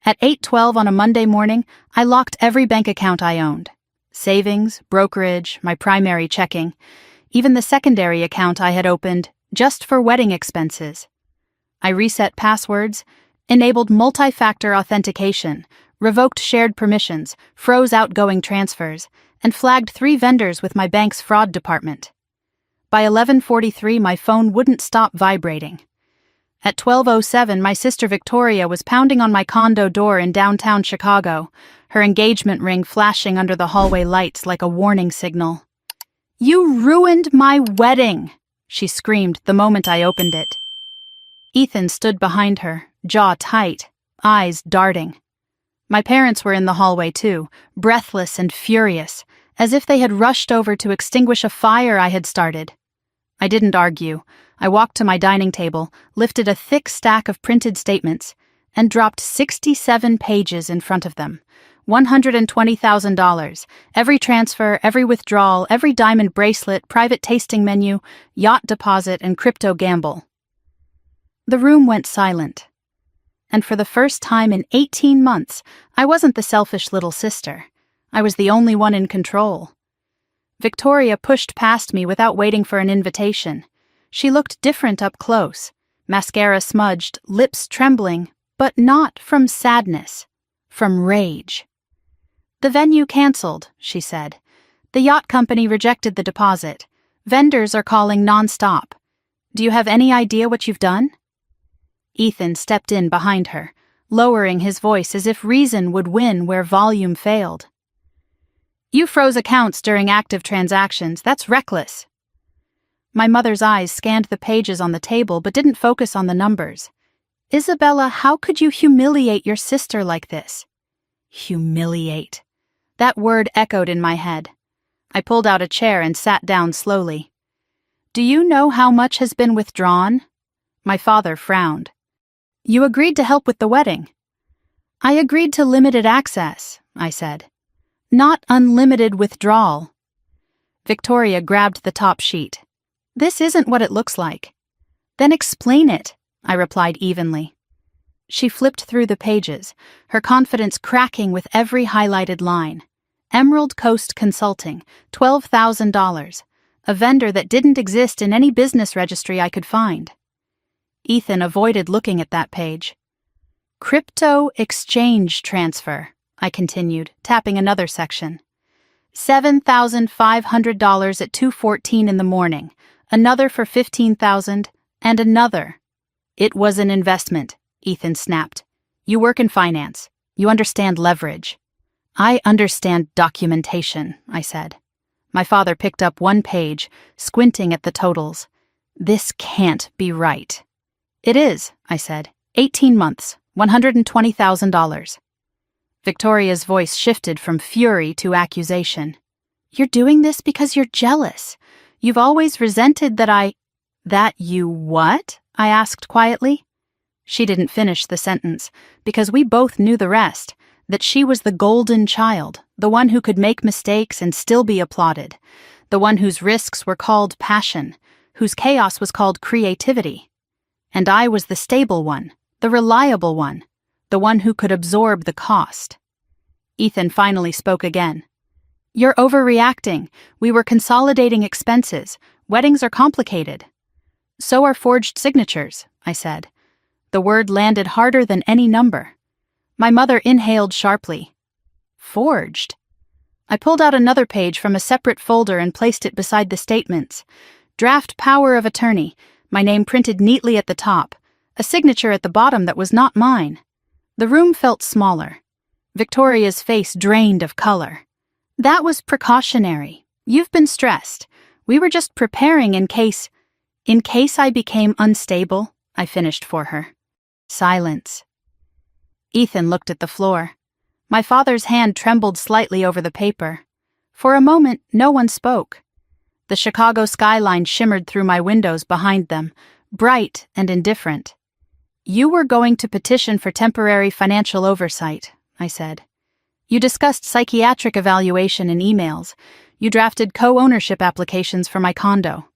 At 8:12 on a Monday morning, I locked every bank account I owned. Savings, brokerage, my primary checking, even the secondary account I had opened just for wedding expenses. I reset passwords, enabled multi-factor authentication, revoked shared permissions, froze outgoing transfers, and flagged 3 vendors with my bank's fraud department. By 11:43, my phone wouldn't stop vibrating. At 12:07, my sister Victoria was pounding on my condo door in downtown Chicago, her engagement ring flashing under the hallway lights like a warning signal. "You ruined my wedding!" she screamed the moment I opened it. Ethan stood behind her, jaw tight, eyes darting. My parents were in the hallway too, breathless and furious, as if they had rushed over to extinguish a fire I had started. I didn't argue. I walked to my dining table, lifted a thick stack of printed statements, and dropped 67 pages in front of them. $120,000, every transfer, every withdrawal, every diamond bracelet, private tasting menu, yacht deposit, and crypto gamble. The room went silent. And for the first time in 18 months, I wasn't the selfish little sister. I was the only one in control. Victoria pushed past me without waiting for an invitation. She looked different up close, mascara smudged, lips trembling, but not from sadness, from rage. "The venue canceled," she said. "The yacht company rejected the deposit. Vendors are calling non-stop. Do you have any idea what you've done?" Ethan stepped in behind her, lowering his voice as if reason would win where volume failed. "You froze accounts during active transactions. That's reckless." My mother's eyes scanned the pages on the table but didn't focus on the numbers. "Isabella, how could you humiliate your sister like this?" Humiliate. That word echoed in my head. I pulled out a chair and sat down slowly. "Do you know how much has been withdrawn?" My father frowned. "You agreed to help with the wedding." "I agreed to limited access," I said. "Not unlimited withdrawal." Victoria grabbed the top sheet. "This isn't what it looks like." "Then explain it," I replied evenly. She flipped through the pages, her confidence cracking with every highlighted line. Emerald Coast Consulting, $12,000, a vendor that didn't exist in any business registry I could find. Ethan avoided looking at that page. "Crypto exchange transfer," I continued, tapping another section. $7,500 at 2:14 in the morning, another for $15,000, and another. "It was an investment," Ethan snapped. "You work in finance. You understand leverage." "I understand documentation," I said. My father picked up one page, squinting at the totals. "This can't be right." "It is," I said. 18 months, $120,000. Victoria's voice shifted from fury to accusation. "You're doing this because you're jealous. You've always resented that That you what?" I asked quietly. She didn't finish the sentence, because we both knew the rest, that she was the golden child, the one who could make mistakes and still be applauded, the one whose risks were called passion, whose chaos was called creativity. And I was the stable one, the reliable one, the one who could absorb the cost. Ethan finally spoke again. "You're overreacting. We were consolidating expenses. Weddings are complicated." "So are forged signatures," I said. The word landed harder than any number. My mother inhaled sharply. "Forged?" I pulled out another page from a separate folder and placed it beside the statements. Draft power of attorney, my name printed neatly at the top, a signature at the bottom that was not mine. The room felt smaller. Victoria's face drained of color. "That was precautionary. You've been stressed. We were just preparing in case I became unstable," I finished for her. Silence. Ethan looked at the floor. My father's hand trembled slightly over the paper. For a moment, no one spoke. The Chicago skyline shimmered through my windows behind them, bright and indifferent. "You were going to petition for temporary financial oversight," I said. "You discussed psychiatric evaluation in emails. You drafted co-ownership applications for my condo."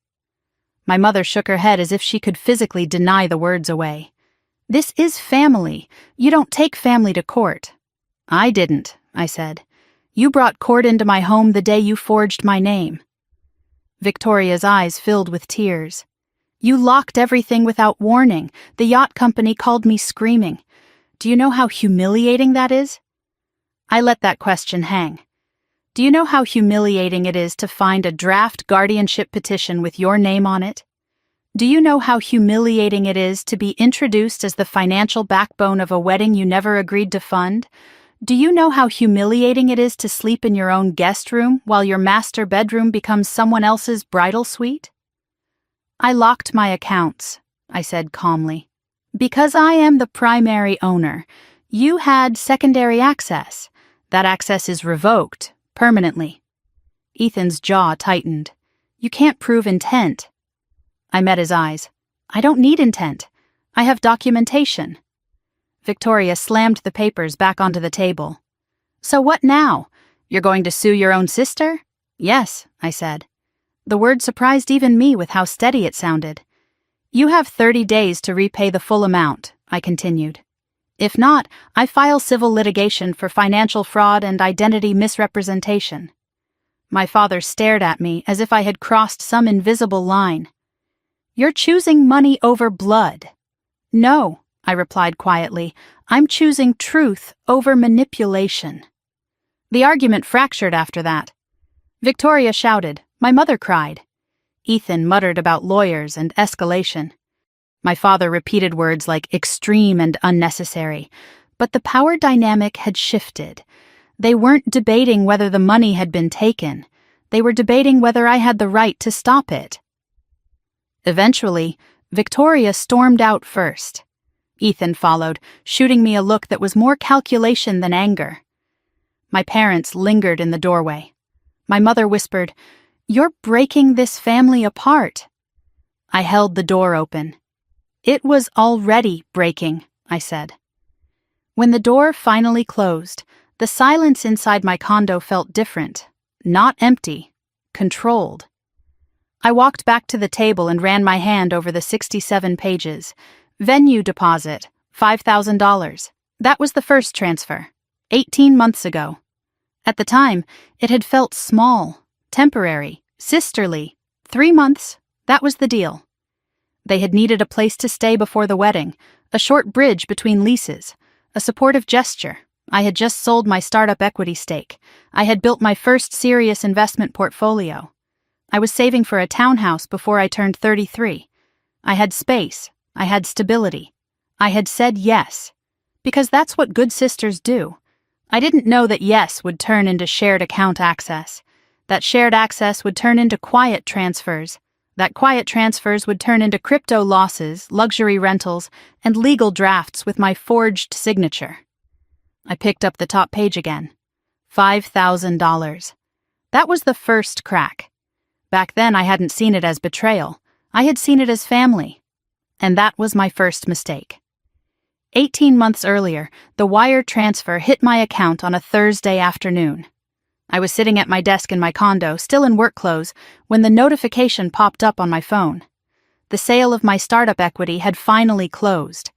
My mother shook her head as if she could physically deny the words away. This is family. You don't take family to court. I didn't, I said. You brought court into my home the day you forged my name. Victoria's eyes filled with tears. You locked everything without warning. The yacht company called me screaming. Do you know how humiliating that is? I let that question hang. Do you know how humiliating it is to find a draft guardianship petition with your name on it? Do you know how humiliating it is to be introduced as the financial backbone of a wedding you never agreed to fund? Do you know how humiliating it is to sleep in your own guest room while your master bedroom becomes someone else's bridal suite? I locked my accounts, I said calmly. Because I am the primary owner, you had secondary access. That access is revoked, permanently. Ethan's jaw tightened. You can't prove intent. I met his eyes. I don't need intent. I have documentation. Victoria slammed the papers back onto the table. So what now? You're going to sue your own sister? Yes, I said. The word surprised even me with how steady it sounded. You have 30 days to repay the full amount, I continued. If not, I file civil litigation for financial fraud and identity misrepresentation. My father stared at me as if I had crossed some invisible line. You're choosing money over blood. No, I replied quietly. I'm choosing truth over manipulation. The argument fractured after that. Victoria shouted. My mother cried. Ethan muttered about lawyers and escalation. My father repeated words like extreme and unnecessary, but the power dynamic had shifted. They weren't debating whether the money had been taken. They were debating whether I had the right to stop it. Eventually, Victoria stormed out first. Ethan followed, shooting me a look that was more calculation than anger. My parents lingered in the doorway. My mother whispered, "You're breaking this family apart." I held the door open. It was already breaking, I said. When the door finally closed, the silence inside my condo felt different. Not empty, controlled. I walked back to the table and ran my hand over the 67 pages. Venue deposit, $5,000. That was the first transfer, 18 months ago. At the time, it had felt small, temporary, sisterly. 3 months, that was the deal. They had needed a place to stay before the wedding, a short bridge between leases, a supportive gesture. I had just sold my startup equity stake. I had built my first serious investment portfolio. I was saving for a townhouse before I turned 33. I had space. I had stability. I had said yes, because that's what good sisters do. I didn't know that yes would turn into shared account access. That shared access would turn into quiet transfers. That quiet transfers would turn into crypto losses, luxury rentals, and legal drafts with my forged signature. I picked up the top page again. $5,000. That was the first crack. Back then I hadn't seen it as betrayal. I had seen it as family. And that was my first mistake. 18 months earlier, the wire transfer hit my account on a Thursday afternoon. I was sitting at my desk in my condo, still in work clothes, when the notification popped up on my phone. The sale of my startup equity had finally closed.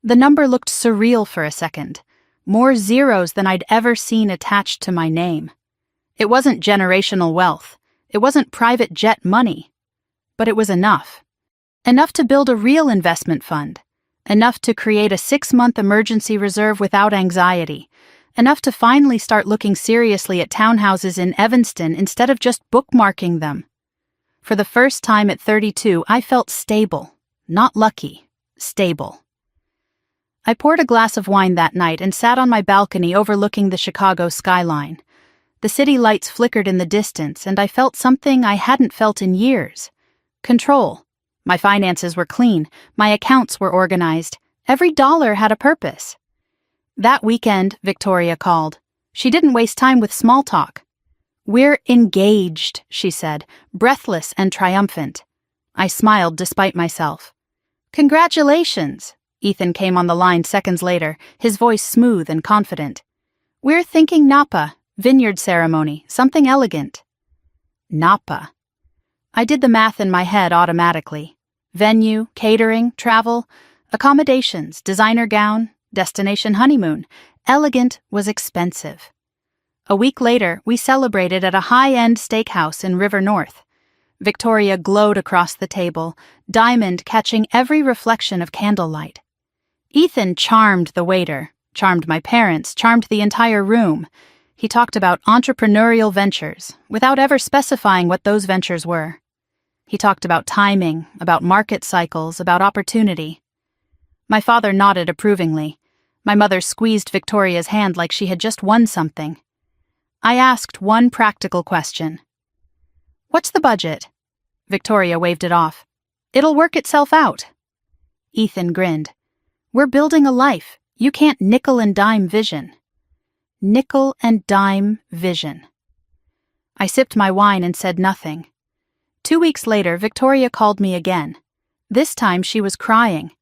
The number looked surreal for a second. More zeros than I'd ever seen attached to my name. It wasn't generational wealth. It wasn't private jet money. But it was enough. Enough to build a real investment fund. Enough to create a 6-month emergency reserve without anxiety. Enough to finally start looking seriously at townhouses in Evanston instead of just bookmarking them. For the first time at 32, I felt stable. Not lucky. Stable. I poured a glass of wine that night and sat on my balcony overlooking the Chicago skyline. The city lights flickered in the distance, and I felt something I hadn't felt in years. Control. My finances were clean. My accounts were organized. Every dollar had a purpose. That weekend, Victoria called. She didn't waste time with small talk. "We're engaged," she said, breathless and triumphant. I smiled despite myself. "Congratulations," Ethan came on the line seconds later, his voice smooth and confident. "We're thinking Napa, vineyard ceremony, something elegant." Napa. I did the math in my head automatically. Venue, catering, travel, Accommodations, designer gown, destination honeymoon. Elegant was expensive. A week later, we celebrated at a high-end steakhouse in River North. Victoria glowed across the table, diamond catching every reflection of candlelight. Ethan charmed the waiter, charmed my parents, charmed the entire room. He talked about entrepreneurial ventures, without ever specifying what those ventures were. He talked about timing, about market cycles, about opportunity. My father nodded approvingly. My mother squeezed Victoria's hand like she had just won something. I asked one practical question. "What's the budget?" Victoria waved it off. "It'll work itself out." Ethan grinned. "We're building a life. You can't nickel and dime vision." Nickel and dime vision. I sipped my wine and said nothing. 2 weeks later, Victoria called me again. This time she was crying.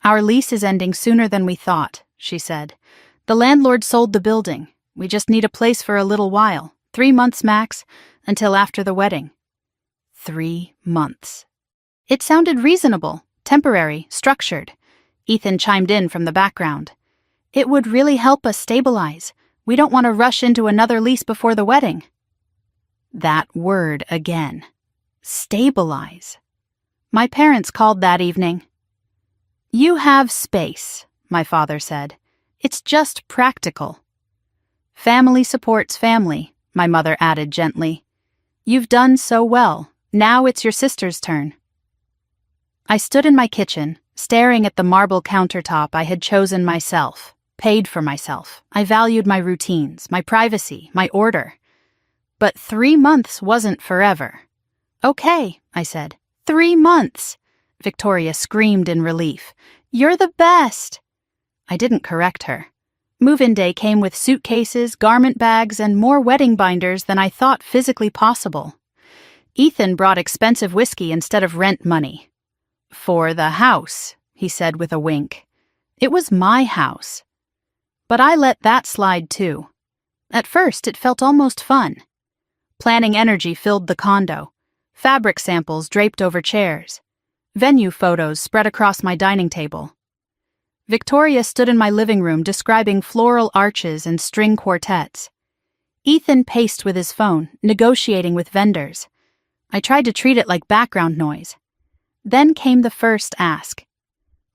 "Our lease is ending sooner than we thought," she said. "The landlord sold the building. We just need a place for a little while, 3 months max, until after the wedding." 3 months. It sounded reasonable, temporary, structured. Ethan chimed in from the background. "It would really help us stabilize. We don't want to rush into another lease before the wedding." That word again. Stabilize. My parents called that evening. "You have space," my father said. "It's just practical." "Family supports family," my mother added gently. "You've done so well. Now it's your sister's turn." I stood in my kitchen, staring at the marble countertop I had chosen myself, paid for myself. I valued my routines, my privacy, my order. But 3 months wasn't forever. "Okay," I said. 3 months! Victoria screamed in relief. "You're the best!" I didn't correct her. Move-in day came with suitcases, garment bags, and more wedding binders than I thought physically possible. Ethan brought expensive whiskey instead of rent money. "For the house," he said with a wink. It was my house. But I let that slide too. At first, it felt almost fun. Planning energy filled the condo. Fabric samples draped over chairs. Venue photos spread across my dining table. Victoria stood in my living room describing floral arches and string quartets. Ethan paced with his phone, negotiating with vendors. I tried to treat it like background noise. Then came the first ask.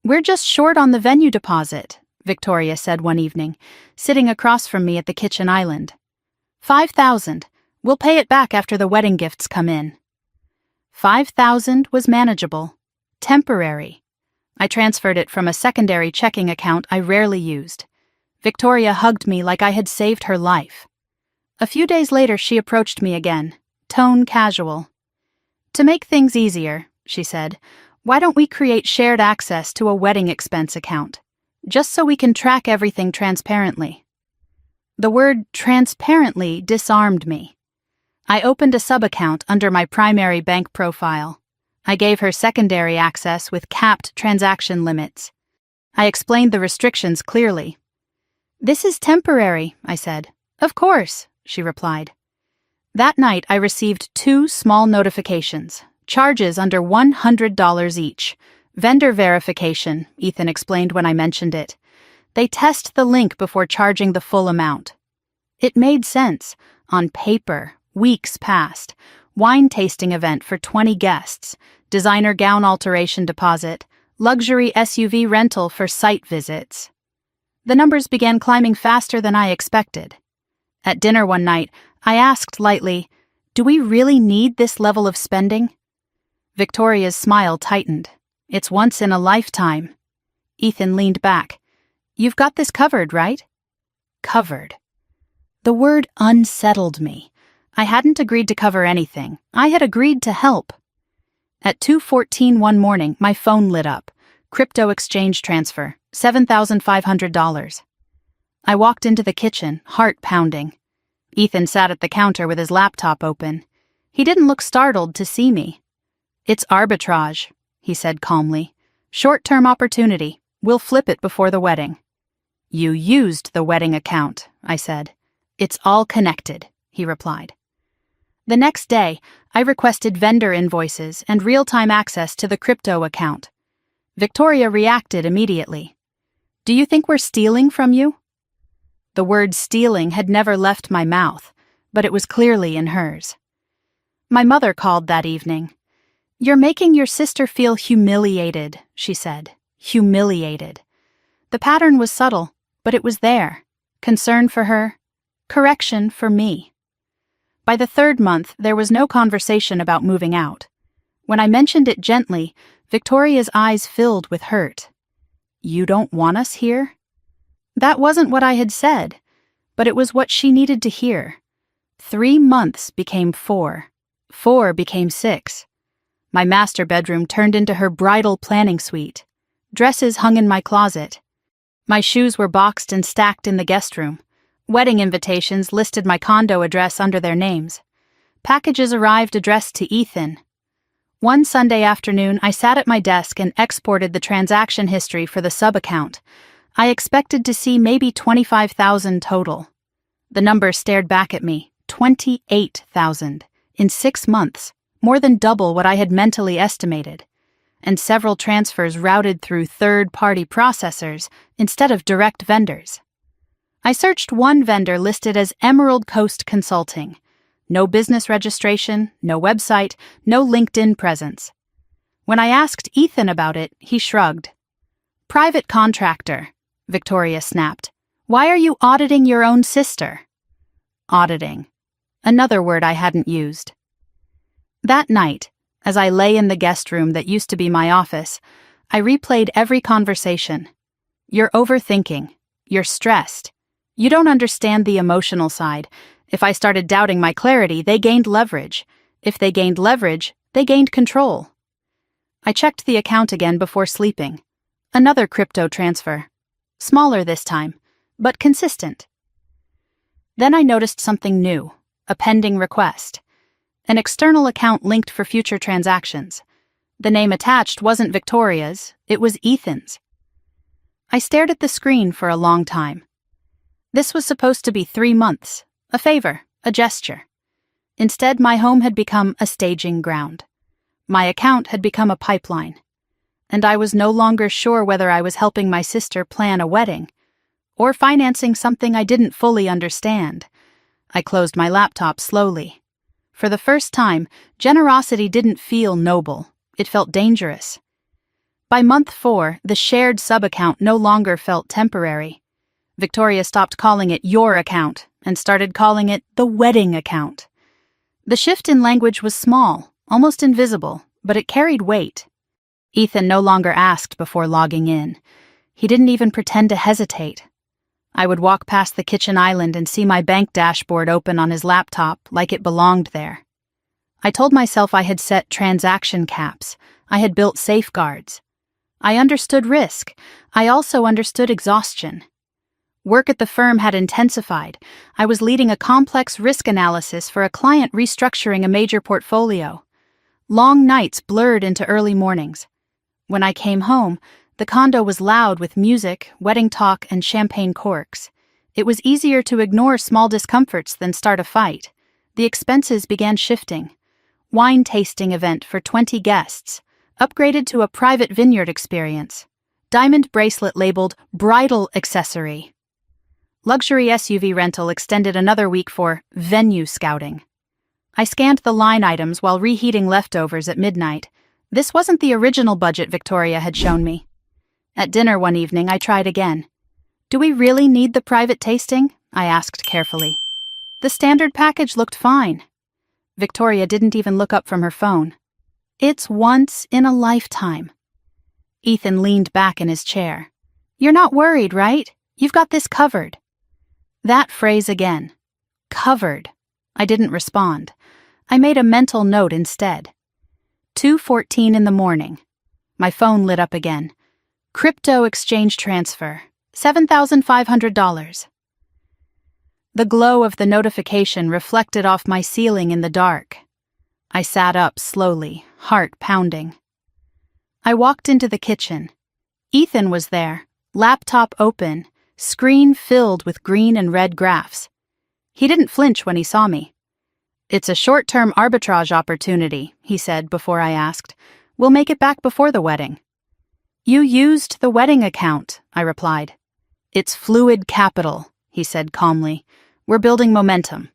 "We're just short on the venue deposit," Victoria said one evening, sitting across from me at the kitchen island. "$5,000. We'll pay it back after the wedding gifts come in." 5,000 was manageable. Temporary. I transferred it from a secondary checking account I rarely used. Victoria hugged me like I had saved her life. A few days later, she approached me again, tone casual. "To make things easier," she said, "why don't we create shared access to a wedding expense account, just so we can track everything transparently?" The word transparently disarmed me. I opened a sub-account under my primary bank profile. I gave her secondary access with capped transaction limits. I explained the restrictions clearly. "This is temporary," I said. "Of course," she replied. That night, I received 2 small notifications, charges under $100 each. Vendor verification, Ethan explained when I mentioned it. They test the link before charging the full amount. It made sense. On paper, weeks passed. Wine tasting event for 20 guests, designer gown alteration deposit, luxury SUV rental for site visits. The numbers began climbing faster than I expected. At dinner one night, I asked lightly, "Do we really need this level of spending?" Victoria's smile tightened. "It's once in a lifetime." Ethan leaned back. "You've got this covered, right?" Covered. The word unsettled me. I hadn't agreed to cover anything. I had agreed to help. At 2:14 one morning, my phone lit up. Crypto exchange transfer, $7,500. I walked into the kitchen, heart pounding. Ethan sat at the counter with his laptop open. He didn't look startled to see me. "It's arbitrage," he said calmly. "Short-term opportunity. We'll flip it before the wedding." "You used the wedding account," I said. "It's all connected," he replied. The next day, I requested vendor invoices and real-time access to the crypto account. Victoria reacted immediately. "Do you think we're stealing from you?" The word stealing had never left my mouth, but it was clearly in hers. My mother called that evening. "You're making your sister feel humiliated," she said. Humiliated. The pattern was subtle, but it was there. Concern for her, correction for me. By the third month, there was no conversation about moving out. When I mentioned it gently, Victoria's eyes filled with hurt. "You don't want us here?" That wasn't what I had said, but it was what she needed to hear. 3 months became 4. 4 became 6. My master bedroom turned into her bridal planning suite. Dresses hung in my closet. My shoes were boxed and stacked in the guest room. Wedding invitations listed my condo address under their names. Packages arrived addressed to Ethan. One Sunday afternoon, I sat at my desk and exported the transaction history for the sub-account. I expected to see maybe 25,000 total. The number stared back at me. 28,000. In 6 months, more than double what I had mentally estimated. And several transfers routed through third-party processors instead of direct vendors. I searched one vendor listed as Emerald Coast Consulting. No business registration, no website, no LinkedIn presence. When I asked Ethan about it, he shrugged. "Private contractor," Victoria snapped. "Why are you auditing your own sister?" Auditing. Another word I hadn't used. That night, as I lay in the guest room that used to be my office, I replayed every conversation. "You're overthinking. You're stressed. You don't understand the emotional side. If I started doubting my clarity, they gained leverage. If they gained leverage, they gained control." I checked the account again before sleeping. Another crypto transfer. Smaller this time, but consistent. Then I noticed something new, a pending request. An external account linked for future transactions. The name attached wasn't Victoria's, it was Ethan's. I stared at the screen for a long time. This was supposed to be 3 months, a favor, a gesture. Instead, my home had become a staging ground. My account had become a pipeline. And I was no longer sure whether I was helping my sister plan a wedding or financing something I didn't fully understand. I closed my laptop slowly. For the first time, generosity didn't feel noble. It felt dangerous. By month 4, the shared sub-account no longer felt temporary. Victoria stopped calling it your account and started calling it the wedding account. The shift in language was small, almost invisible, but it carried weight. Ethan no longer asked before logging in. He didn't even pretend to hesitate. I would walk past the kitchen island and see my bank dashboard open on his laptop like it belonged there. I told myself I had set transaction caps. I had built safeguards. I understood risk. I also understood exhaustion. Work at the firm had intensified. I was leading a complex risk analysis for a client restructuring a major portfolio. Long nights blurred into early mornings. When I came home, the condo was loud with music, wedding talk, and champagne corks. It was easier to ignore small discomforts than start a fight. The expenses began shifting. Wine tasting event for 20 guests, upgraded to a private vineyard experience. Diamond bracelet labeled bridal accessory. Luxury SUV rental extended another week for venue scouting. I scanned the line items while reheating leftovers at midnight. This wasn't the original budget Victoria had shown me. At dinner one evening, I tried again. "Do we really need the private tasting?" I asked carefully. The standard package looked fine. Victoria didn't even look up from her phone. "It's once in a lifetime." Ethan leaned back in his chair. "You're not worried, right? You've got this covered." That phrase again. Covered. I didn't respond. I made a mental note instead. 2:14 in the morning. My phone lit up again. Crypto exchange transfer. $7,500. The glow of the notification reflected off my ceiling in the dark. I sat up slowly, heart pounding. I walked into the kitchen. Ethan was there, laptop open, screen filled with green and red graphs. He didn't flinch when he saw me. "It's a short-term arbitrage opportunity," he said before I asked. "We'll make it back before the wedding." You used the wedding account, I replied. It's fluid capital, he said calmly. We're building momentum.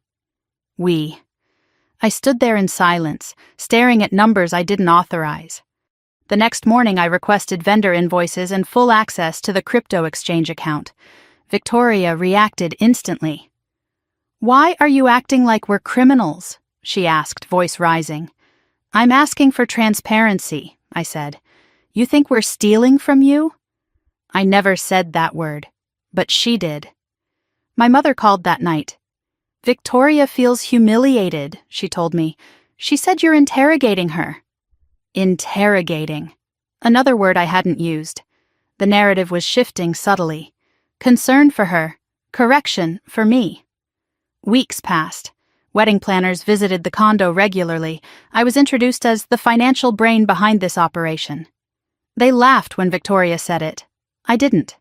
I stood there in silence, staring at numbers I didn't authorize. The next morning I requested vendor invoices and full access to the crypto exchange account. Victoria reacted instantly. Why are you acting like we're criminals? She asked, voice rising. I'm asking for transparency, I said. You think we're stealing from you? I never said that word, but she did. My mother called that night. Victoria feels humiliated, she told me. She said you're interrogating her. Interrogating. Another word I hadn't used. The narrative was shifting subtly. Concern for her. Correction for me. Weeks passed. Wedding planners visited the condo regularly. I was introduced as the financial brain behind this operation. They laughed when Victoria said it. I didn't.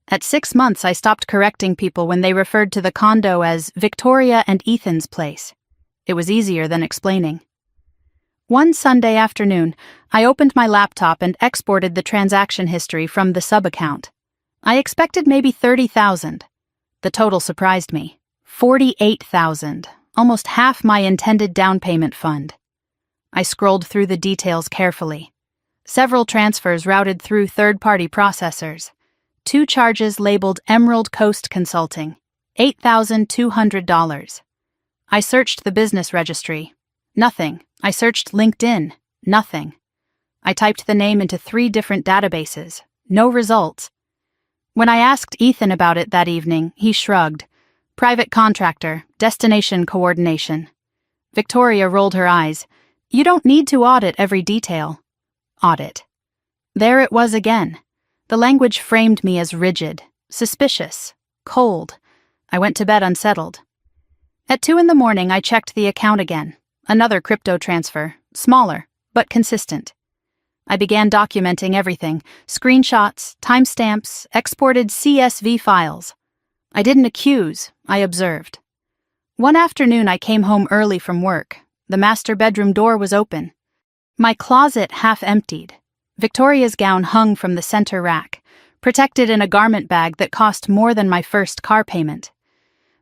At 6 months, I stopped correcting people when they referred to the condo as Victoria and Ethan's place. It was easier than explaining. One Sunday afternoon, I opened my laptop and exported the transaction history from the sub-account. I expected maybe 30,000. The total surprised me. 48,000, almost half my intended down payment fund. I scrolled through the details carefully. Several transfers routed through third-party processors. 2 charges labeled Emerald Coast Consulting, $8,200. I searched the business registry. Nothing. I searched LinkedIn. Nothing. I typed the name into 3 different databases. No results. When I asked Ethan about it that evening, he shrugged. Private contractor, destination coordination. Victoria rolled her eyes. You don't need to audit every detail. Audit. There it was again. The language framed me as rigid, suspicious, cold. I went to bed unsettled. At 2 a.m, I checked the account again. Another crypto transfer, smaller, but consistent. I began documenting everything, screenshots, timestamps, exported CSV files. I didn't accuse, I observed. One afternoon I came home early from work. The master bedroom door was open. My closet half emptied. Victoria's gown hung from the center rack, protected in a garment bag that cost more than my first car payment.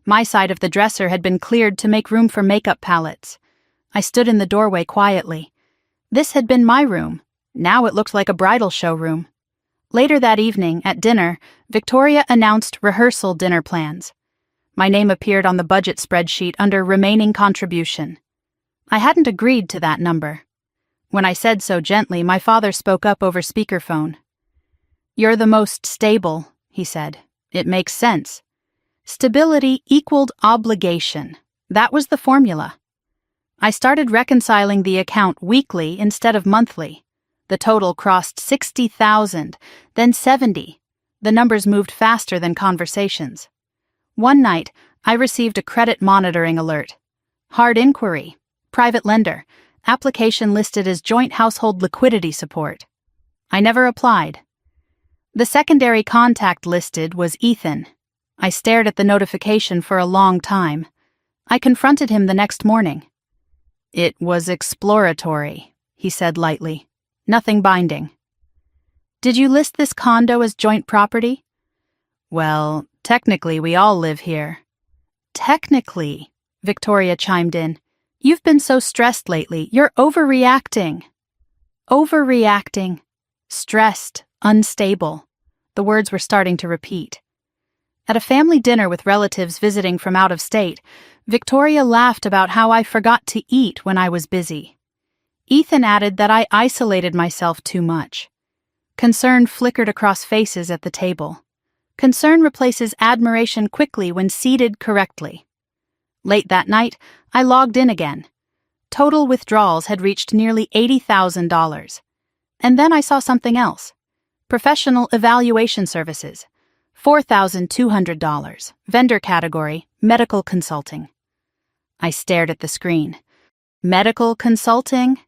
My side of the dresser had been cleared to make room for makeup palettes. I stood in the doorway quietly. This had been my room. Now it looked like a bridal showroom. Later that evening, at dinner, Victoria announced rehearsal dinner plans. My name appeared on the budget spreadsheet under remaining contribution. I hadn't agreed to that number. When I said so gently, my father spoke up over speakerphone. You're the most stable, he said. It makes sense. Stability equaled obligation. That was the formula. I started reconciling the account weekly instead of monthly. The total crossed 60,000, then 70. The numbers moved faster than conversations. One night, I received a credit monitoring alert. Hard inquiry. Private lender. Application listed as joint household liquidity support. I never applied. The secondary contact listed was Ethan. I stared at the notification for a long time. I confronted him the next morning. It was exploratory, he said lightly. Nothing binding. Did you list this condo as joint property? Well, technically we all live here. Technically, Victoria chimed in. You've been so stressed lately. You're overreacting. Overreacting. Stressed. Unstable. The words were starting to repeat. At a family dinner with relatives visiting from out of state, Victoria laughed about how I forgot to eat when I was busy. Ethan added that I isolated myself too much. Concern flickered across faces at the table. Concern replaces admiration quickly when seated correctly. Late that night, I logged in again. Total withdrawals had reached nearly $80,000. And then I saw something else. Professional evaluation services. $4,200. Vendor category, medical consulting. I stared at the screen. Medical consulting?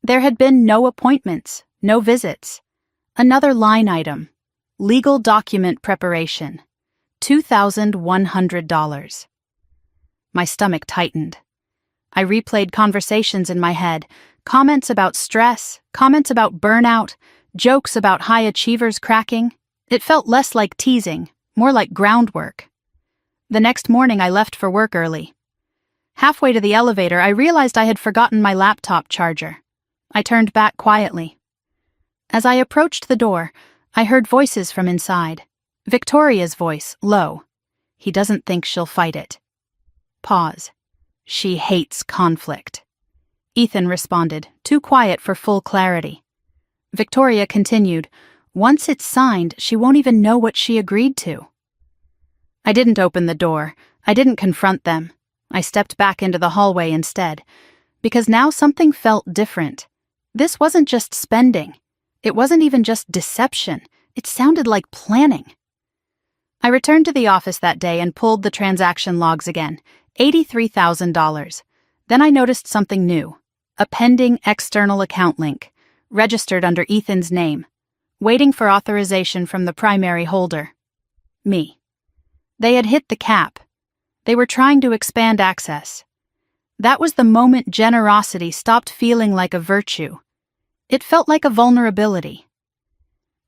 There had been no appointments, no visits. Another line item. Legal document preparation. $2,100. My stomach tightened. I replayed conversations in my head, comments about stress, comments about burnout, Jokes about high achievers cracking. It felt less like teasing, more like groundwork. The next morning I left for work early. Halfway to the elevator, I realized I had forgotten my laptop charger. I turned back quietly. As I approached the door, I heard voices from inside. Victoria's voice, low. He doesn't think she'll fight it. Pause. She hates conflict. Ethan responded, too quiet for full clarity. Victoria continued, once it's signed, she won't even know what she agreed to. I didn't open the door. I didn't confront them. I stepped back into the hallway instead, because now something felt different. This wasn't just spending. It wasn't even just deception. It sounded like planning. I returned to the office that day and pulled the transaction logs again, $83,000. Then I noticed something new, a pending external account link, registered under Ethan's name, waiting for authorization from the primary holder. Me. They had hit the cap. They were trying to expand access. That was the moment generosity stopped feeling like a virtue. It felt like a vulnerability.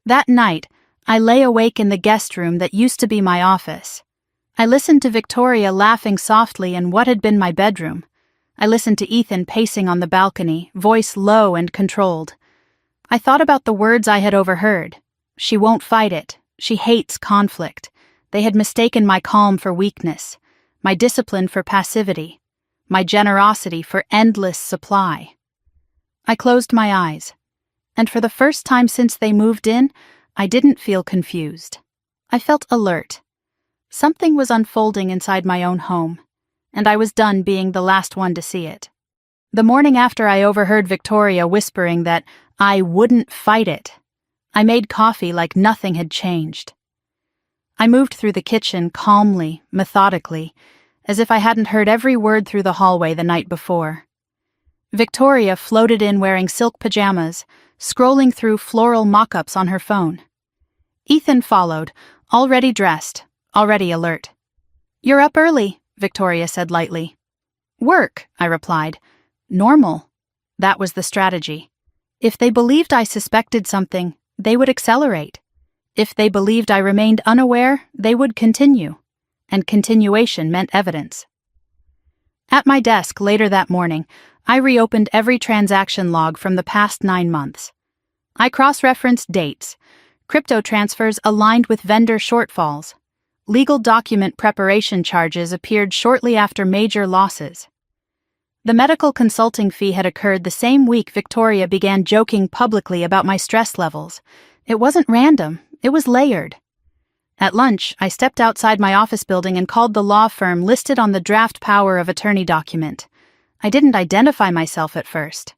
That night, I lay awake in the guest room that used to be my office. I listened to Victoria laughing softly in what had been my bedroom. I listened to Ethan pacing on the balcony, voice low and controlled. I thought about the words I had overheard. She won't fight it. She hates conflict. They had mistaken my calm for weakness, my discipline for passivity, my generosity for endless supply. I closed my eyes, and for the first time since they moved in, I didn't feel confused. I felt alert. Something was unfolding inside my own home, and I was done being the last one to see it. The morning after, I overheard Victoria whispering that I wouldn't fight it. I made coffee like nothing had changed. I moved through the kitchen calmly, methodically, as if I hadn't heard every word through the hallway the night before. Victoria floated in wearing silk pajamas, scrolling through floral mock-ups on her phone. Ethan followed, already dressed, already alert. "You're up early," Victoria said lightly. "Work," I replied. "Normal." That was the strategy. If they believed I suspected something, they would accelerate. If they believed I remained unaware, they would continue. And continuation meant evidence. At my desk later that morning, I reopened every transaction log from the past 9 months. I cross-referenced dates, crypto transfers aligned with vendor shortfalls. Legal document preparation charges appeared shortly after major losses. The medical consulting fee had occurred the same week Victoria began joking publicly about my stress levels. It wasn't random, it was layered. At lunch, I stepped outside my office building and called the law firm listed on the draft power of attorney document. I didn't identify myself at first.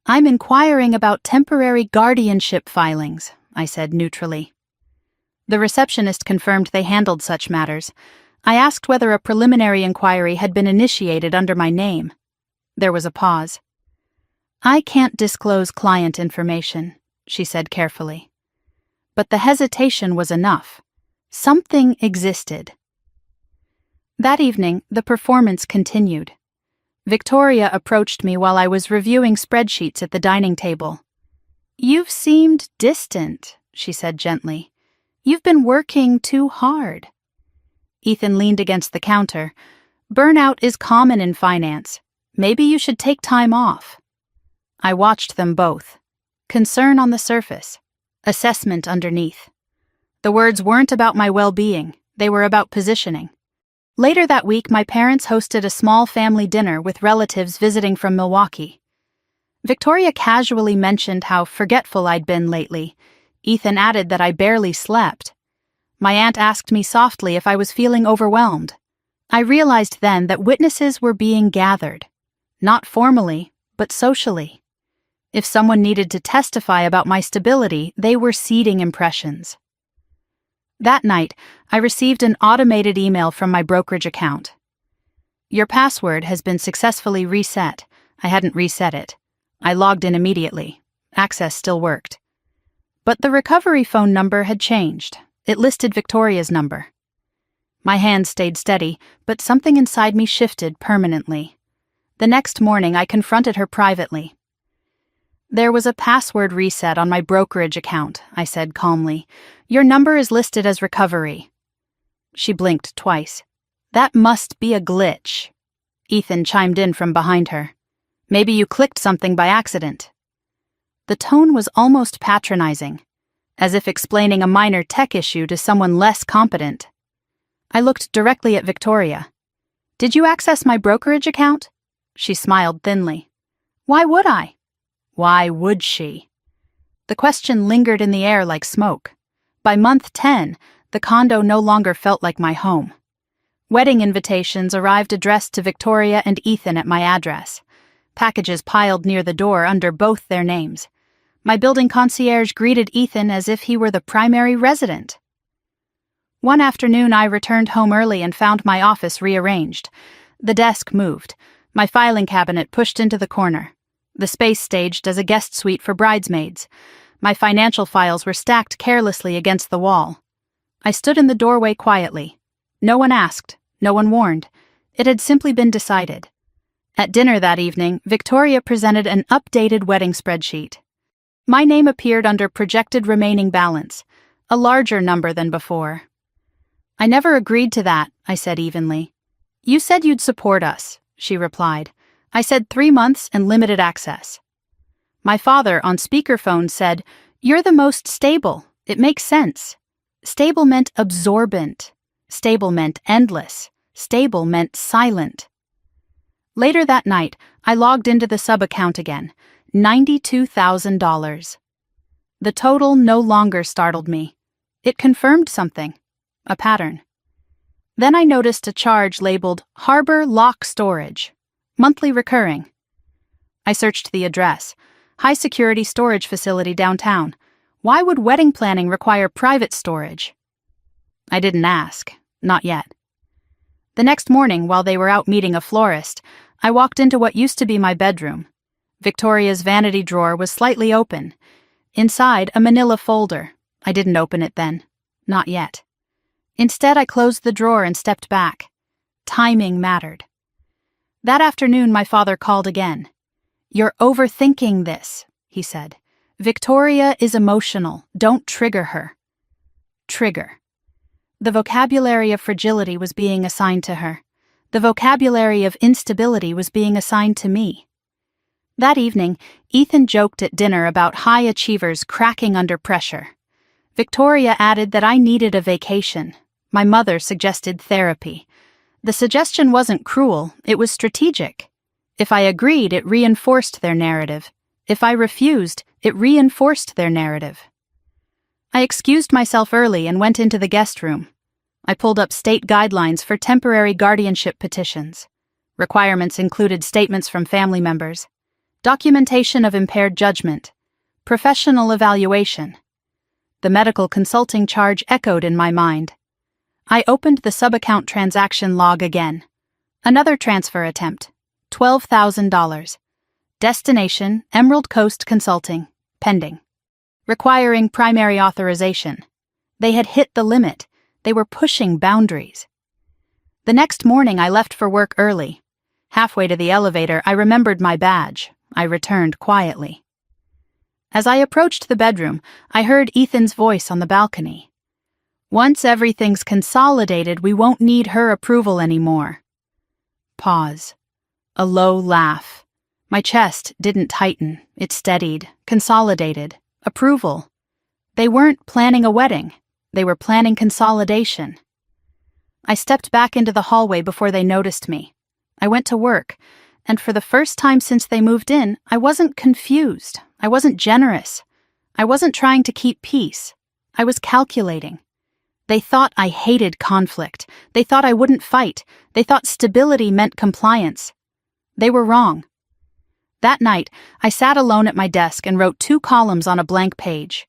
"I'm inquiring about temporary guardianship filings," I said neutrally. The receptionist confirmed they handled such matters. I asked whether a preliminary inquiry had been initiated under my name. There was a pause. "I can't disclose client information," she said carefully. But the hesitation was enough. Something existed. That evening, the performance continued. Victoria approached me while I was reviewing spreadsheets at the dining table. "You've seemed distant," she said gently. "You've been working too hard." Ethan leaned against the counter. "Burnout is common in finance. Maybe you should take time off." I watched them both. Concern on the surface. Assessment underneath. The words weren't about my well-being. They were about positioning. Later that week, my parents hosted a small family dinner with relatives visiting from Milwaukee. Victoria casually mentioned how forgetful I'd been lately. Ethan added that I barely slept. My aunt asked me softly if I was feeling overwhelmed. I realized then that witnesses were being gathered. Not formally, but socially. If someone needed to testify about my stability, they were seeding impressions. That night, I received an automated email from my brokerage account. "Your password has been successfully reset." I hadn't reset it. I logged in immediately. Access still worked. But the recovery phone number had changed. It listed Victoria's number. My hand stayed steady, but something inside me shifted permanently. The next morning, I confronted her privately. There was a password reset on my brokerage account, I said calmly. Your number is listed as recovery. She blinked twice. That must be a glitch. Ethan chimed in from behind her. Maybe you clicked something by accident. The tone was almost patronizing, as if explaining a minor tech issue to someone less competent. I looked directly at Victoria. Did you access my brokerage account? She smiled thinly. Why would I? Why would she? The question lingered in the air like smoke. By month 10, the condo no longer felt like my home. Wedding invitations arrived addressed to Victoria and Ethan at my address. Packages piled near the door under both their names. My building concierge greeted Ethan as if he were the primary resident. One afternoon, I returned home early and found my office rearranged. The desk moved, my filing cabinet pushed into the corner, the space staged as a guest suite for bridesmaids. My financial files were stacked carelessly against the wall. I stood in the doorway quietly. No one asked, no one warned. It had simply been decided. At dinner that evening, Victoria presented an updated wedding spreadsheet. My name appeared under projected remaining balance, a larger number than before. I never agreed to that, I said evenly. You said you'd support us, she replied. I said 3 months and limited access. My father, on speakerphone, said, You're the most stable. It makes sense. Stable meant absorbent. Stable meant endless. Stable meant silent. Later that night, I logged into the sub-account again, $92,000. The total no longer startled me. It confirmed something. A pattern. Then I noticed a charge labeled Harbor Lock Storage, monthly recurring. I searched the address. High-security storage facility downtown. Why would wedding planning require private storage? I didn't ask. Not yet. The next morning, while they were out meeting a florist, I walked into what used to be my bedroom. Victoria's vanity drawer was slightly open. Inside, a manila folder. I didn't open it then. Not yet. Instead, I closed the drawer and stepped back. Timing mattered. That afternoon, my father called again. You're overthinking this, he said. Victoria is emotional. Don't trigger her. Trigger. The vocabulary of fragility was being assigned to her. The vocabulary of instability was being assigned to me. That evening, Ethan joked at dinner about high achievers cracking under pressure. Victoria added that I needed a vacation. My mother suggested therapy. The suggestion wasn't cruel, it was strategic. If I agreed, it reinforced their narrative. If I refused, it reinforced their narrative. I excused myself early and went into the guest room. I pulled up state guidelines for temporary guardianship petitions. Requirements included statements from family members, documentation of impaired judgment, professional evaluation. The medical consulting charge echoed in my mind. I opened the sub-account transaction log again. Another transfer attempt, $12,000. Destination, Emerald Coast Consulting, pending. Requiring primary authorization. They had hit the limit. They were pushing boundaries. The next morning, I left for work early. Halfway to the elevator, I remembered my badge. I returned quietly. As I approached the bedroom, I heard Ethan's voice on the balcony. Once everything's consolidated, we won't need her approval anymore. Pause. A low laugh. My chest didn't tighten. It steadied, consolidated. Approval. They weren't planning a wedding. They were planning consolidation. I stepped back into the hallway before they noticed me. I went to work, and for the first time since they moved in, I wasn't confused. I wasn't generous. I wasn't trying to keep peace. I was calculating. They thought I hated conflict. They thought I wouldn't fight. They thought stability meant compliance. They were wrong. That night, I sat alone at my desk and wrote 2 columns on a blank page.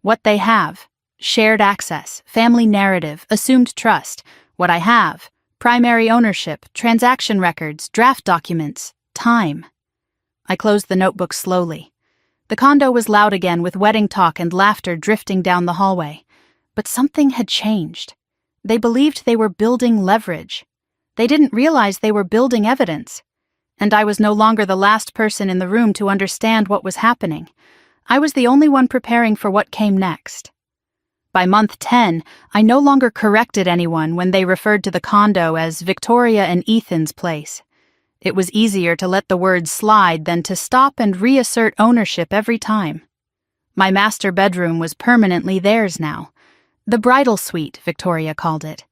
What they have. Shared access, family narrative, assumed trust. What I have. Primary ownership, transaction records, draft documents, time. I closed the notebook slowly. The condo was loud again with wedding talk and laughter drifting down the hallway. But something had changed. They believed they were building leverage. They didn't realize they were building evidence. And I was no longer the last person in the room to understand what was happening. I was the only one preparing for what came next. By month 10, I no longer corrected anyone when they referred to the condo as Victoria and Ethan's place. It was easier to let the words slide than to stop and reassert ownership every time. My master bedroom was permanently theirs now. The bridal suite, Victoria called it.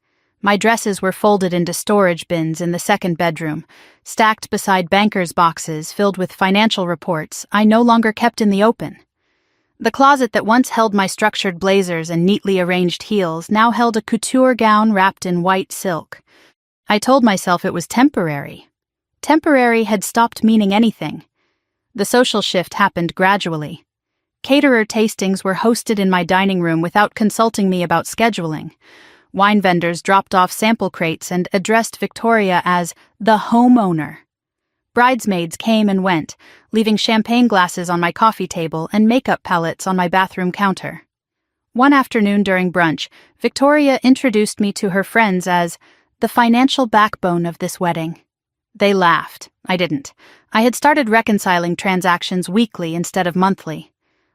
My dresses were folded into storage bins in the second bedroom, stacked beside bankers' boxes filled with financial reports I no longer kept in the open. The closet that once held my structured blazers and neatly arranged heels now held a couture gown wrapped in white silk. I told myself it was temporary. Temporary had stopped meaning anything. The social shift happened gradually. Caterer tastings were hosted in my dining room without consulting me about scheduling. Wine vendors dropped off sample crates and addressed Victoria as the homeowner. Bridesmaids came and went, leaving champagne glasses on my coffee table and makeup palettes on my bathroom counter. One afternoon during brunch, Victoria introduced me to her friends as the financial backbone of this wedding. They laughed. I didn't. I had started reconciling transactions weekly instead of monthly.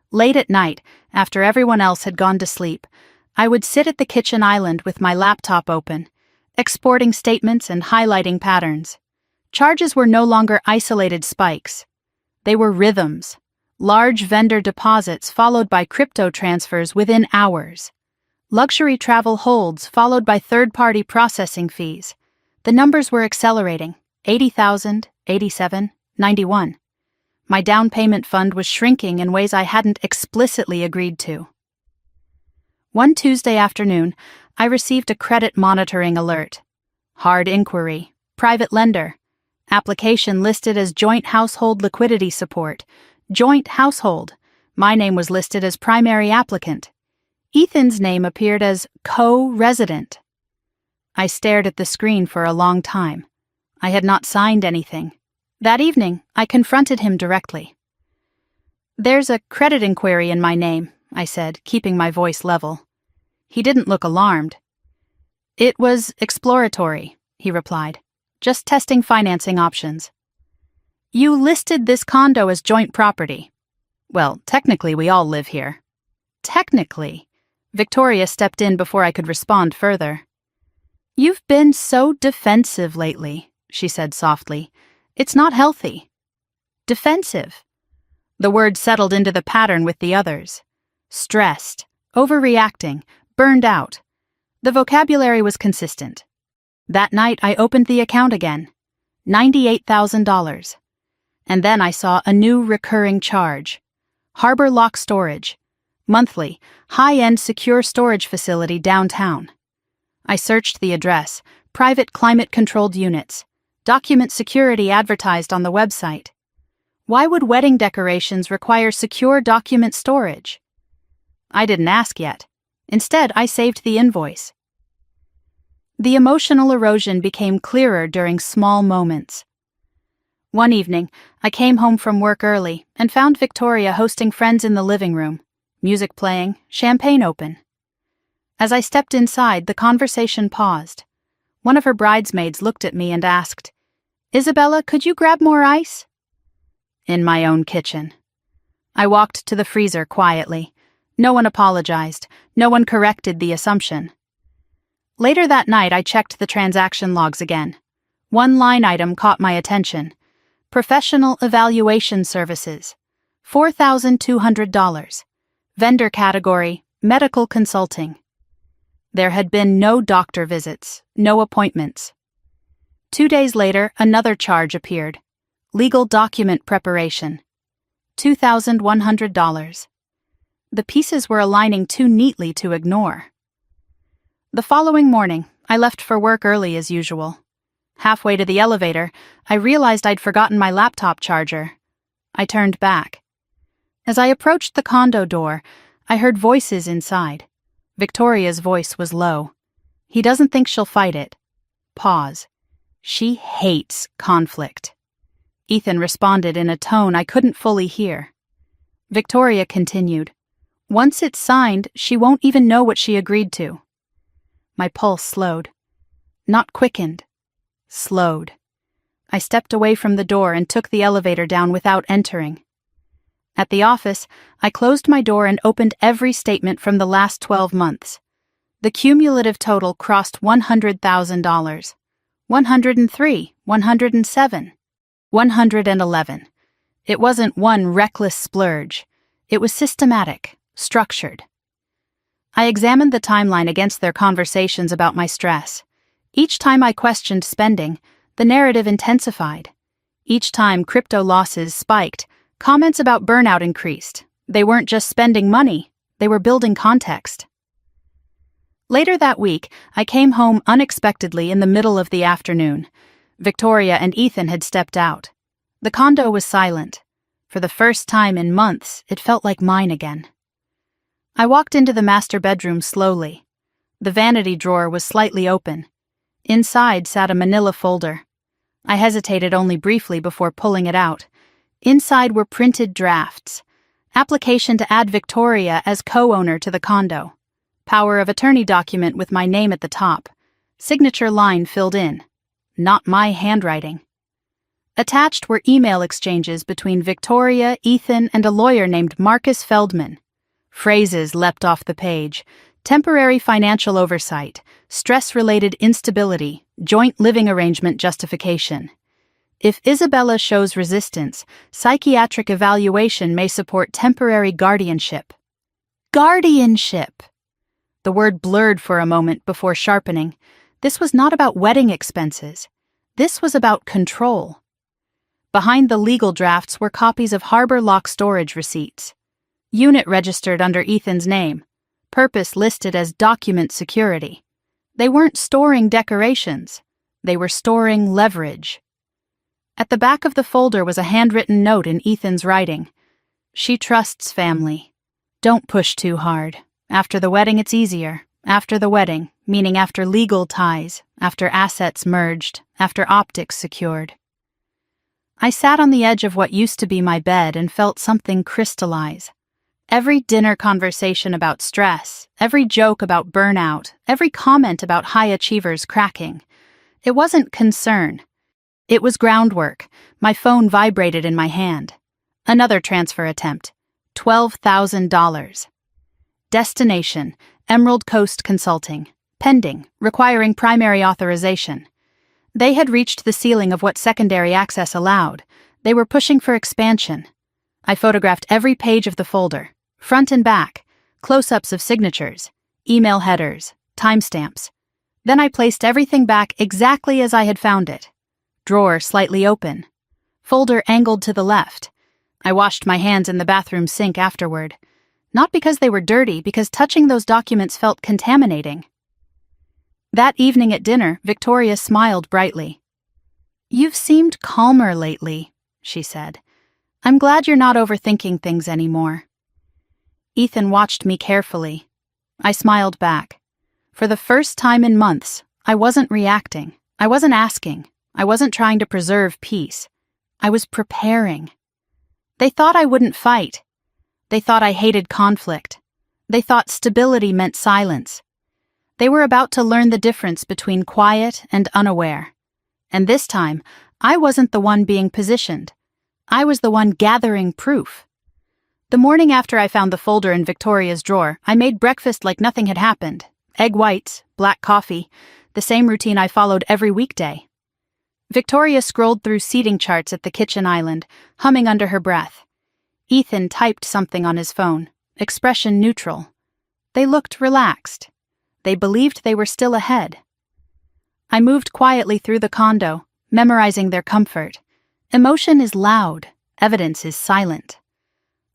Late at night, after everyone else had gone to sleep, I would sit at the kitchen island with my laptop open, exporting statements and highlighting patterns. Charges were no longer isolated spikes. They were rhythms, large vendor deposits followed by crypto transfers within hours. Luxury travel holds followed by third-party processing fees. The numbers were accelerating. 80,000, 87, 91. My down payment fund was shrinking in ways I hadn't explicitly agreed to. One Tuesday afternoon, I received a credit monitoring alert. Hard inquiry. Private lender. Application listed as joint household liquidity support. Joint household. My name was listed as primary applicant. Ethan's name appeared as co-resident. I stared at the screen for a long time. I had not signed anything. That evening, I confronted him directly. "There's a credit inquiry in my name," I said, keeping my voice level. He didn't look alarmed. "It was exploratory," he replied. "Just testing financing options." "You listed this condo as joint property." "Well, technically we all live here." "Technically?" Victoria stepped in before I could respond further. "You've been so defensive lately," she said softly. "It's not healthy." Defensive. The word settled into the pattern with the others. Stressed, overreacting, burned out. The vocabulary was consistent. That night I opened the account again. $98,000. And then I saw a new recurring charge. Harbor Lock Storage. Monthly, high-end secure storage facility downtown. I searched the address. Private climate-controlled units. Document security advertised on the website. Why would wedding decorations require secure document storage? I didn't ask yet. Instead, I saved the invoice. The emotional erosion became clearer during small moments. One evening, I came home from work early and found Victoria hosting friends in the living room, music playing, champagne open. As I stepped inside, the conversation paused. One of her bridesmaids looked at me and asked, "Isabella, could you grab more ice?" In my own kitchen. I walked to the freezer quietly. No one apologized. No one corrected the assumption. Later that night, I checked the transaction logs again. One line item caught my attention. Professional Evaluation Services. $4,200. Vendor category, Medical Consulting. There had been no doctor visits, no appointments. 2 days later, another charge appeared. Legal document preparation. $2,100. The pieces were aligning too neatly to ignore. The following morning, I left for work early as usual. Halfway to the elevator, I realized I'd forgotten my laptop charger. I turned back. As I approached the condo door, I heard voices inside. Victoria's voice was low. "He doesn't think she'll fight it." Pause. "She hates conflict." Ethan responded in a tone I couldn't fully hear. Victoria continued. "Once it's signed, she won't even know what she agreed to." My pulse slowed. Not quickened. Slowed. I stepped away from the door and took the elevator down without entering. At the office, I closed my door and opened every statement from the last 12 months. The cumulative total crossed $100,000. 103, 107, 111. It wasn't one reckless splurge. It was systematic, structured. I examined the timeline against their conversations about my stress. Each time I questioned spending, the narrative intensified. Each time crypto losses spiked, comments about burnout increased. They weren't just spending money, they were building context. Later that week, I came home unexpectedly in the middle of the afternoon. Victoria and Ethan had stepped out. The condo was silent. For the first time in months, it felt like mine again. I walked into the master bedroom slowly. The vanity drawer was slightly open. Inside sat a manila folder. I hesitated only briefly before pulling it out. Inside were printed drafts. Application to add Victoria as co-owner to the condo. Power of attorney document with my name at the top. Signature line filled in. Not my handwriting. Attached were email exchanges between Victoria, Ethan, and a lawyer named Marcus Feldman. Phrases leapt off the page. Temporary financial oversight, stress-related instability, joint living arrangement justification. If Isabella shows resistance, psychiatric evaluation may support temporary guardianship. Guardianship! The word blurred for a moment before sharpening. This was not about wedding expenses. This was about control. Behind the legal drafts were copies of Harbor Lock storage receipts. Unit registered under Ethan's name. Purpose listed as document security. They weren't storing decorations. They were storing leverage. At the back of the folder was a handwritten note in Ethan's writing. She trusts family. Don't push too hard. After the wedding, it's easier. After the wedding, meaning after legal ties, after assets merged, after optics secured. I sat on the edge of what used to be my bed and felt something crystallize. Every dinner conversation about stress, every joke about burnout, every comment about high achievers cracking. It wasn't concern. It was groundwork. My phone vibrated in my hand. Another transfer attempt. $12,000. Destination, Emerald Coast Consulting. Pending, requiring primary authorization. They had reached the ceiling of what secondary access allowed. They were pushing for expansion. I photographed every page of the folder. Front and back, close-ups of signatures, email headers, timestamps. Then I placed everything back exactly as I had found it. Drawer slightly open. Folder angled to the left. I washed my hands in the bathroom sink afterward. Not because they were dirty, because touching those documents felt contaminating. That evening at dinner, Victoria smiled brightly. "You've seemed calmer lately," she said. "I'm glad you're not overthinking things anymore." Ethan watched me carefully. I smiled back. For the first time in months, I wasn't reacting. I wasn't asking. I wasn't trying to preserve peace. I was preparing. They thought I wouldn't fight. They thought I hated conflict. They thought stability meant silence. They were about to learn the difference between quiet and unaware. And this time, I wasn't the one being positioned. I was the one gathering proof. The morning after I found the folder in Victoria's drawer, I made breakfast like nothing had happened. Egg whites, black coffee, the same routine I followed every weekday. Victoria scrolled through seating charts at the kitchen island, humming under her breath. Ethan typed something on his phone, expression neutral. They looked relaxed. They believed they were still ahead. I moved quietly through the condo, memorizing their comfort. Emotion is loud, evidence is silent.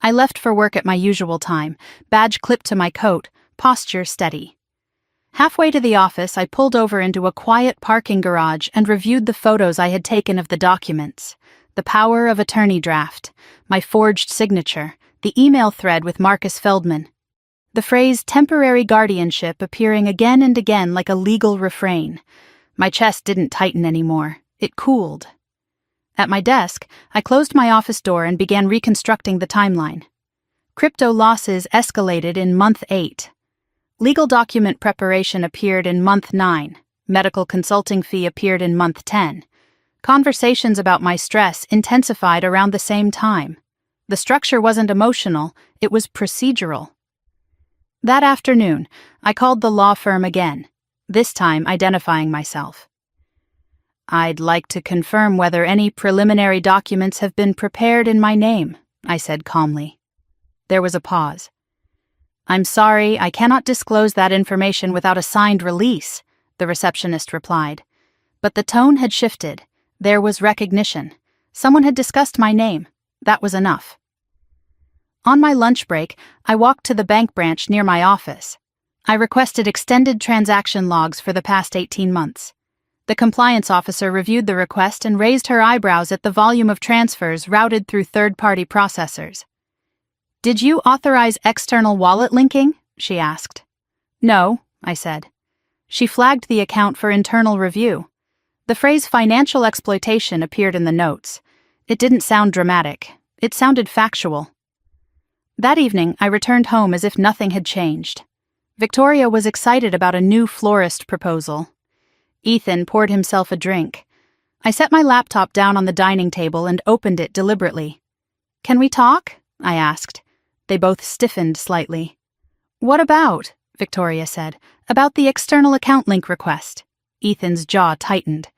I left for work at my usual time, badge clipped to my coat, posture steady. Halfway to the office, I pulled over into a quiet parking garage and reviewed the photos I had taken of the documents. The power of attorney draft, my forged signature, the email thread with Marcus Feldman. The phrase temporary guardianship appearing again and again like a legal refrain. My chest didn't tighten anymore. It cooled. At my desk, I closed my office door and began reconstructing the timeline. Crypto losses escalated in month 8. Legal document preparation appeared in month 9. Medical consulting fee appeared in month 10. Conversations about my stress intensified around the same time. The structure wasn't emotional, it was procedural. That afternoon, I called the law firm again, this time identifying myself. "I'd like to confirm whether any preliminary documents have been prepared in my name," I said calmly. There was a pause. "I'm sorry, I cannot disclose that information without a signed release," the receptionist replied. But the tone had shifted. There was recognition. Someone had discussed my name. That was enough. On my lunch break, I walked to the bank branch near my office. I requested extended transaction logs for the past 18 months. The compliance officer reviewed the request and raised her eyebrows at the volume of transfers routed through third-party processors. "Did you authorize external wallet linking?" she asked. "No," I said. She flagged the account for internal review. The phrase financial exploitation appeared in the notes. It didn't sound dramatic. It sounded factual. That evening, I returned home as if nothing had changed. Victoria was excited about a new florist proposal. Ethan poured himself a drink. I set my laptop down on the dining table and opened it deliberately. "Can we talk?" I asked. They both stiffened slightly. "What about?" Victoria said. "About the external account link request." Ethan's jaw tightened.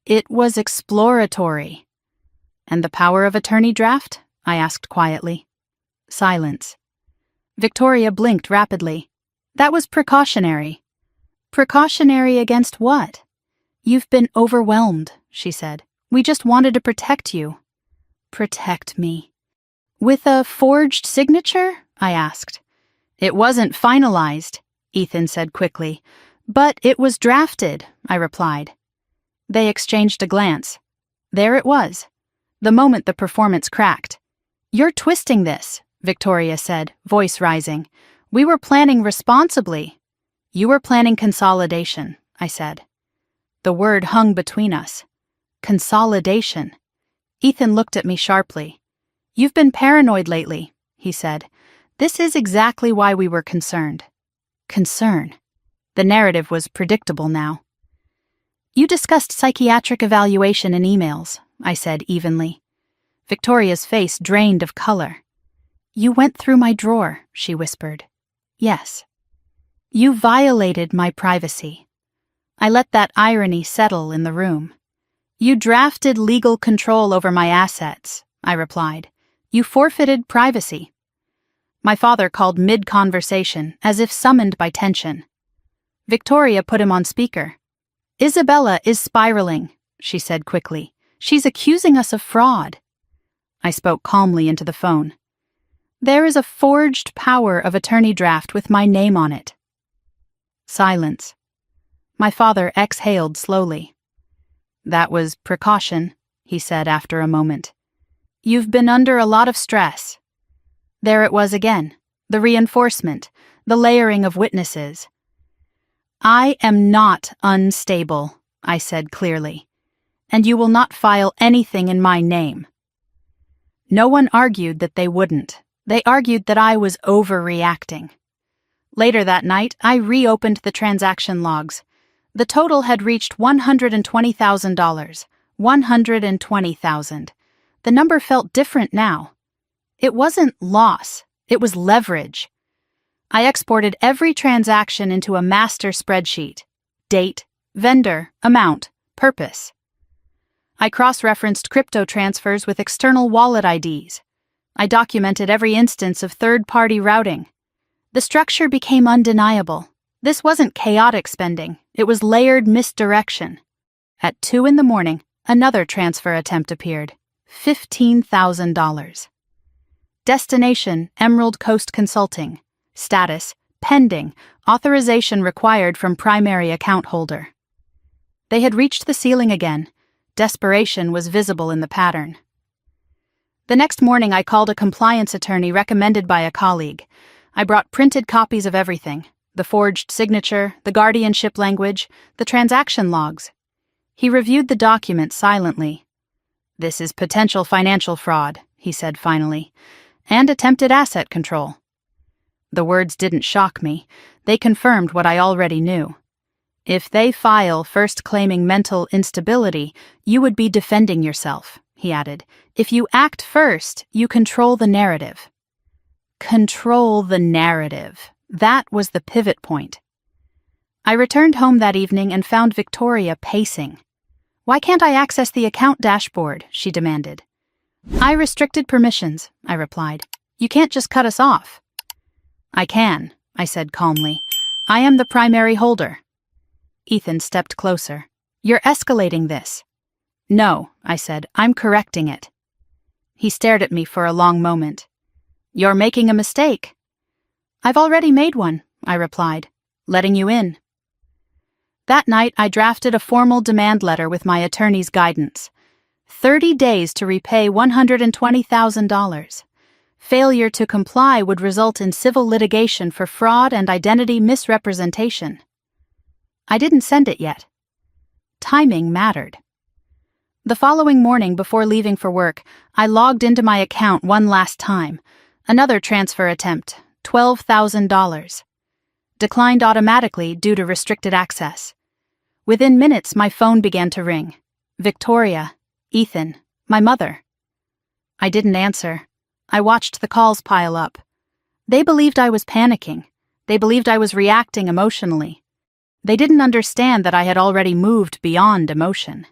"It was exploratory." "And the power of attorney draft?" I asked quietly. Silence. Victoria blinked rapidly. "That was precautionary." "Precautionary against what?" "You've been overwhelmed," she said. "We just wanted to protect you." "Protect me." "With a forged signature?" I asked. "It wasn't finalized," Ethan said quickly. "But it was drafted," I replied. They exchanged a glance. There it was. The moment the performance cracked. "You're twisting this," Victoria said, voice rising. "We were planning responsibly." "You were planning consolidation," I said. The word hung between us. Consolidation. Ethan looked at me sharply. "You've been paranoid lately," he said. "This is exactly why we were concerned." Concern. The narrative was predictable now. "You discussed psychiatric evaluation in emails," I said evenly. Victoria's face drained of color. "You went through my drawer," she whispered. "Yes." "You violated my privacy." I let that irony settle in the room. "You drafted legal control over my assets," I replied. "You forfeited privacy." My father called mid-conversation, as if summoned by tension. Victoria put him on speaker. "Isabella is spiraling," she said quickly. "She's accusing us of fraud." I spoke calmly into the phone. "There is a forged power of attorney draft with my name on it." Silence. My father exhaled slowly. "That was precaution," he said after a moment. "You've been under a lot of stress." There it was again, the reinforcement, the layering of witnesses. "I am not unstable," I said clearly, "and you will not file anything in my name." No one argued that they wouldn't. They argued that I was overreacting. Later that night, I reopened the transaction logs. The total had reached $120,000. $120,000. The number felt different now. It wasn't loss, it was leverage. I exported every transaction into a master spreadsheet. Date, vendor, amount, purpose. I cross-referenced crypto transfers with external wallet IDs. I documented every instance of third-party routing. The structure became undeniable. This wasn't chaotic spending, it was layered misdirection. At 2 a.m, another transfer attempt appeared. $15,000. Destination, Emerald Coast Consulting. Status, pending, authorization required from primary account holder. They had reached the ceiling again. Desperation was visible in the pattern. The next morning I called a compliance attorney recommended by a colleague. I brought printed copies of everything, the forged signature, the guardianship language, the transaction logs. He reviewed the document silently. "This is potential financial fraud," he said finally, "and attempted asset control." The words didn't shock me. They confirmed what I already knew. If they file first claiming mental instability, you would be defending yourself, he added. If you act first, you control the narrative. Control the narrative. That was the pivot point. I returned home that evening and found Victoria pacing. Why can't I access the account dashboard? She demanded. I restricted permissions, I replied. You can't just cut us off. I can, I said calmly. I am the primary holder. Ethan stepped closer. You're escalating this. No, I said, I'm correcting it. He stared at me for a long moment. You're making a mistake. I've already made one, I replied, letting you in. That night, I drafted a formal demand letter with my attorney's guidance. 30 days to repay $120,000. Failure to comply would result in civil litigation for fraud and identity misrepresentation. I didn't send it yet. Timing mattered. The following morning, before leaving for work, I logged into my account one last time. Another transfer attempt, $12,000. Declined automatically due to restricted access. Within minutes, my phone began to ring. Victoria, Ethan, my mother. I didn't answer. I watched the calls pile up. They believed I was panicking. They believed I was reacting emotionally. They didn't understand that I had already moved beyond emotion.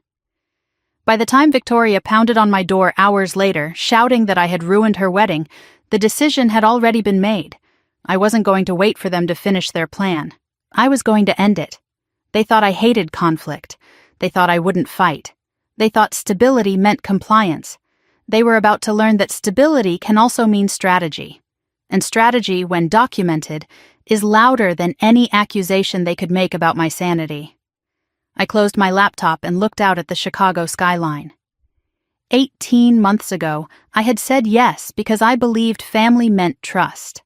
By the time Victoria pounded on my door hours later, shouting that I had ruined her wedding, the decision had already been made. I wasn't going to wait for them to finish their plan. I was going to end it. They thought I hated conflict. They thought I wouldn't fight. They thought stability meant compliance. They were about to learn that stability can also mean strategy. And strategy, when documented, is louder than any accusation they could make about my sanity. I closed my laptop and looked out at the Chicago skyline. 18 months ago, I had said yes because I believed family meant trust.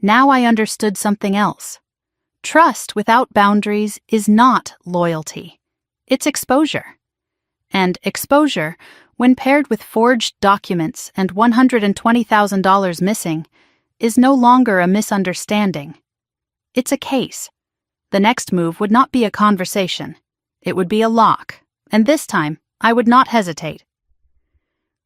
Now I understood something else. Trust without boundaries is not loyalty. It's exposure. And exposure, when paired with forged documents and $120,000 missing, is no longer a misunderstanding. It's a case. The next move would not be a conversation. It would be a lock, and this time, I would not hesitate.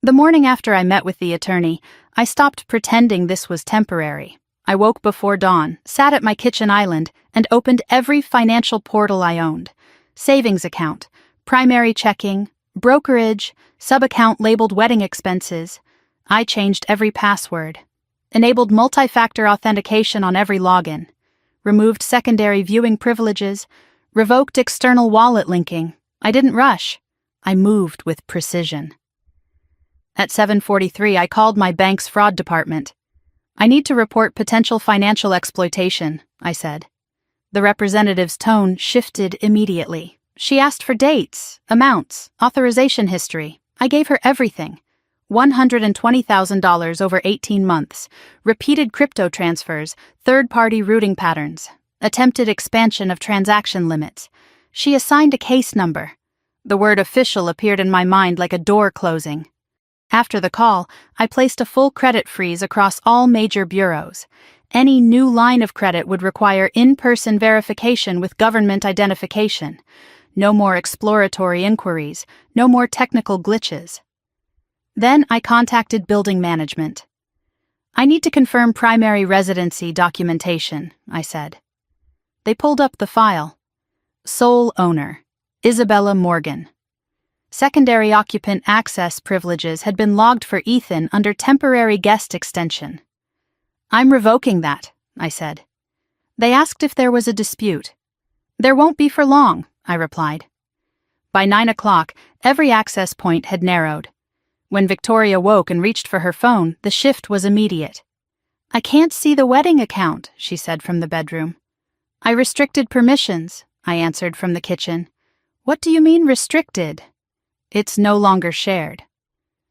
The morning after I met with the attorney, I stopped pretending this was temporary. I woke before dawn, sat at my kitchen island, and opened every financial portal I owned. Savings account, primary checking, brokerage, sub-account labeled wedding expenses. I changed every password. Enabled multi-factor authentication on every login. Removed secondary viewing privileges. Revoked external wallet linking. I didn't rush. I moved with precision. At 7:43, I called my bank's fraud department. I need to report potential financial exploitation, I said. The representative's tone shifted immediately. She asked for dates, amounts, authorization history. I gave her everything. $120,000 over 18 months, repeated crypto transfers, third-party routing patterns, attempted expansion of transaction limits. She assigned a case number. The word official appeared in my mind like a door closing. After the call, I placed a full credit freeze across all major bureaus. Any new line of credit would require in-person verification with government identification. No more exploratory inquiries, no more technical glitches. Then I contacted building management. I need to confirm primary residency documentation, I said. They pulled up the file. Sole owner, Isabella Morgan. Secondary occupant access privileges had been logged for Ethan under temporary guest extension. I'm revoking that, I said. They asked if there was a dispute. There won't be for long, I replied. By 9 o'clock, every access point had narrowed. When Victoria woke and reached for her phone, the shift was immediate. I can't see the wedding account, she said from the bedroom. I restricted permissions, I answered from the kitchen. What do you mean restricted? It's no longer shared.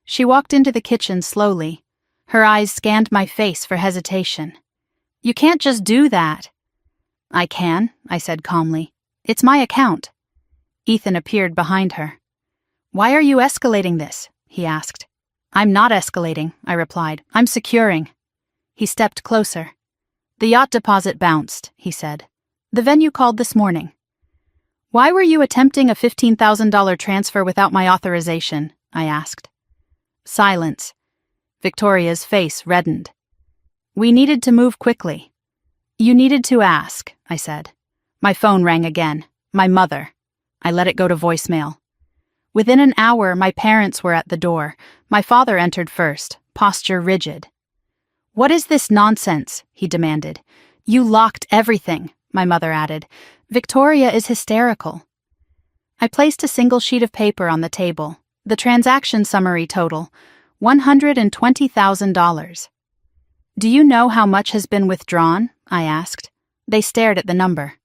She walked into the kitchen slowly. Her eyes scanned my face for hesitation. You can't just do that. I can, I said calmly. It's my account. Ethan appeared behind her. Why are you escalating this? He asked. I'm not escalating, I replied. I'm securing. He stepped closer. The yacht deposit bounced, he said. The venue called this morning. Why were you attempting a $15,000 transfer without my authorization? I asked. Silence. Victoria's face reddened. We needed to move quickly. You needed to ask, I said. My phone rang again. My mother. I let it go to voicemail. Within an hour, my parents were at the door. My father entered first, posture rigid. What is this nonsense? He demanded. You locked everything, my mother added. Victoria is hysterical. I placed a single sheet of paper on the table. The transaction summary total, $120,000. Do you know how much has been withdrawn? I asked. They stared at the number.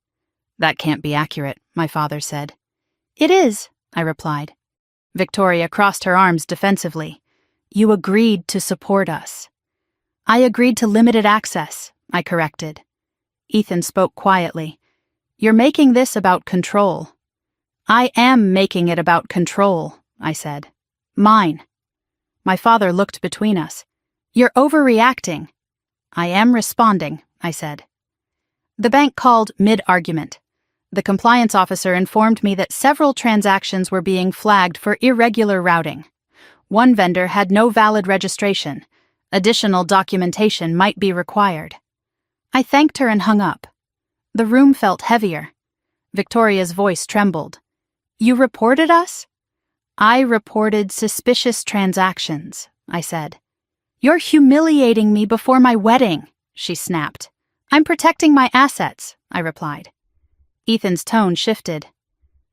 That can't be accurate, my father said. It is, I replied. Victoria crossed her arms defensively. You agreed to support us. I agreed to limited access, I corrected. Ethan spoke quietly. You're making this about control. I am making it about control, I said. Mine. My father looked between us. You're overreacting. I am responding, I said. The bank called mid-argument. The compliance officer informed me that several transactions were being flagged for irregular routing. One vendor had no valid registration. Additional documentation might be required. I thanked her and hung up. The room felt heavier. Victoria's voice trembled. You reported us? I reported suspicious transactions, I said. You're humiliating me before my wedding, she snapped. I'm protecting my assets, I replied. Ethan's tone shifted.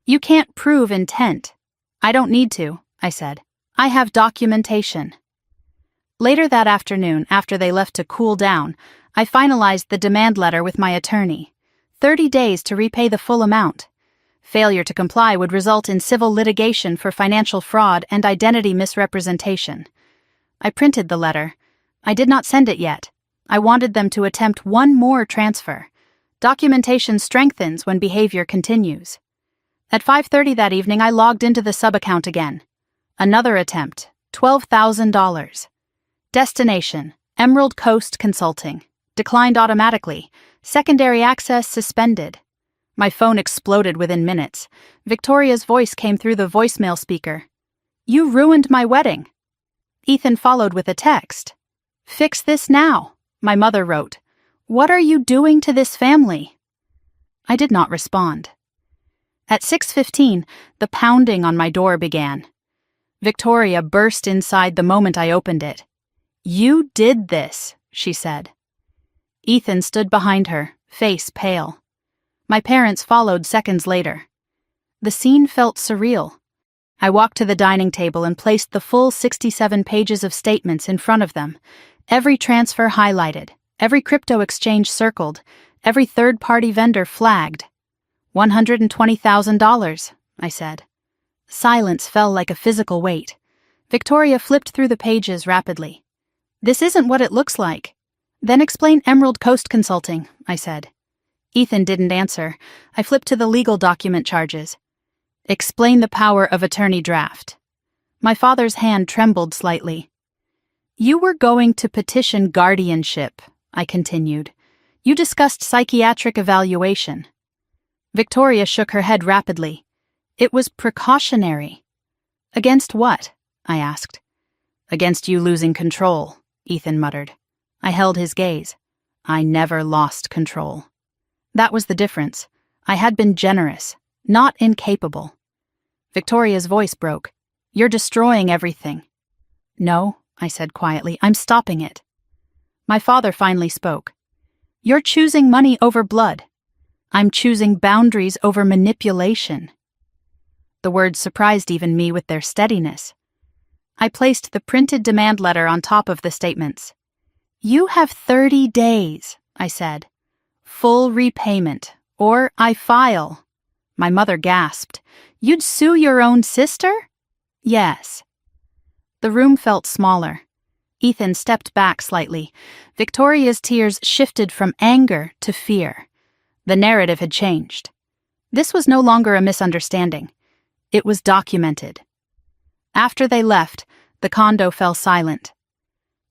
You can't prove intent. I don't need to, I said. I have documentation. Later that afternoon, after they left to cool down, I finalized the demand letter with my attorney. 30 days to repay the full amount. Failure to comply would result in civil litigation for financial fraud and identity misrepresentation. I printed the letter. I did not send it yet. I wanted them to attempt one more transfer. Documentation strengthens when behavior continues. At 5:30 that evening, I logged into the sub-account again. Another attempt, $12,000. Destination, Emerald Coast Consulting. Declined automatically. Secondary access suspended. My phone exploded within minutes. Victoria's voice came through the voicemail speaker. You ruined my wedding. Ethan followed with a text. Fix this now, my mother wrote. What are you doing to this family? I did not respond. At 6:15, the pounding on my door began. Victoria burst inside the moment I opened it. You did this, she said. Ethan stood behind her, face pale. My parents followed seconds later. The scene felt surreal. I walked to the dining table and placed the full 67 pages of statements in front of them, every transfer highlighted, every crypto exchange circled, every third-party vendor flagged. $120,000, I said. Silence fell like a physical weight. Victoria flipped through the pages rapidly. This isn't what it looks like. Then explain Emerald Coast Consulting, I said. Ethan didn't answer. I flipped to the legal document charges. Explain the power of attorney draft. My father's hand trembled slightly. You were going to petition guardianship, I continued. You discussed psychiatric evaluation. Victoria shook her head rapidly. It was precautionary. Against what? I asked. Against you losing control, Ethan muttered. I held his gaze. I never lost control. That was the difference. I had been generous, not incapable. Victoria's voice broke. You're destroying everything. No, I said quietly, I'm stopping it. My father finally spoke. You're choosing money over blood. I'm choosing boundaries over manipulation. The words surprised even me with their steadiness. I placed the printed demand letter on top of the statements. You have 30 days, I said. Full repayment, or I file. My mother gasped. You'd sue your own sister? Yes. The room felt smaller. Ethan stepped back slightly. Victoria's tears shifted from anger to fear. The narrative had changed. This was no longer a misunderstanding. It was documented. After they left, the condo fell silent.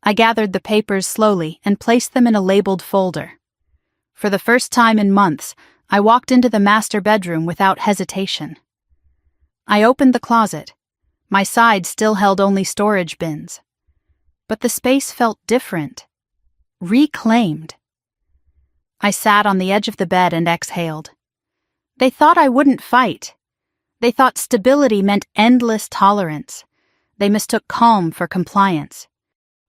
I gathered the papers slowly and placed them in a labeled folder. For the first time in months, I walked into the master bedroom without hesitation. I opened the closet. My side still held only storage bins. But the space felt different. Reclaimed. I sat on the edge of the bed and exhaled. They thought I wouldn't fight. They thought stability meant endless tolerance. They mistook calm for compliance.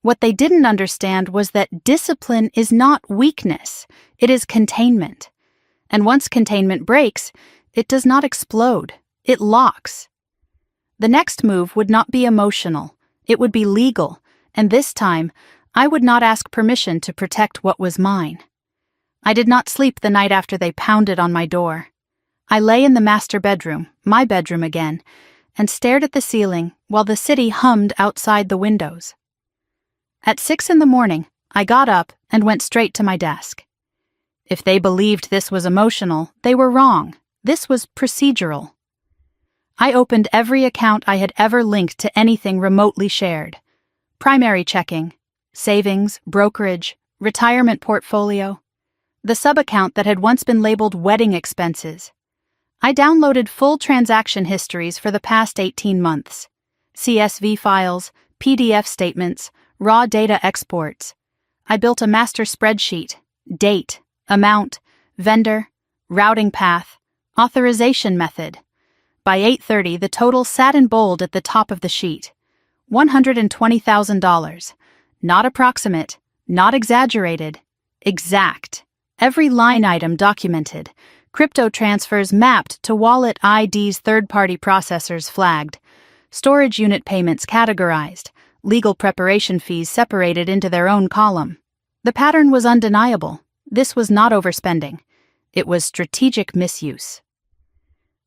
What they didn't understand was that discipline is not weakness, it is containment. And once containment breaks, it does not explode, it locks. The next move would not be emotional, it would be legal, and this time, I would not ask permission to protect what was mine. I did not sleep the night after they pounded on my door. I lay in the master bedroom, my bedroom again, and stared at the ceiling while the city hummed outside the windows. At 6 a.m, I got up and went straight to my desk. If they believed this was emotional, they were wrong. This was procedural. I opened every account I had ever linked to anything remotely shared. Primary checking, savings, brokerage, retirement portfolio, the sub-account that had once been labeled wedding expenses. I downloaded full transaction histories for the past 18 months, CSV files, PDF statements, raw data exports. I built a master spreadsheet, date, amount, vendor, routing path, authorization method. By 8:30, the total sat in bold at the top of the sheet. $120,000. Not approximate, not exaggerated, exact. Every line item documented. Crypto transfers mapped to wallet IDs, third-party processors flagged. Storage unit payments categorized. Legal preparation fees separated into their own column. The pattern was undeniable. This was not overspending. It was strategic misuse.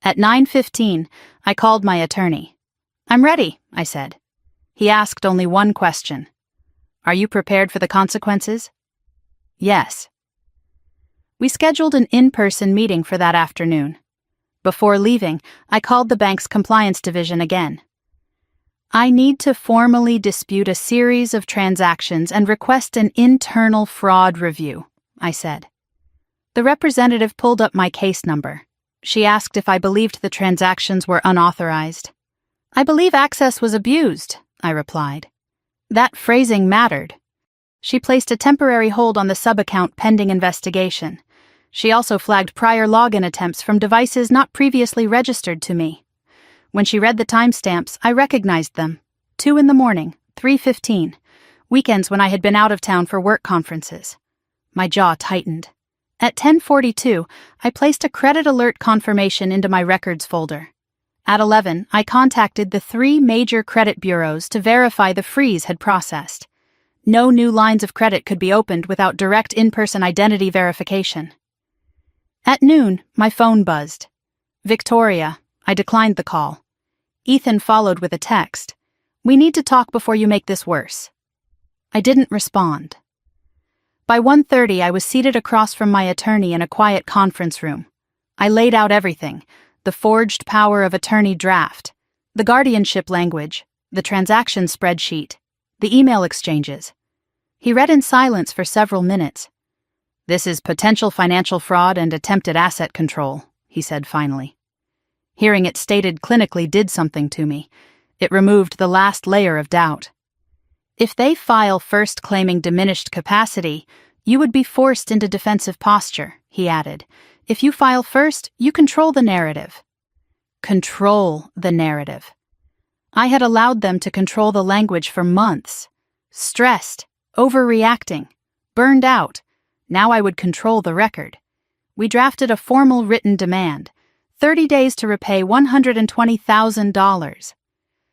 At 9:15, I called my attorney. "I'm ready," I said. He asked only one question. "Are you prepared for the consequences?" "Yes." We scheduled an in-person meeting for that afternoon. Before leaving, I called the bank's compliance division again. "I need to formally dispute a series of transactions and request an internal fraud review," I said. The representative pulled up my case number. She asked if I believed the transactions were unauthorized. "I believe access was abused," I replied. That phrasing mattered. She placed a temporary hold on the sub-account pending investigation. She also flagged prior login attempts from devices not previously registered to me. When she read the timestamps, I recognized them. 2 a.m, 3:15, weekends when I had been out of town for work conferences. My jaw tightened. At 10:42, I placed a credit alert confirmation into my records folder. At 11, I contacted the 3 major credit bureaus to verify the freeze had processed. No new lines of credit could be opened without direct in-person identity verification. At noon, my phone buzzed. "Victoria," I declined the call. Ethan followed with a text. "We need to talk before you make this worse." I didn't respond. By 1:30, I was seated across from my attorney in a quiet conference room. I laid out everything: the forged power of attorney draft, the guardianship language, the transaction spreadsheet, the email exchanges. He read in silence for several minutes. "This is potential financial fraud and attempted asset control," he said finally. Hearing it stated clinically did something to me. It removed the last layer of doubt. "If they file first claiming diminished capacity, you would be forced into defensive posture," he added. "If you file first, you control the narrative." Control the narrative. I had allowed them to control the language for months. Stressed, overreacting, burned out. Now I would control the record. We drafted a formal written demand, 30 days to repay $120,000.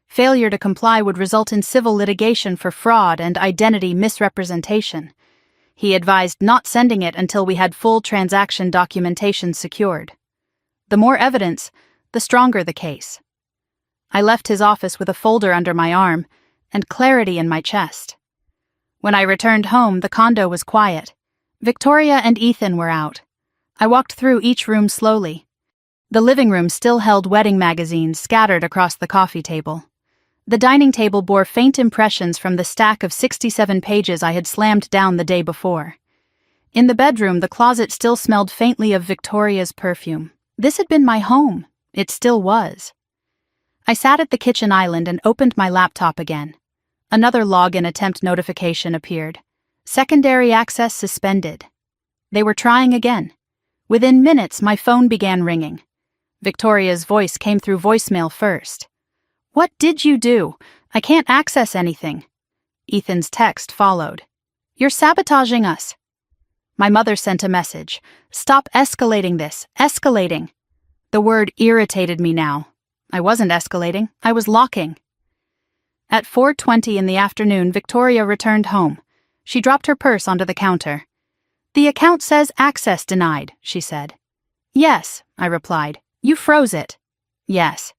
Failure to comply would result in civil litigation for fraud and identity misrepresentation. He advised not sending it until we had full transaction documentation secured. The more evidence, the stronger the case. I left his office with a folder under my arm and clarity in my chest. When I returned home, the condo was quiet. Victoria and Ethan were out. I walked through each room slowly. The living room still held wedding magazines scattered across the coffee table. The dining table bore faint impressions from the stack of 67 pages I had slammed down the day before. In the bedroom, the closet still smelled faintly of Victoria's perfume. This had been my home. It still was. I sat at the kitchen island and opened my laptop again. Another login attempt notification appeared. Secondary access suspended. They were trying again. Within minutes, my phone began ringing. Victoria's voice came through voicemail first. "What did you do? I can't access anything." Ethan's text followed. "You're sabotaging us." My mother sent a message. "Stop escalating this. Escalating." The word irritated me now. I wasn't escalating. I was locking. At 4:20 in the afternoon, Victoria returned home. She dropped her purse onto the counter. "The account says access denied," she said. "Yes," I replied. "You froze it." "Yes."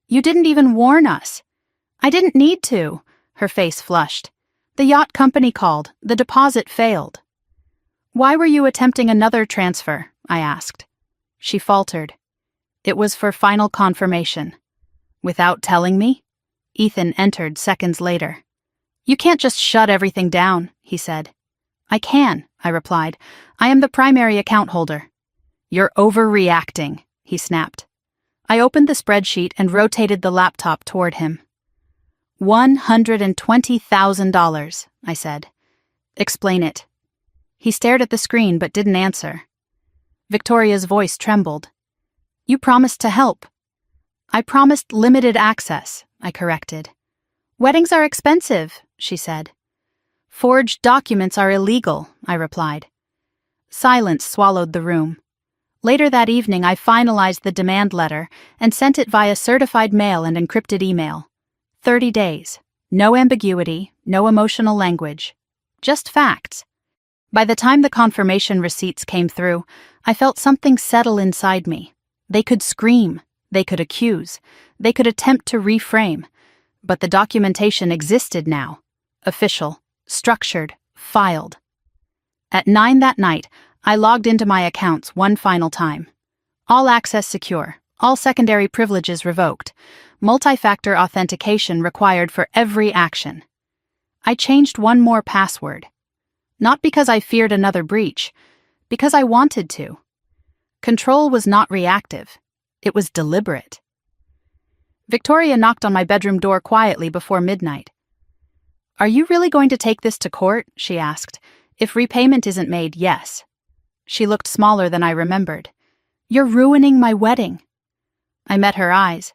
"You didn't even warn us." "I didn't need to." Her face flushed. "The yacht company called. The deposit failed." "Why were you attempting another transfer?" I asked. She faltered. "It was for final confirmation." "Without telling me?" Ethan entered seconds later. "You can't just shut everything down," he said. "I can," I replied. "I am the primary account holder." "You're overreacting," he snapped. I opened the spreadsheet and rotated the laptop toward him. $120,000, I said. "Explain it." He stared at the screen but didn't answer. Victoria's voice trembled. "You promised to help." "I promised limited access," I corrected. "Weddings are expensive," she said. "Forged documents are illegal," I replied. Silence swallowed the room. Later that evening, I finalized the demand letter and sent it via certified mail and encrypted email. 30 days. No ambiguity, no emotional language. Just facts. By the time the confirmation receipts came through, I felt something settle inside me. They could scream. They could accuse. They could attempt to reframe. But the documentation existed now. Official, structured, filed. At 9 that night, I logged into my accounts one final time. All access secure, all secondary privileges revoked, multi-factor authentication required for every action. I changed one more password. Not because I feared another breach, because I wanted to. Control was not reactive. It was deliberate. Victoria knocked on my bedroom door quietly before midnight. "Are you really going to take this to court?" she asked. "If repayment isn't made, yes." She looked smaller than I remembered. "You're ruining my wedding." I met her eyes.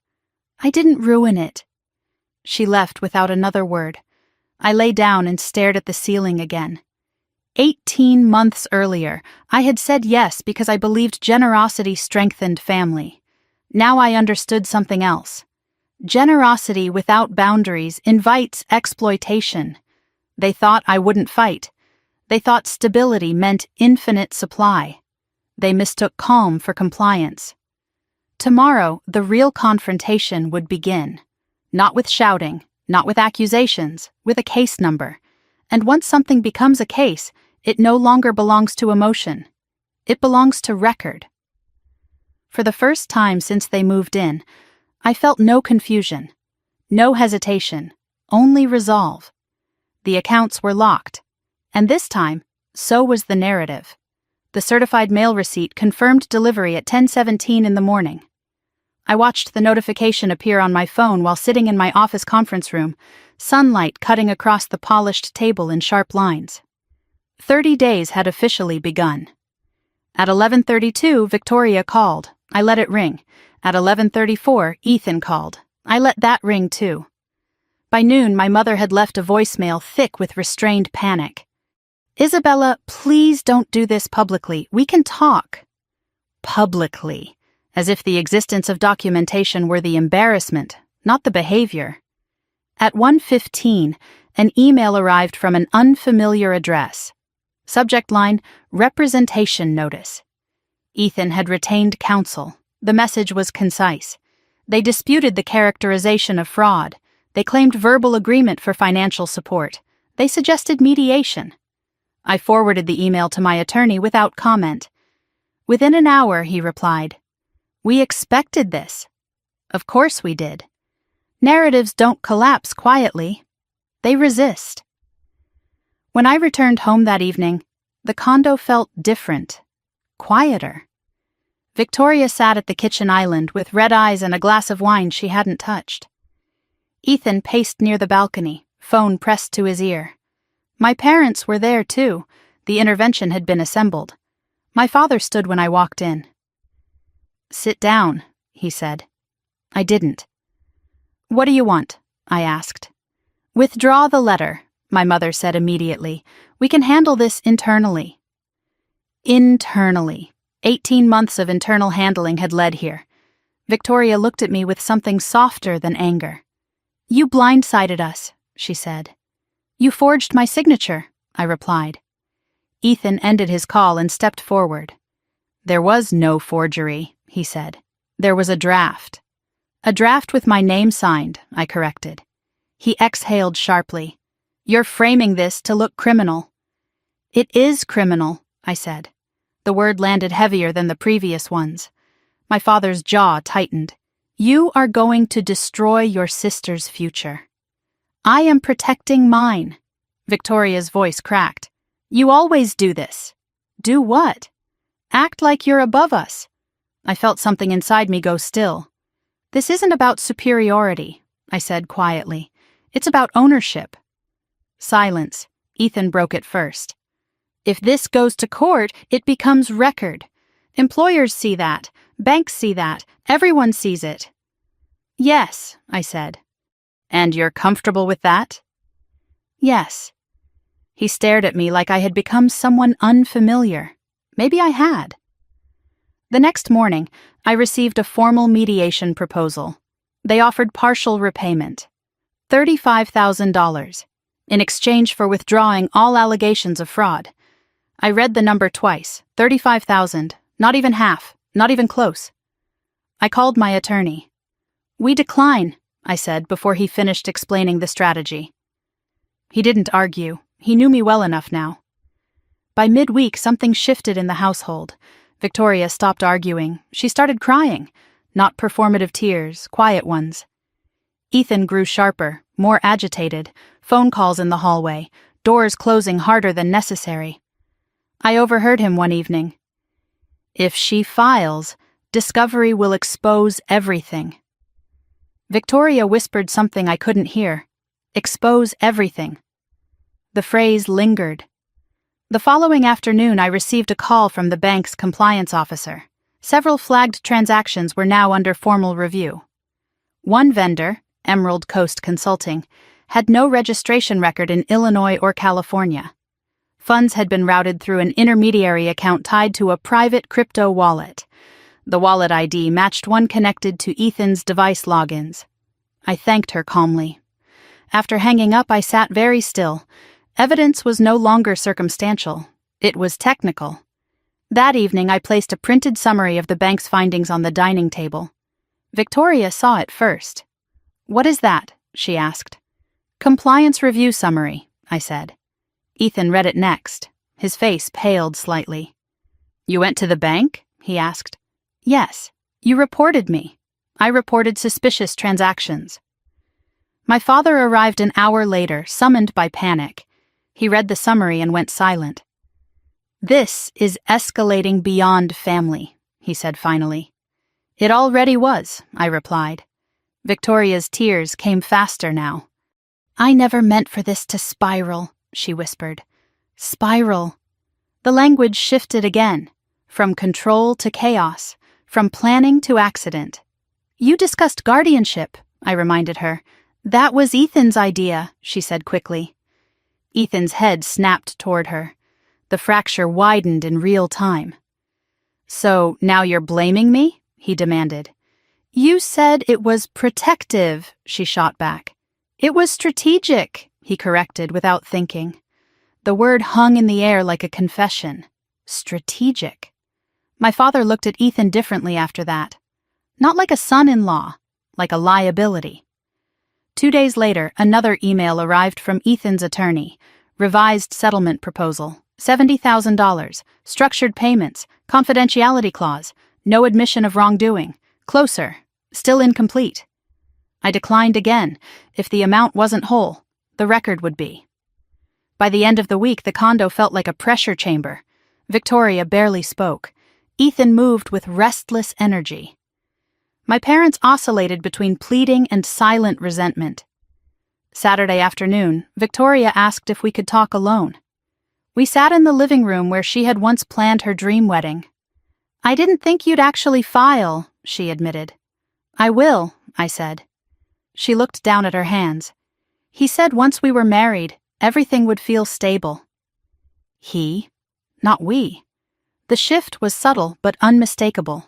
"I didn't ruin it." She left without another word. I lay down and stared at the ceiling again. 18 months earlier, I had said yes because I believed generosity strengthened family. Now I understood something else. Generosity without boundaries invites exploitation. They thought I wouldn't fight. They thought stability meant infinite supply. They mistook calm for compliance. Tomorrow, the real confrontation would begin. Not with shouting, not with accusations, with a case number. And once something becomes a case, it no longer belongs to emotion. It belongs to record. For the first time since they moved in, I felt no confusion, no hesitation, only resolve. The accounts were locked. And this time, so was the narrative. The certified mail receipt confirmed delivery at 10:17 in the morning. I watched the notification appear on my phone while sitting in my office conference room, sunlight cutting across the polished table in sharp lines. 30 days had officially begun. At 11:32, Victoria called. I let it ring. At 11:34, Ethan called. I let that ring too. By noon, my mother had left a voicemail thick with restrained panic. "Isabella, please don't do this publicly. We can talk." Publicly, as if the existence of documentation were the embarrassment, not the behavior. At 1:15, an email arrived from an unfamiliar address. Subject line, representation notice. Ethan had retained counsel. The message was concise. They disputed the characterization of fraud. They claimed verbal agreement for financial support. They suggested mediation. I forwarded the email to my attorney without comment. Within an hour, he replied, "We expected this." Of course we did. Narratives don't collapse quietly. They resist. When I returned home that evening, The condo felt different, quieter. Victoria sat at the kitchen island with red eyes and a glass of wine she hadn't touched. Ethan paced near the balcony, phone pressed to his ear. My parents were there too. The intervention had been assembled. My father stood when I walked in. "Sit down," he said. I didn't. "What do you want?" I asked. "Withdraw the letter," my mother said immediately. "We can handle this internally." Internally. 18 months of internal handling had led here. Victoria looked at me with something softer than anger. "You blindsided us," she said. "You forged my signature," I replied. Ethan ended his call and stepped forward. "There was no forgery," he said. "There was a draft." "A draft with my name signed," I corrected. He exhaled sharply. "You're framing this to look criminal." "It is criminal," I said. The word landed heavier than the previous ones. My father's jaw tightened. "You are going to destroy your sister's future." "I am protecting mine." Victoria's voice cracked. "You always do this." "Do what?" "Act like you're above us." I felt something inside me go still. "This isn't about superiority," I said quietly. "It's about ownership." Silence. Ethan broke it first. "If this goes to court, it becomes record. Employers see that. Banks see that. Everyone sees it." "Yes," I said. "And you're comfortable with that?" "Yes." He stared at me like I had become someone unfamiliar. Maybe I had. The next morning, I received a formal mediation proposal. They offered partial repayment. $35,000, in exchange for withdrawing all allegations of fraud. I read the number twice. 35,000, not even half, not even close. I called my attorney. "We decline," I said before he finished explaining the strategy. He didn't argue. He knew me well enough now. By midweek, something shifted in the household. Victoria stopped arguing. She started crying. Not performative tears, quiet ones. Ethan grew sharper, more agitated, phone calls in the hallway, doors closing harder than necessary. I overheard him one evening. "If she files, discovery will expose everything." Victoria whispered something I couldn't hear. "Expose everything." The phrase lingered. The following afternoon, I received a call from the bank's compliance officer. Several flagged transactions were now under formal review. One vendor, Emerald Coast Consulting, had no registration record in Illinois or California. Funds had been routed through an intermediary account tied to a private crypto wallet. The wallet ID matched one connected to Ethan's device logins. I thanked her calmly. After hanging up, I sat very still. Evidence was no longer circumstantial. It was technical. That evening, I placed a printed summary of the bank's findings on the dining table. Victoria saw it first. "What is that?" she asked. "Compliance review summary," I said. Ethan read it next. His face paled slightly. "You went to the bank?" he asked. "Yes. You reported me." I reported suspicious transactions. My father arrived an hour later, summoned by panic. He read the summary and went silent. "This is escalating beyond family," he said finally. "It already was," I replied. Victoria's tears came faster now. "I never meant for this to spiral," she whispered. "Spiral." The language shifted again, from control to chaos, from planning to accident. "You discussed guardianship," I reminded her. "That was Ethan's idea," she said quickly. Ethan's head snapped toward her. The fracture widened in real time. "So now you're blaming me?" he demanded. "You said it was protective," she shot back. "It was strategic," he corrected without thinking. The word hung in the air like a confession. Strategic. My father looked at Ethan differently after that. Not like a son-in-law, like a liability. 2 days later, another email arrived from Ethan's attorney. Revised settlement proposal. $70,000. Structured payments. Confidentiality clause. No admission of wrongdoing. Closer. Still incomplete. I declined again. If the amount wasn't whole, the record would be. By the end of the week, the condo felt like a pressure chamber. Victoria barely spoke. Ethan moved with restless energy. My parents oscillated between pleading and silent resentment. Saturday afternoon, Victoria asked if we could talk alone. We sat in the living room where she had once planned her dream wedding. "I didn't think you'd actually file," she admitted. "I will," I said. She looked down at her hands. "He said once we were married, everything would feel stable." He? Not we. The shift was subtle but unmistakable.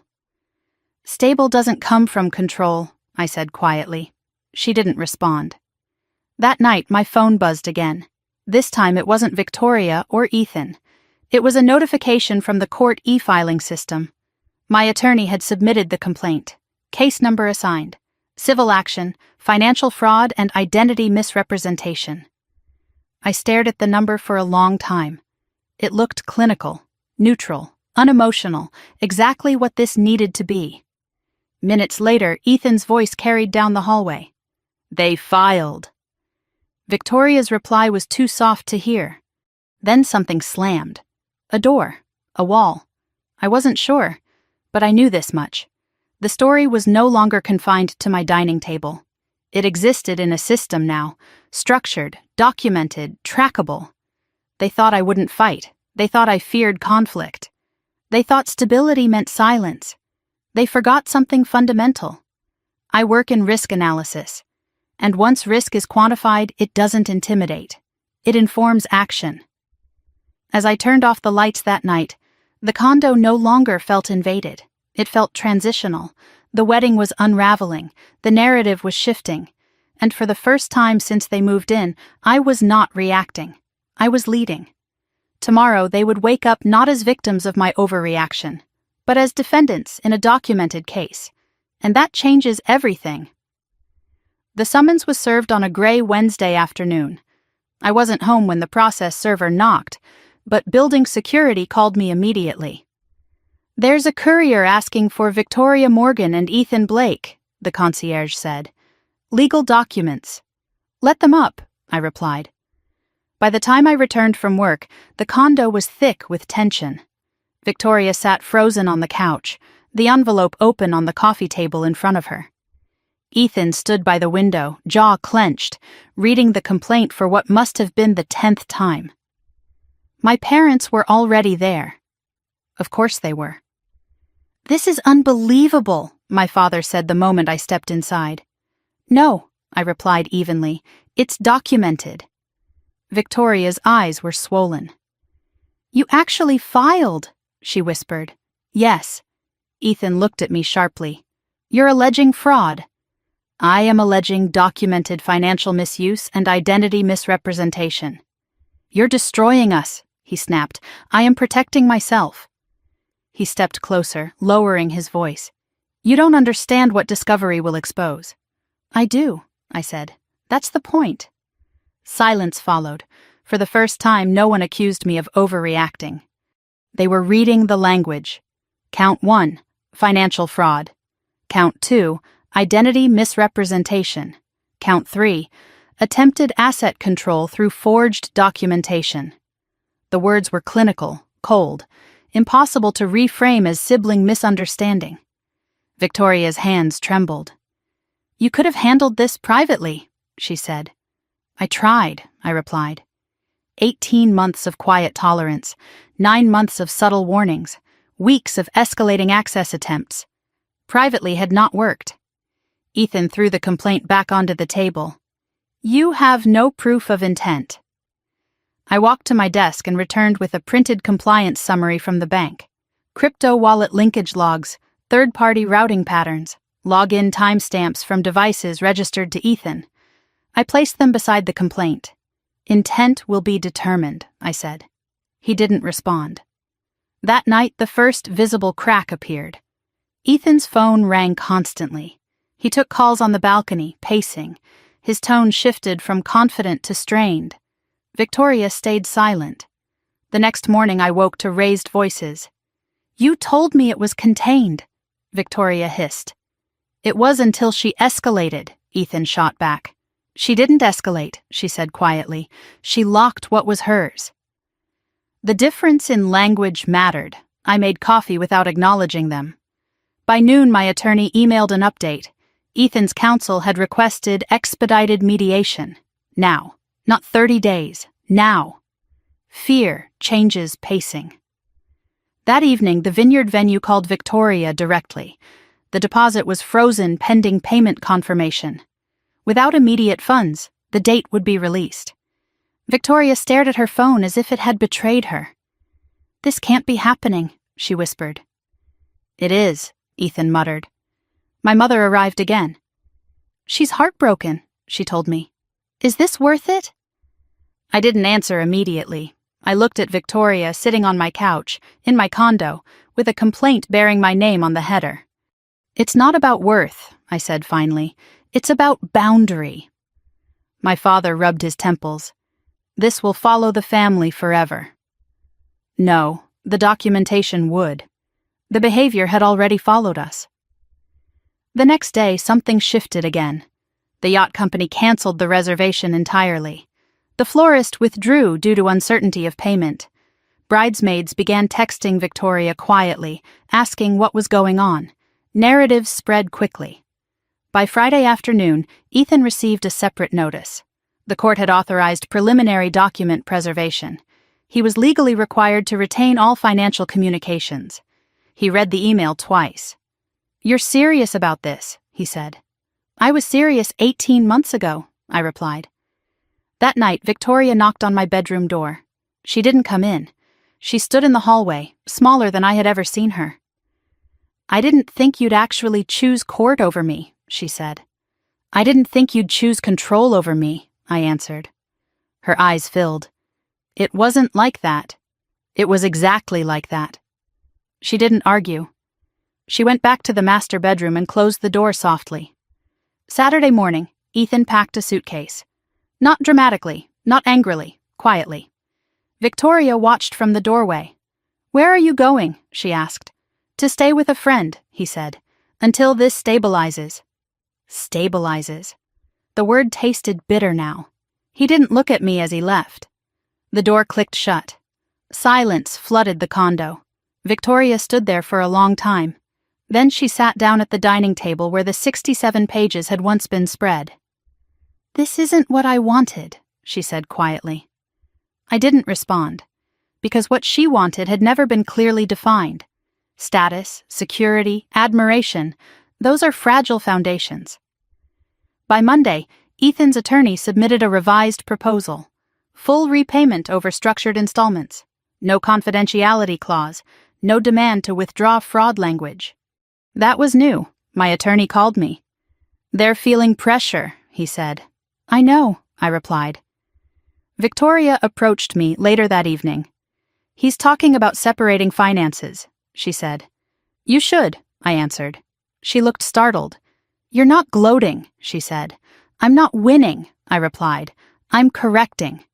"Stable doesn't come from control," I said quietly. She didn't respond. That night, my phone buzzed again. This time it wasn't Victoria or Ethan. It was a notification from the court e-filing system. My attorney had submitted the complaint. Case number assigned. Civil action, financial fraud, and identity misrepresentation. I stared at the number for a long time. It looked clinical, neutral, unemotional, exactly what this needed to be. Minutes later, Ethan's voice carried down the hallway. "They filed." Victoria's reply was too soft to hear. Then something slammed. A door. A wall. I wasn't sure, but I knew this much. The story was no longer confined to my dining table. It existed in a system now, structured, documented, trackable. They thought I wouldn't fight. They thought I feared conflict. They thought stability meant silence. They forgot something fundamental. I work in risk analysis, and once risk is quantified, it doesn't intimidate. It informs action. As I turned off the lights that night, the condo no longer felt invaded. It felt transitional. The wedding was unraveling. The narrative was shifting. And for the first time since they moved in, I was not reacting. I was leading. Tomorrow, they would wake up not as victims of my overreaction, but as defendants in a documented case. And that changes everything. The summons was served on a gray Wednesday afternoon. I wasn't home when the process server knocked, but building security called me immediately. "There's a courier asking for Victoria Morgan and Ethan Blake," the concierge said. "Legal documents." "Let them up," I replied. By the time I returned from work, the condo was thick with tension. Victoria sat frozen on the couch, the envelope open on the coffee table in front of her. Ethan stood by the window, jaw clenched, reading the complaint for what must have been the 10th time. My parents were already there. Of course they were. "This is unbelievable," my father said the moment I stepped inside. "No," I replied evenly. "It's documented." Victoria's eyes were swollen. "You actually filed," she whispered. "Yes." Ethan looked at me sharply. "You're alleging fraud." "I am alleging documented financial misuse and identity misrepresentation." "You're destroying us," he snapped. "I am protecting myself." He stepped closer, lowering his voice. "You don't understand what discovery will expose." "I do," I said. "That's the point." Silence followed. For the first time, no one accused me of overreacting. They were reading the language. Count 1, financial fraud. Count 2, identity misrepresentation. Count 3, attempted asset control through forged documentation. The words were clinical, cold, impossible to reframe as sibling misunderstanding. Victoria's hands trembled. "You could have handled this privately," she said. "I tried," I replied. 18 months of quiet tolerance, 9 months of subtle warnings, weeks of escalating access attempts. Privately had not worked. Ethan threw the complaint back onto the table. "You have no proof of intent." I walked to my desk and returned with a printed compliance summary from the bank. Crypto wallet linkage logs, third-party routing patterns, login timestamps from devices registered to Ethan. I placed them beside the complaint. "Intent will be determined," I said. He didn't respond. That night, the first visible crack appeared. Ethan's phone rang constantly. He took calls on the balcony, pacing. His tone shifted from confident to strained. Victoria stayed silent. The next morning, I woke to raised voices. "You told me it was contained," Victoria hissed. "It was until she escalated," Ethan shot back. She didn't escalate, she said quietly. She locked what was hers. The difference in language mattered. I made coffee without acknowledging them. By noon, my attorney emailed an update. Ethan's counsel had requested expedited mediation. Now. Not 30 days. Now. Fear changes pacing. That evening, the Vineyard venue called Victoria directly. The deposit was frozen pending payment confirmation. Without immediate funds, the date would be released. Victoria stared at her phone as if it had betrayed her. "This can't be happening," she whispered. "It is," Ethan muttered. My mother arrived again. "She's heartbroken," she told me. "Is this worth it?" I didn't answer immediately. I looked at Victoria sitting on my couch, in my condo, with a complaint bearing my name on the header. "It's not about worth," I said finally. "It's about boundary." My father rubbed his temples. "This will follow the family forever." No, the documentation would. The behavior had already followed us. The next day, something shifted again. The yacht company canceled the reservation entirely. The florist withdrew due to uncertainty of payment. Bridesmaids began texting Victoria quietly, asking what was going on. Narratives spread quickly. By Friday afternoon, Ethan received a separate notice. The court had authorized preliminary document preservation. He was legally required to retain all financial communications. He read the email twice. "You're serious about this," he said. "I was serious 18 months ago," I replied. That night, Victoria knocked on my bedroom door. She didn't come in. She stood in the hallway, smaller than I had ever seen her. "I didn't think you'd actually choose court over me," she said. "I didn't think you'd choose control over me," I answered. Her eyes filled. "It wasn't like that. It was exactly like that." She didn't argue. She went back to the master bedroom and closed the door softly. Saturday morning, Ethan packed a suitcase. Not dramatically, not angrily, quietly. Victoria watched from the doorway. "Where are you going?" she asked. "To stay with a friend," he said, "until this stabilizes." Stabilizes. The word tasted bitter now. He didn't look at me as he left. The door clicked shut. Silence flooded the condo. Victoria stood there for a long time. Then she sat down at the dining table where the 67 pages had once been spread. "This isn't what I wanted," she said quietly. I didn't respond, because what she wanted had never been clearly defined. Status, security, admiration, those are fragile foundations. By Monday, Ethan's attorney submitted a revised proposal. Full repayment over structured installments. No confidentiality clause. No demand to withdraw fraud language. That was new. My attorney called me. "They're feeling pressure," he said. "I know," I replied. Victoria approached me later that evening. "He's talking about separating finances," she said. "You should," I answered. She looked startled. "You're not gloating," she said. "I'm not winning," I replied. "I'm correcting."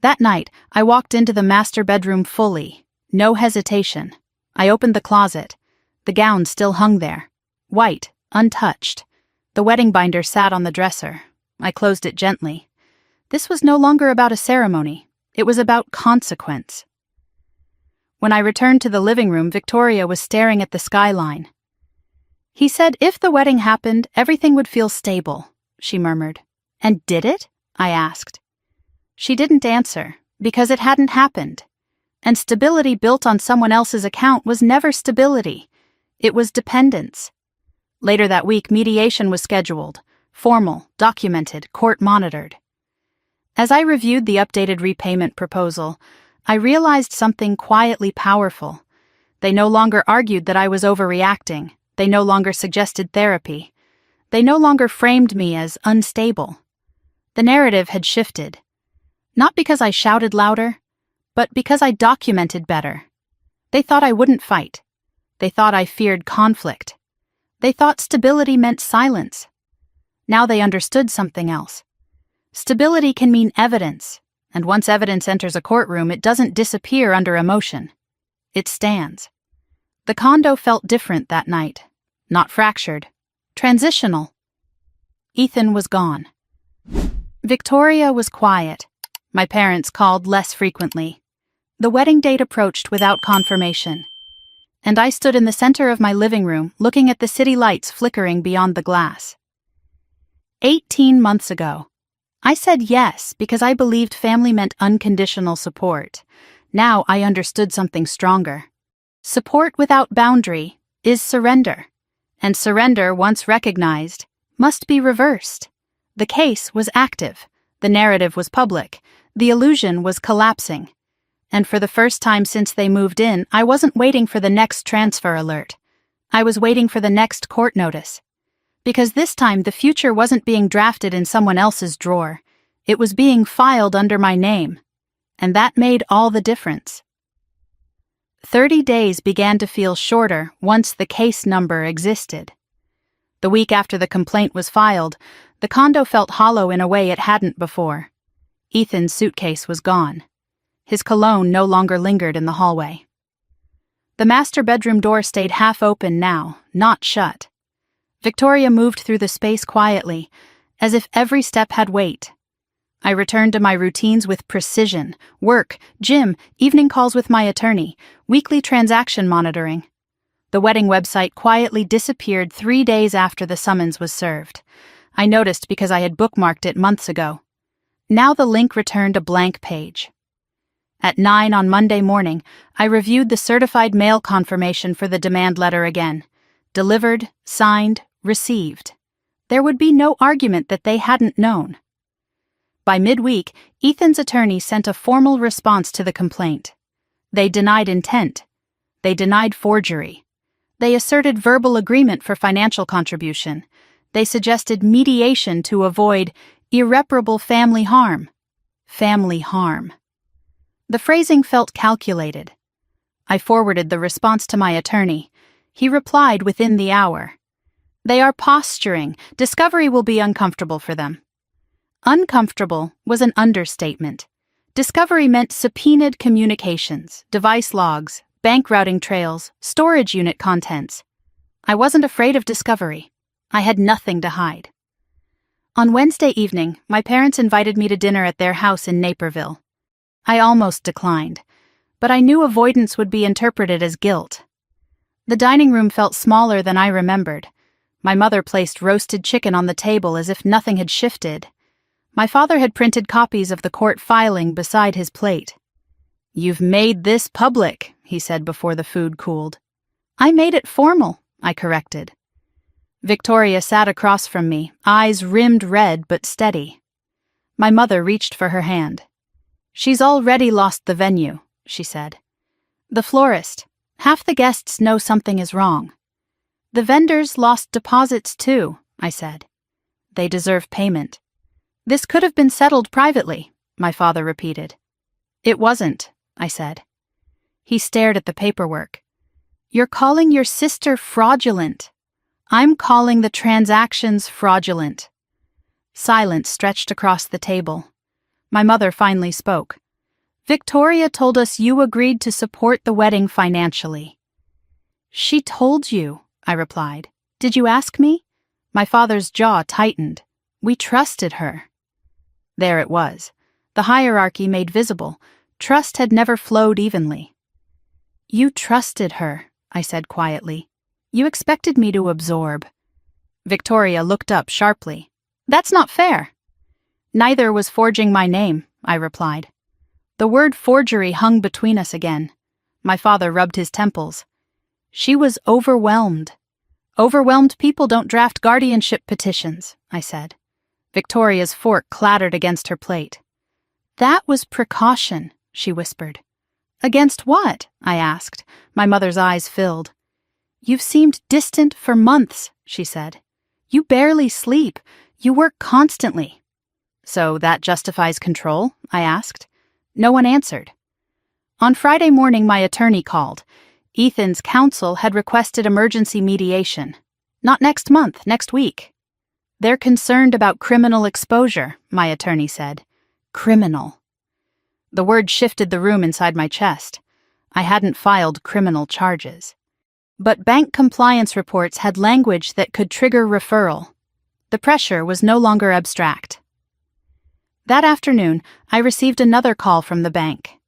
That night, I walked into the master bedroom fully. No hesitation. I opened the closet. The gown still hung there. White, untouched. The wedding binder sat on the dresser. I closed it gently. This was no longer about a ceremony. It was about consequence. When I returned to the living room, Victoria was staring at the skyline. "He said if the wedding happened, everything would feel stable," she murmured. "And did it?" I asked. She didn't answer, because it hadn't happened. And stability built on someone else's account was never stability. It was dependence. Later that week, mediation was scheduled. Formal, documented, court-monitored. As I reviewed the updated repayment proposal, I realized something quietly powerful. They no longer argued that I was overreacting. They no longer suggested therapy. They no longer framed me as unstable. The narrative had shifted. Not because I shouted louder, but because I documented better. They thought I wouldn't fight. They thought I feared conflict. They thought stability meant silence. Now they understood something else. Stability can mean evidence, and once evidence enters a courtroom, it doesn't disappear under emotion. It stands. The condo felt different that night. Not fractured. Transitional. Ethan was gone. Victoria was quiet. My parents called less frequently. The wedding date approached without confirmation, and I stood in the center of my living room looking at the city lights flickering beyond the glass. 18 months ago, I said yes because I believed family meant unconditional support. Now I understood something stronger. Support without boundary is surrender, and surrender, once recognized, must be reversed. The case was active, the narrative was public, the illusion was collapsing. And for the first time since they moved in, I wasn't waiting for the next transfer alert. I was waiting for the next court notice. Because this time the future wasn't being drafted in someone else's drawer. It was being filed under my name. And that made all the difference. 30 days began to feel shorter once the case number existed. The week after the complaint was filed, the condo felt hollow in a way it hadn't before. Ethan's suitcase was gone. His cologne no longer lingered in the hallway. The master bedroom door stayed half open now, not shut. Victoria moved through the space quietly, as if every step had weight. I returned to my routines with precision: work, gym, evening calls with my attorney, weekly transaction monitoring. The wedding website quietly disappeared 3 days after the summons was served. I noticed because I had bookmarked it months ago. Now the link returned a blank page. At 9 on Monday morning, I reviewed the certified mail confirmation for the demand letter again. Delivered, signed, received. There would be no argument that they hadn't known. By midweek, Ethan's attorney sent a formal response to the complaint. They denied intent. They denied forgery. They asserted verbal agreement for financial contribution. They suggested mediation to avoid irreparable family harm. Family harm. The phrasing felt calculated. I forwarded the response to my attorney. He replied within the hour. They are posturing. Discovery will be uncomfortable for them. Uncomfortable was an understatement. Discovery meant subpoenaed communications, device logs, bank routing trails, storage unit contents. I wasn't afraid of discovery. I had nothing to hide. On Wednesday evening, my parents invited me to dinner at their house in Naperville. I almost declined, but I knew avoidance would be interpreted as guilt. The dining room felt smaller than I remembered. My mother placed roasted chicken on the table as if nothing had shifted. My father had printed copies of the court filing beside his plate. "You've made this public," he said before the food cooled. "I made it formal," I corrected. Victoria sat across from me, eyes rimmed red but steady. My mother reached for her hand. "She's already lost the venue," she said. "The florist. Half the guests know something is wrong." "The vendors lost deposits too," I said. "They deserve payment." "This could have been settled privately," my father repeated. "It wasn't," I said. He stared at the paperwork. "You're calling your sister fraudulent. I'm calling the transactions fraudulent." Silence stretched across the table. My mother finally spoke. "Victoria told us you agreed to support the wedding financially." "She told you," I replied. "Did you ask me?" My father's jaw tightened. "We trusted her." There it was, the hierarchy made visible. Trust had never flowed evenly. "You trusted her," I said quietly. "You expected me to absorb." Victoria looked up sharply. "That's not fair." "Neither was forging my name," I replied. The word forgery hung between us again. My father rubbed his temples. "She was overwhelmed." "Overwhelmed people don't draft guardianship petitions," I said. Victoria's fork clattered against her plate. "That was precaution," she whispered. "Against what?" I asked. My mother's eyes filled. "You've seemed distant for months," she said. "You barely sleep. You work constantly." "So that justifies control?" I asked. No one answered. On Friday morning, my attorney called. Ethan's counsel had requested emergency mediation. "Not next month, next week." "They're concerned about criminal exposure," my attorney said. Criminal. The word shifted the room inside my chest. I hadn't filed criminal charges. But bank compliance reports had language that could trigger referral. The pressure was no longer abstract. That afternoon, I received another call from the bank.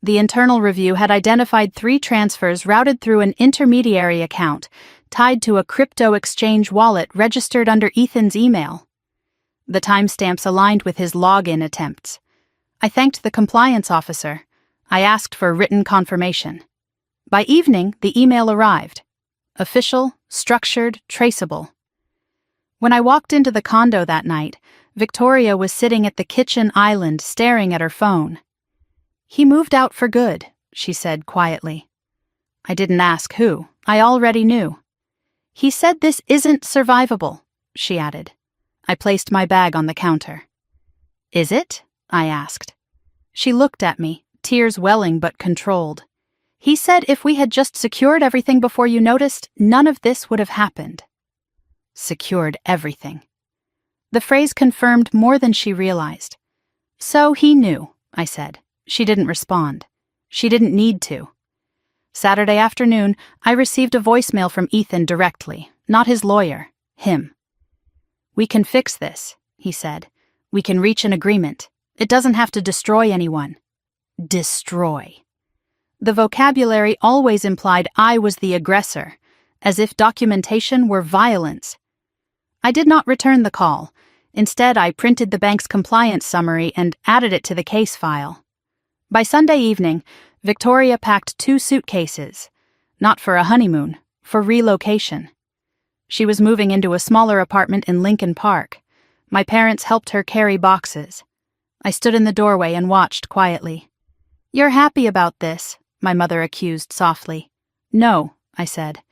The internal review had identified 3 transfers routed through an intermediary account tied to a crypto exchange wallet registered under Ethan's email. The timestamps aligned with his login attempts. I thanked the compliance officer. I asked for written confirmation. By evening, the email arrived. Official, structured, traceable. When I walked into the condo that night, Victoria was sitting at the kitchen island staring at her phone. "He moved out for good," she said quietly. I didn't ask who. I already knew. "He said this isn't survivable," she added. I placed my bag on the counter. "Is it?" I asked. She looked at me, tears welling but controlled. "He said if we had just secured everything before you noticed, none of this would have happened." Secured everything. The phrase confirmed more than she realized. "So he knew," I said. She didn't respond. She didn't need to. Saturday afternoon, I received a voicemail from Ethan directly, not his lawyer, him. "We can fix this," he said. "We can reach an agreement. It doesn't have to destroy anyone." Destroy. The vocabulary always implied I was the aggressor, as if documentation were violence. I did not return the call. Instead, I printed the bank's compliance summary and added it to the case file. By Sunday evening, Victoria packed 2 suitcases, not for a honeymoon, for relocation. She was moving into a smaller apartment in Lincoln Park. My parents helped her carry boxes. I stood in the doorway and watched quietly. "You're happy about this," my mother accused softly. "No," I said.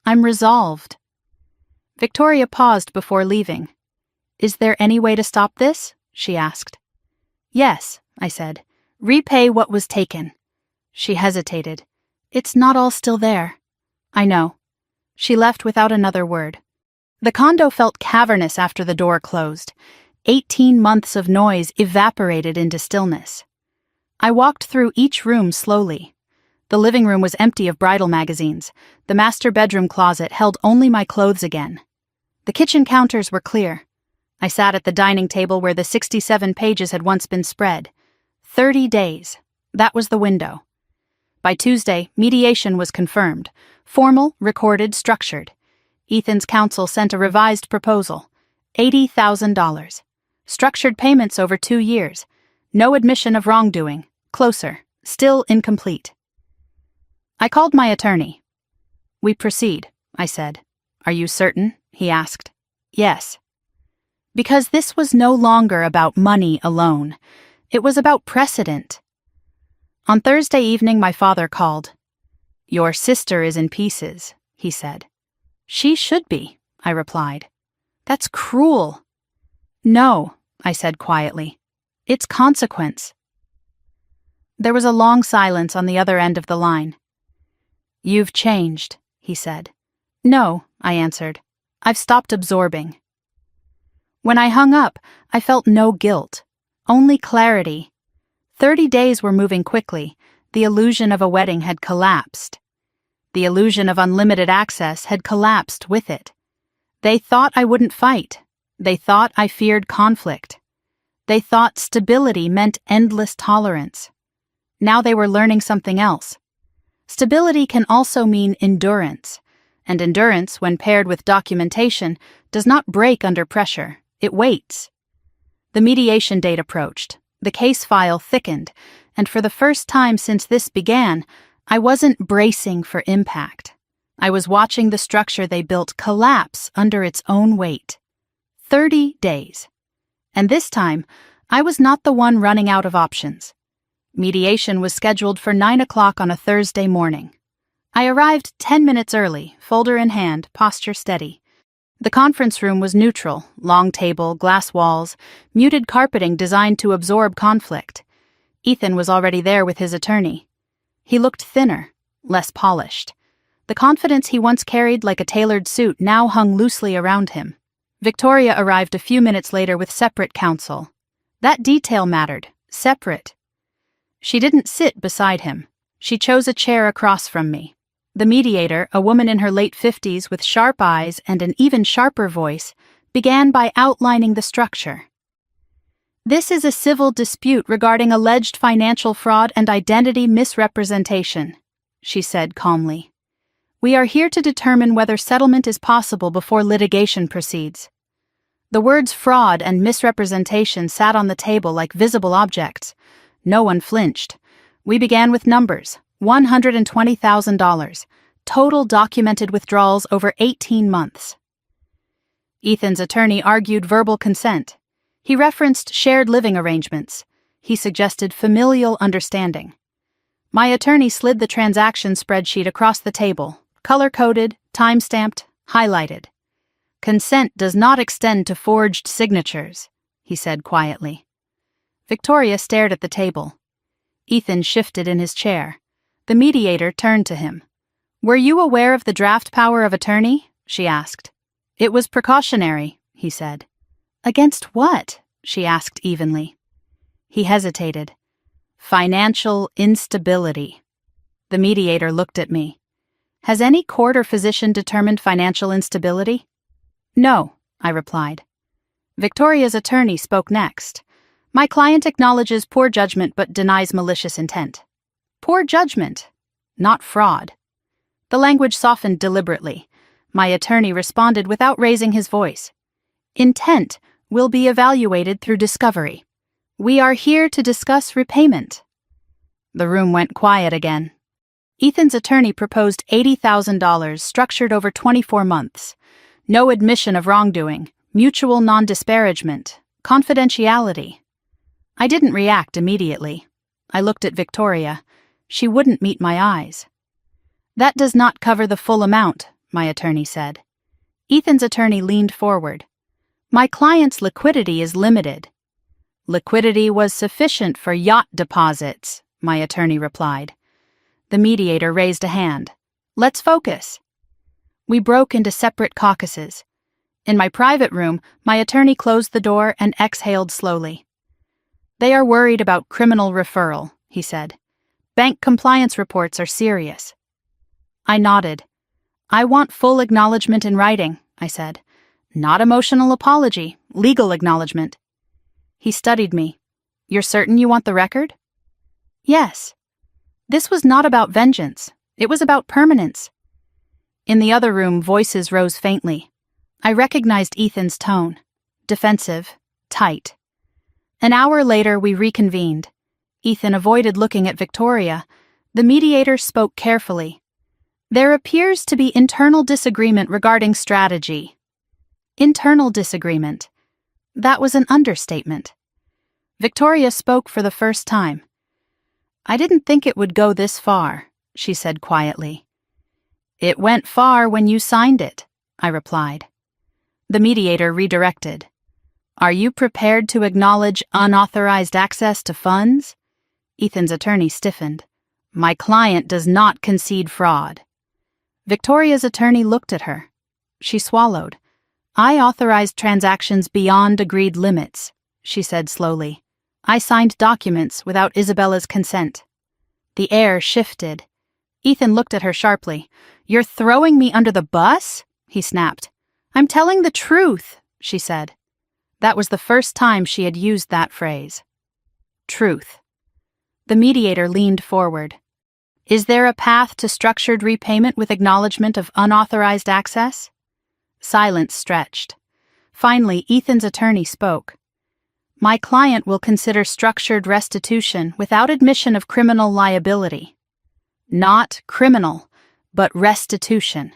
"I'm resolved." Victoria paused before leaving. "Is there any way to stop this?" she asked. "Yes," I said. "Repay what was taken." She hesitated. "It's not all still there." "I know." She left without another word. The condo felt cavernous after the door closed. 18 months of noise evaporated into stillness. I walked through each room slowly. The living room was empty of bridal magazines. The master bedroom closet held only my clothes again. The kitchen counters were clear. I sat at the dining table where the 67 pages had once been spread. 30 days. That was the window. By Tuesday, mediation was confirmed. Formal, recorded, structured. Ethan's counsel sent a revised proposal. $80,000. Structured payments over 2 years. No admission of wrongdoing. Closer. Still incomplete. I called my attorney. "We proceed," I said. "Are you certain?" he asked. "Yes." Because this was no longer about money alone. It was about precedent. On Thursday evening, my father called. "Your sister is in pieces," he said. "She should be," I replied. "That's cruel." "No," I said quietly. "It's consequence." There was a long silence on the other end of the line. "You've changed," he said. "No," I answered. "I've stopped absorbing." When I hung up, I felt no guilt, only clarity. 30 days were moving quickly. The illusion of a wedding had collapsed. The illusion of unlimited access had collapsed with it. They thought I wouldn't fight. They thought I feared conflict. They thought stability meant endless tolerance. Now they were learning something else. Stability can also mean endurance, and endurance, when paired with documentation, does not break under pressure. It waits. The mediation date approached. The case file thickened, and for the first time since this began, I wasn't bracing for impact. I was watching the structure they built collapse under its own weight. 30 days. And this time, I was not the one running out of options. Mediation was scheduled for 9 o'clock on a Thursday morning. I arrived 10 minutes early, folder in hand, posture steady. The conference room was neutral, long table, glass walls, muted carpeting designed to absorb conflict. Ethan was already there with his attorney. He looked thinner, less polished. The confidence he once carried like a tailored suit now hung loosely around him. Victoria arrived a few minutes later with separate counsel. That detail mattered, separate. She didn't sit beside him. She chose a chair across from me. The mediator, a woman in her late 50s with sharp eyes and an even sharper voice, began by outlining the structure. This is a civil dispute regarding alleged financial fraud and identity misrepresentation, she said calmly. We are here to determine whether settlement is possible before litigation proceeds. The words fraud and misrepresentation sat on the table like visible objects. No one flinched. We began with numbers: $120,000, total documented withdrawals over 18 months. Ethan's attorney argued verbal consent. He referenced shared living arrangements. He suggested familial understanding. My attorney slid the transaction spreadsheet across the table, color-coded, time-stamped, highlighted. Consent does not extend to forged signatures, he said quietly. Victoria stared at the table. Ethan shifted in his chair. The mediator turned to him. Were you aware of the draft power of attorney? She asked. It was precautionary, he said. Against what? She asked evenly. He hesitated. Financial instability. The mediator looked at me. Has any court or physician determined financial instability? No, I replied. Victoria's attorney spoke next. My client acknowledges poor judgment but denies malicious intent. Poor judgment, not fraud. The language softened deliberately. My attorney responded without raising his voice. Intent will be evaluated through discovery. We are here to discuss repayment. The room went quiet again. Ethan's attorney proposed $80,000 structured over 24 months. No admission of wrongdoing, mutual non-disparagement, confidentiality. I didn't react immediately. I looked at Victoria. She wouldn't meet my eyes. That does not cover the full amount, my attorney said. Ethan's attorney leaned forward. My client's liquidity is limited. Liquidity was sufficient for yacht deposits, my attorney replied. The mediator raised a hand. Let's focus. We broke into separate caucuses. In my private room, my attorney closed the door and exhaled slowly. They are worried about criminal referral, he said. Bank compliance reports are serious. I nodded. I want full acknowledgement in writing, I said. Not emotional apology, legal acknowledgement. He studied me. You're certain you want the record? Yes. This was not about vengeance. It was about permanence. In the other room, voices rose faintly. I recognized Ethan's tone. Defensive, tight. An hour later, we reconvened. Ethan avoided looking at Victoria. The mediator spoke carefully. There appears to be internal disagreement regarding strategy. Internal disagreement. That was an understatement. Victoria spoke for the first time. I didn't think it would go this far, she said quietly. It went far when you signed it, I replied. The mediator redirected. Are you prepared to acknowledge unauthorized access to funds? Ethan's attorney stiffened. My client does not concede fraud. Victoria's attorney looked at her. She swallowed. I authorized transactions beyond agreed limits, she said slowly. I signed documents without Isabella's consent. The air shifted. Ethan looked at her sharply. You're throwing me under the bus? He snapped. I'm telling the truth, she said. That was the first time she had used that phrase. Truth. The mediator leaned forward. Is there a path to structured repayment with acknowledgement of unauthorized access? Silence stretched. Finally, Ethan's attorney spoke. My client will consider structured restitution without admission of criminal liability. Not criminal, but restitution.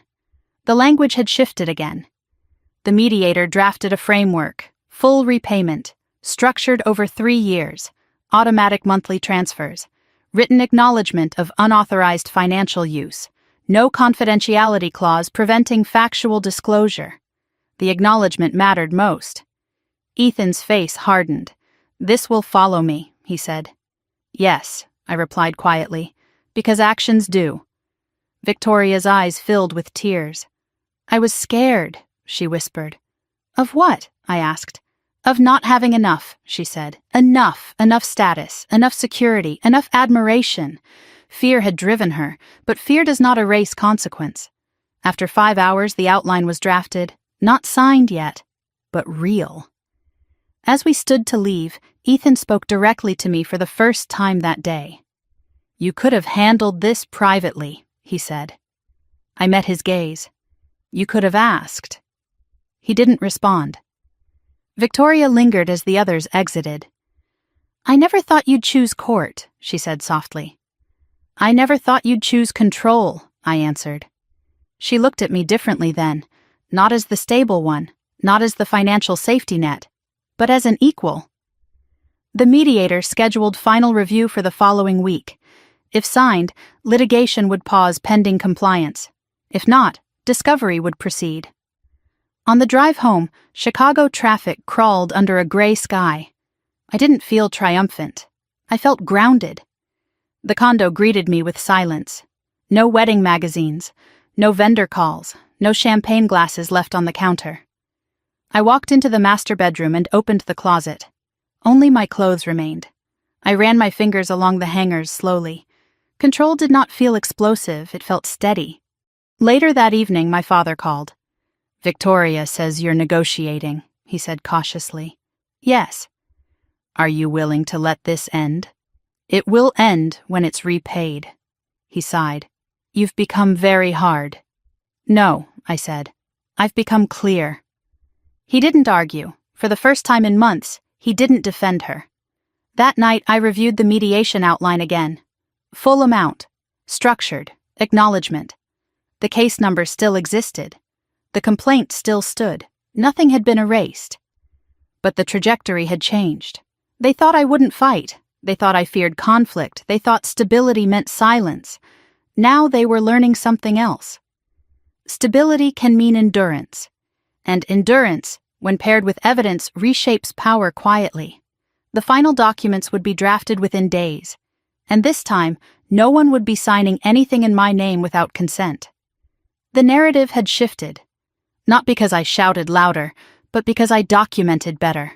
The language had shifted again. The mediator drafted a framework, full repayment, structured over 3 years, automatic monthly transfers, written acknowledgement of unauthorized financial use, no confidentiality clause preventing factual disclosure. The acknowledgement mattered most. Ethan's face hardened. This will follow me, he said. Yes, I replied quietly, because actions do. Victoria's eyes filled with tears. I was scared, she whispered. Of what? I asked. Of not having enough, she said. Enough status, enough security, enough admiration. Fear had driven her, but fear does not erase consequence. After 5 hours, the outline was drafted, not signed yet, but real. As we stood to leave, Ethan spoke directly to me for the first time that day. "You could have handled this privately," he said. I met his gaze. "You could have asked." He didn't respond. Victoria lingered as the others exited. "I never thought you'd choose court," she said softly. "I never thought you'd choose control," I answered. She looked at me differently then, not as the stable one, not as the financial safety net, but as an equal. The mediator scheduled final review for the following week. If signed, litigation would pause pending compliance. If not, discovery would proceed. On the drive home, Chicago traffic crawled under a gray sky. I didn't feel triumphant. I felt grounded. The condo greeted me with silence. No wedding magazines, no vendor calls, no champagne glasses left on the counter. I walked into the master bedroom and opened the closet. Only my clothes remained. I ran my fingers along the hangers slowly. Control did not feel explosive, it felt steady. Later that evening, my father called. "Victoria says you're negotiating," he said cautiously. "Yes." "Are you willing to let this end?" "It will end when it's repaid." He sighed. "You've become very hard." "No," I said. "I've become clear." He didn't argue. For the first time in months, he didn't defend her. That night, I reviewed the mediation outline again. Full amount, structured, acknowledgement. The case number still existed. The complaint still stood. Nothing had been erased. But the trajectory had changed. They thought I wouldn't fight. They thought I feared conflict. They thought stability meant silence. Now they were learning something else. Stability can mean endurance. And endurance, when paired with evidence, reshapes power quietly. The final documents would be drafted within days. And this time, no one would be signing anything in my name without consent. The narrative had shifted. Not because I shouted louder, but because I documented better.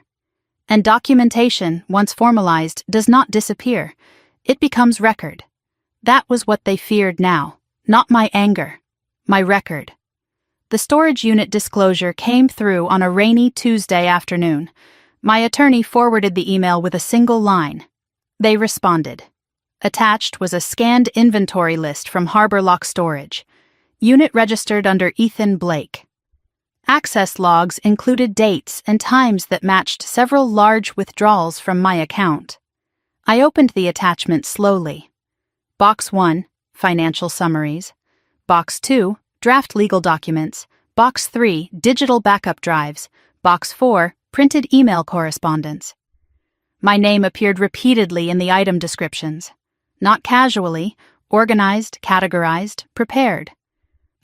And documentation, once formalized, does not disappear. It becomes record. That was what they feared now, not my anger, my record. The storage unit disclosure came through on a rainy Tuesday afternoon. My attorney forwarded the email with a single line. They responded. Attached was a scanned inventory list from Harbor Lock Storage. Unit registered under Ethan Blake. Access logs included dates and times that matched several large withdrawals from my account. I opened the attachment slowly. Box 1, Financial Summaries. Box 2, Draft Legal Documents. Box 3, Digital Backup Drives. Box 4, Printed Email Correspondence. My name appeared repeatedly in the item descriptions. Not casually, organized, categorized, prepared.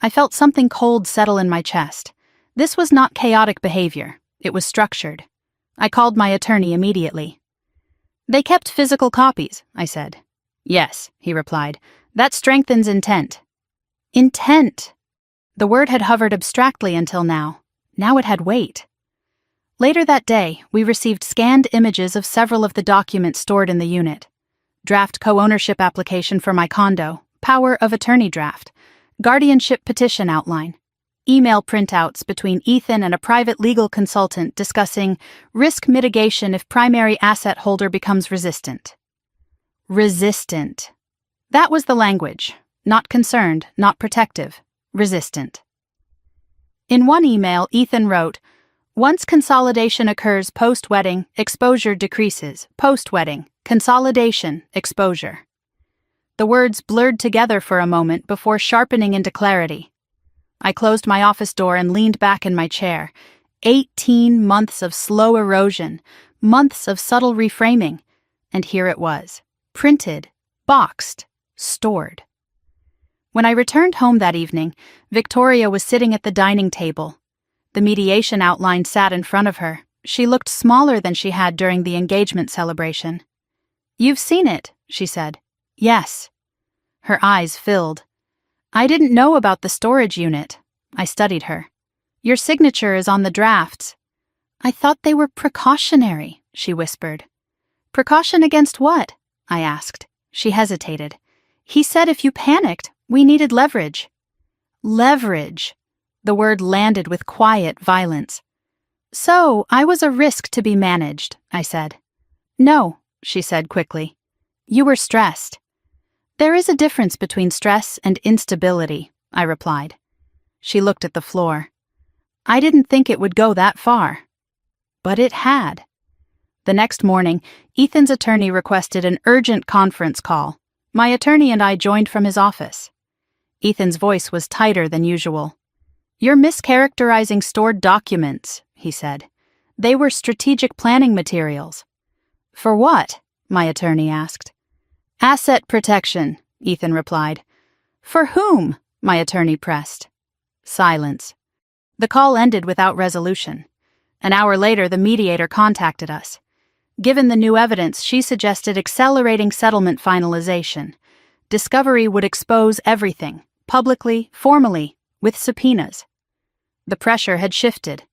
I felt something cold settle in my chest. This was not chaotic behavior. It was structured. I called my attorney immediately. "They kept physical copies," I said. "Yes," he replied. "That strengthens intent." Intent! The word had hovered abstractly until now. Now it had weight. Later that day, we received scanned images of several of the documents stored in the unit. Draft co-ownership application for my condo, power of attorney draft, guardianship petition outline, email printouts between Ethan and a private legal consultant discussing risk mitigation if primary asset holder becomes resistant. Resistant. That was the language. Not concerned, not protective. Resistant. In one email, Ethan wrote, "Once consolidation occurs post-wedding, exposure decreases. Post-wedding, consolidation, exposure." The words blurred together for a moment before sharpening into clarity. I closed my office door and leaned back in my chair. 18 months of slow erosion, months of subtle reframing, and here it was. Printed, boxed, stored. When I returned home that evening, Victoria was sitting at the dining table. The mediation outline sat in front of her. She looked smaller than she had during the engagement celebration. "You've seen it," she said. "Yes." Her eyes filled. "I didn't know about the storage unit." I studied her. "Your signature is on the drafts." "I thought they were precautionary," she whispered. "Precaution against what?" I asked. She hesitated. "He said if you panicked, we needed leverage." Leverage. The word landed with quiet violence. So, I was a risk to be managed, I said. No, she said quickly. You were stressed. There is a difference between stress and instability, I replied. She looked at the floor. I didn't think it would go that far. But it had. The next morning, Ethan's attorney requested an urgent conference call. My attorney and I joined from his office. Ethan's voice was tighter than usual. You're mischaracterizing stored documents, he said. They were strategic planning materials. For what? My attorney asked. Asset protection, Ethan replied. For whom? My attorney pressed. Silence. The call ended without resolution. An hour later, the mediator contacted us. Given the new evidence, she suggested accelerating settlement finalization. Discovery would expose everything, publicly, formally, with subpoenas. The pressure had shifted.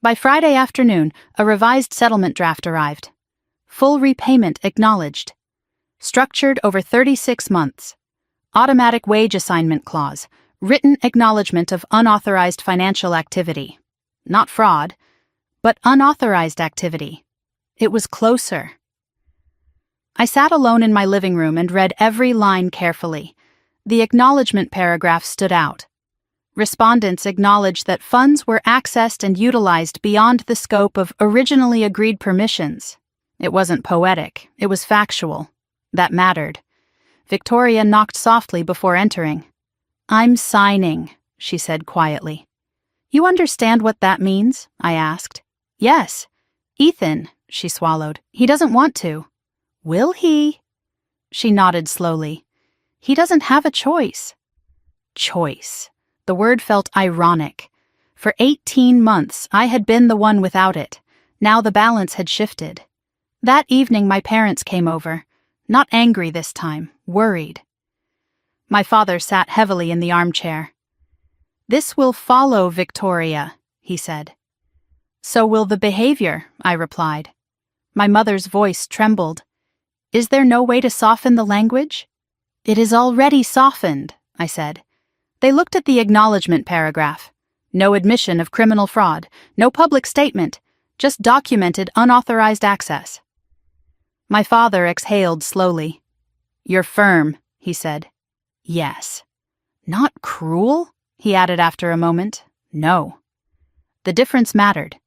By Friday afternoon, a revised settlement draft arrived. Full repayment acknowledged. Structured over 36 months. Automatic wage assignment clause. Written acknowledgement of unauthorized financial activity. Not fraud, but unauthorized activity. It was closer. I sat alone in my living room and read every line carefully. The acknowledgement paragraph stood out. Respondents acknowledged that funds were accessed and utilized beyond the scope of originally agreed permissions. It wasn't poetic, it was factual. That mattered. Victoria knocked softly before entering. I'm signing, she said quietly. You understand what that means? I asked. Yes. Ethan, she swallowed. He doesn't want to. Will he? She nodded slowly. He doesn't have a choice. Choice. The word felt ironic. For 18 months, I had been the one without it. Now the balance had shifted. That evening, my parents came over. Not angry this time, worried. My father sat heavily in the armchair. This will follow, Victoria, he said. So will the behavior, I replied. My mother's voice trembled. Is there no way to soften the language? It is already softened, I said. They looked at the acknowledgement paragraph. No admission of criminal fraud, no public statement, just documented unauthorized access. My father exhaled slowly. You're firm, he said. Yes. Not cruel? He added after a moment. No. The difference mattered.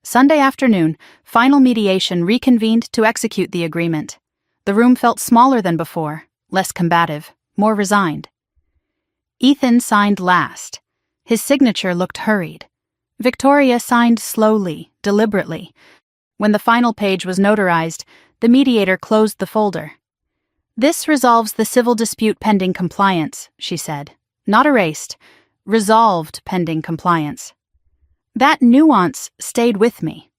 Sunday afternoon, final mediation reconvened to execute the agreement. The room felt smaller than before, less combative, more resigned. Ethan signed last. His signature looked hurried. Victoria signed slowly, deliberately. When the final page was notarized, the mediator closed the folder. This resolves the civil dispute pending compliance, she said. Not erased, resolved pending compliance. That nuance stayed with me.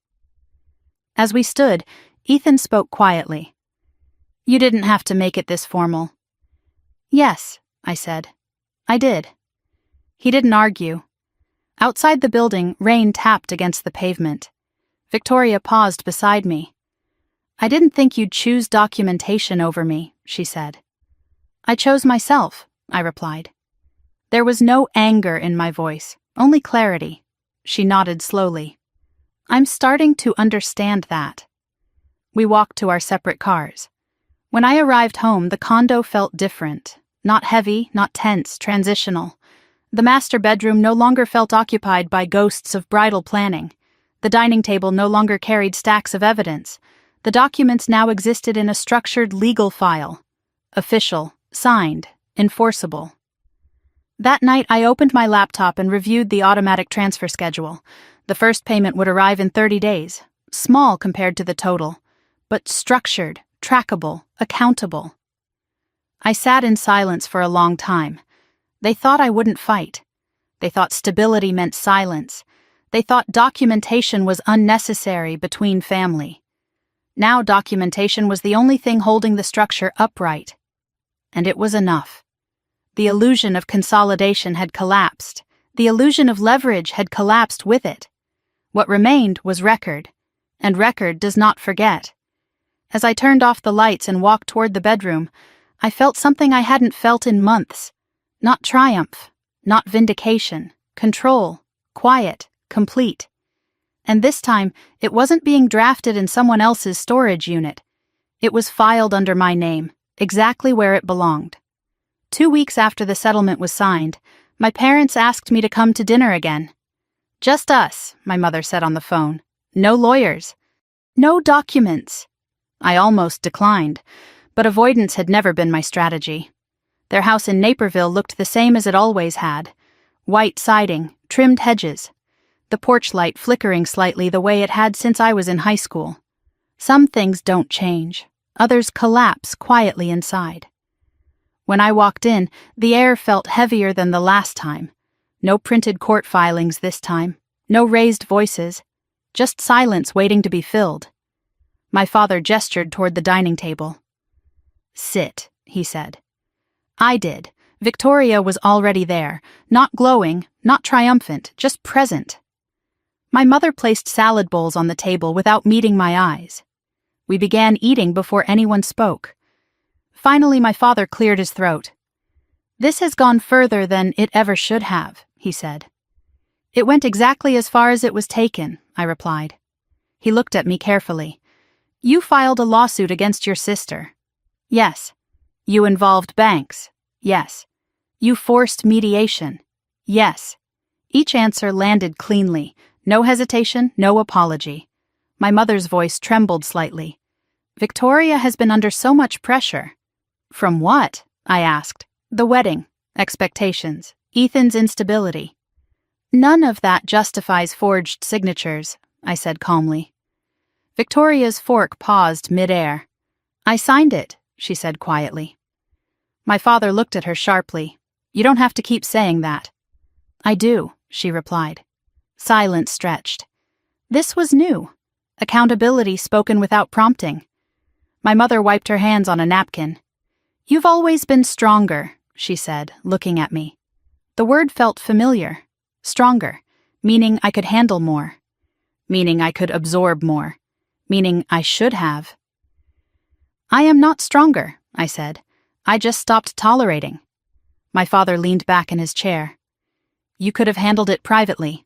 As we stood, Ethan spoke quietly. You didn't have to make it this formal. Yes, I said. I did. He didn't argue. Outside the building, rain tapped against the pavement. Victoria paused beside me. I didn't think you'd choose documentation over me, she said. I chose myself, I replied. There was no anger in my voice, only clarity. She nodded slowly. I'm starting to understand that. We walked to our separate cars. When I arrived home, the condo felt different. Not heavy, not tense, transitional. The master bedroom no longer felt occupied by ghosts of bridal planning. The dining table no longer carried stacks of evidence. The documents now existed in a structured legal file. Official, signed, enforceable. That night, I opened my laptop and reviewed the automatic transfer schedule. The first payment would arrive in 30 days. Small compared to the total, but structured, trackable, accountable. I sat in silence for a long time. They thought I wouldn't fight. They thought stability meant silence. They thought documentation was unnecessary between family. Now documentation was the only thing holding the structure upright. And it was enough. The illusion of consolidation had collapsed. The illusion of leverage had collapsed with it. What remained was record, and record does not forget. As I turned off the lights and walked toward the bedroom, I felt something I hadn't felt in months. Not triumph, not vindication, control, quiet, complete. And this time, it wasn't being drafted in someone else's storage unit. It was filed under my name, exactly where it belonged. 2 weeks after the settlement was signed, my parents asked me to come to dinner again. "Just us," my mother said on the phone. "No lawyers. No documents." I almost declined, but avoidance had never been my strategy. Their house in Naperville looked the same as it always had. White siding, trimmed hedges. The porch light flickering slightly the way it had since I was in high school. Some things don't change. Others collapse quietly inside. When I walked in, the air felt heavier than the last time. No printed court filings this time. No raised voices. Just silence waiting to be filled. My father gestured toward the dining table. "Sit," he said. I did. Victoria was already there, not glowing, not triumphant, just present. My mother placed salad bowls on the table witut meeting my eyes. We began eating before anyone spoke. Finally, my father cleared his throat. "This has gone further than it ever should have," he said. "It went exactly as far as it was taken," I replied. He looked at me carefully. "You filed a lawsuit against your sister." "Yes." "You involved banks." "Yes." "You forced mediation." "Yes." Each answer landed cleanly. No hesitation, no apology. My mother's voice trembled slightly. "Victoria has been under so much pressure." "From what?" I asked. "The wedding, expectations, Ethan's instability." "None of that justifies forged signatures," I said calmly. Victoria's fork paused mid-air. "I signed it," she said quietly. My father looked at her sharply. "You don't have to keep saying that." "I do," she replied. Silence stretched. This was new. Accountability spoken without prompting. My mother wiped her hands on a napkin. "You've always been stronger," she said, looking at me. The word felt familiar. Stronger, meaning I could handle more. Meaning I could absorb more. Meaning I should have. "I am not stronger," I said. "I just stopped tolerating." My father leaned back in his chair. "You could have handled it privately."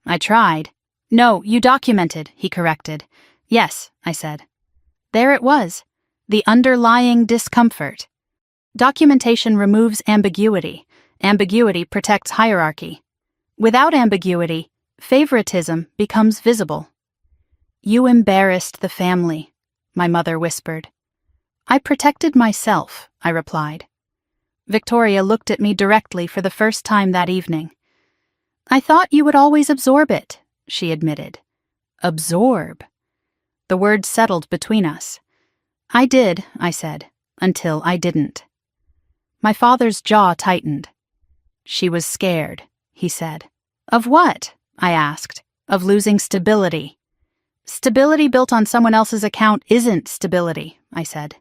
I tried. "No, you documented," he corrected. "Yes," I said. There it was. The underlying discomfort. Documentation removes ambiguity. Ambiguity protects hierarchy. Without ambiguity, favoritism becomes visible. "You embarrassed the family," my mother whispered. "I protected myself," I replied. Victoria looked at me directly for the first time that evening. "I thought you would always absorb it," she admitted. Absorb. The word settled between us. "I did," I said, "until I didn't." My father's jaw tightened. "She was scared," he said. "Of what?" I asked. "Of losing stability." "Stability built on someone else's account isn't stability," I said.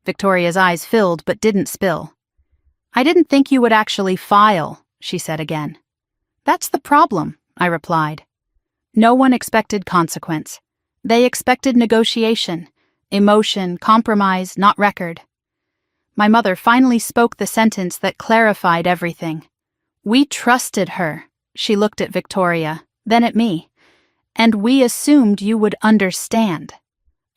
Victoria's eyes filled but didn't spill. "I didn't think you would actually file," she said again. "That's the problem," I replied. No one expected consequence. They expected negotiation, emotion, compromise, not record. My mother finally spoke the sentence that clarified everything. "We trusted her." She looked at Victoria, then at me. "And we assumed you would understand."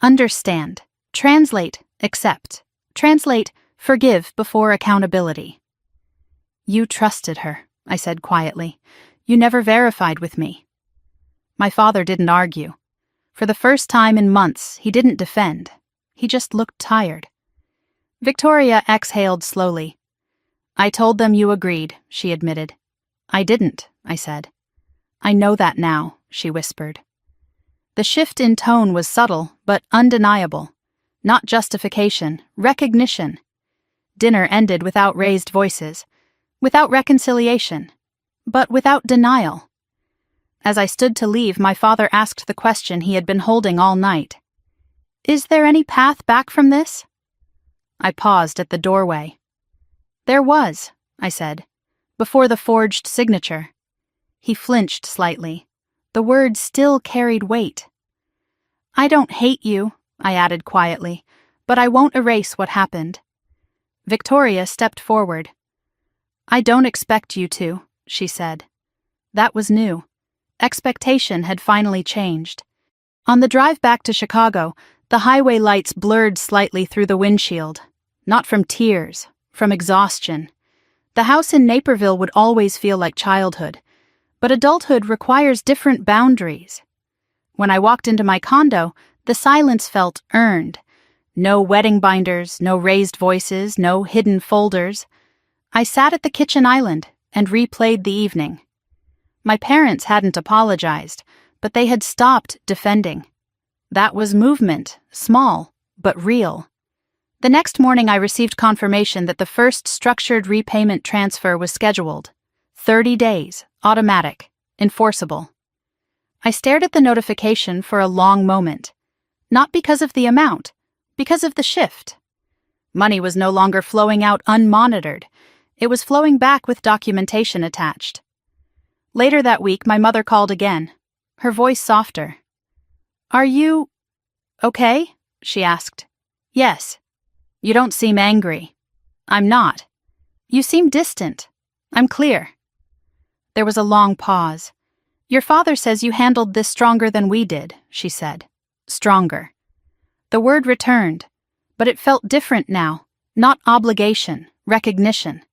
Understand. Translate, accept. Translate, forgive before accountability. "You trusted her," I said quietly. "You never verified with me." My father didn't argue. For the first time in months, he didn't defend. He just looked tired. Victoria exhaled slowly. "I told them you agreed," she admitted. "I didn't," I said. "I know that now," she whispered. The shift in tone was subtle, but undeniable. Not justification, recognition. Dinner ended without raised voices, without reconciliation, but without denial. As I stood to leave, my father asked the question he had been holding all night. "Is there any path back from this?" I paused at the doorway. "There was," I said, "before the forged signature." He flinched slightly. The words still carried weight. "I don't hate you," I added quietly, "but I won't erase what happened." Victoria stepped forward. "I don't expect you to," she said. That was new. Expectation had finally changed. On the drive back to Chicago, the highway lights blurred slightly through the windshield. Not from tears, from exhaustion. The house in Naperville would always feel like childhood, but adulthood requires different boundaries. When I walked into my condo, the silence felt earned. No wedding binders, no raised voices, no hidden folders. I sat at the kitchen island and replayed the evening. My parents hadn't apologized, but they had stopped defending. That was movement, small, but real. The next morning I received confirmation that the first structured repayment transfer was scheduled. 30 days, automatic, enforceable. I stared at the notification for a long moment. Not because of the amount, because of the shift. Money was no longer flowing out unmonitored. It was flowing back with documentation attached. Later that week, my mother called again, her voice softer. "Are you okay?" she asked. "Yes." "You don't seem angry." "I'm not." "You seem distant." "I'm clear." There was a long pause. "Your father says you handled this stronger than we did," she said. Stronger. The word returned, but it felt different now, not obligation, recognition.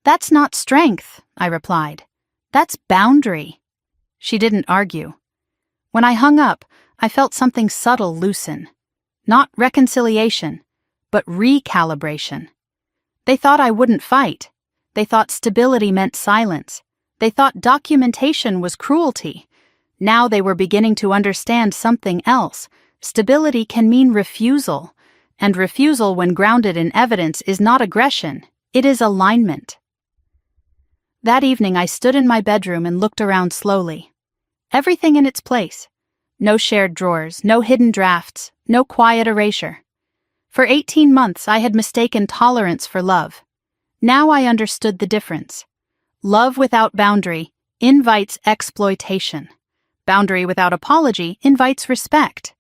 "That's not strength," I replied. "That's boundary." She didn't argue. When I hung up, I felt something subtle loosen. Not reconciliation, but recalibration. They thought I wouldn't fight. They thought stability meant silence. They thought documentation was cruelty. Now they were beginning to understand something else. Stability can mean refusal, and refusal when grounded in evidence is not aggression, it is alignment. That evening I stood in my bedroom and looked around slowly. Everything in its place. No shared drawers, no hidden drafts, no quiet erasure. For 18 months I had mistaken tolerance for love. Now I understood the difference. Love without boundary invites exploitation. Boundary without apology invites respect.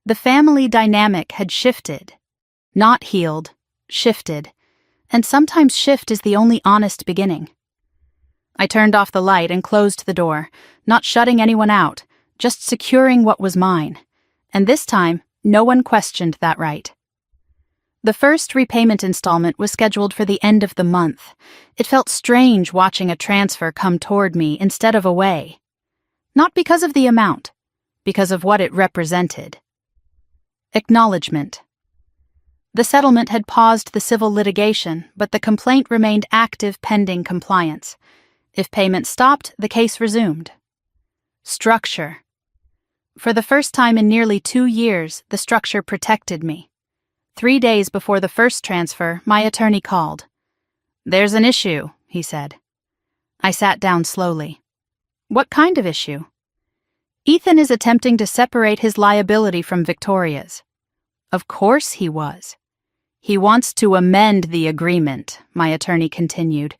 The family dynamic had shifted. Not healed, shifted. And sometimes shift is the only honest beginning. I turned off the light and closed the door, not shutting anyone out, just securing what was mine. And this time, no one questioned that right. The first repayment installment was scheduled for the end of the month. It felt strange watching a transfer come toward me instead of away. Not because of the amount, because of what it represented. Acknowledgement. The settlement had paused the civil litigation, but the complaint remained active pending compliance. If payment stopped, the case resumed. Structure. For the first time in nearly 2 years, the structure protected me. 3 days before the first transfer, my attorney called. "There's an issue," he said. I sat down slowly. "What kind of issue?" "Ethan is attempting to separate his liability from Victoria's." Of course he was. "He wants to amend the agreement," my attorney continued,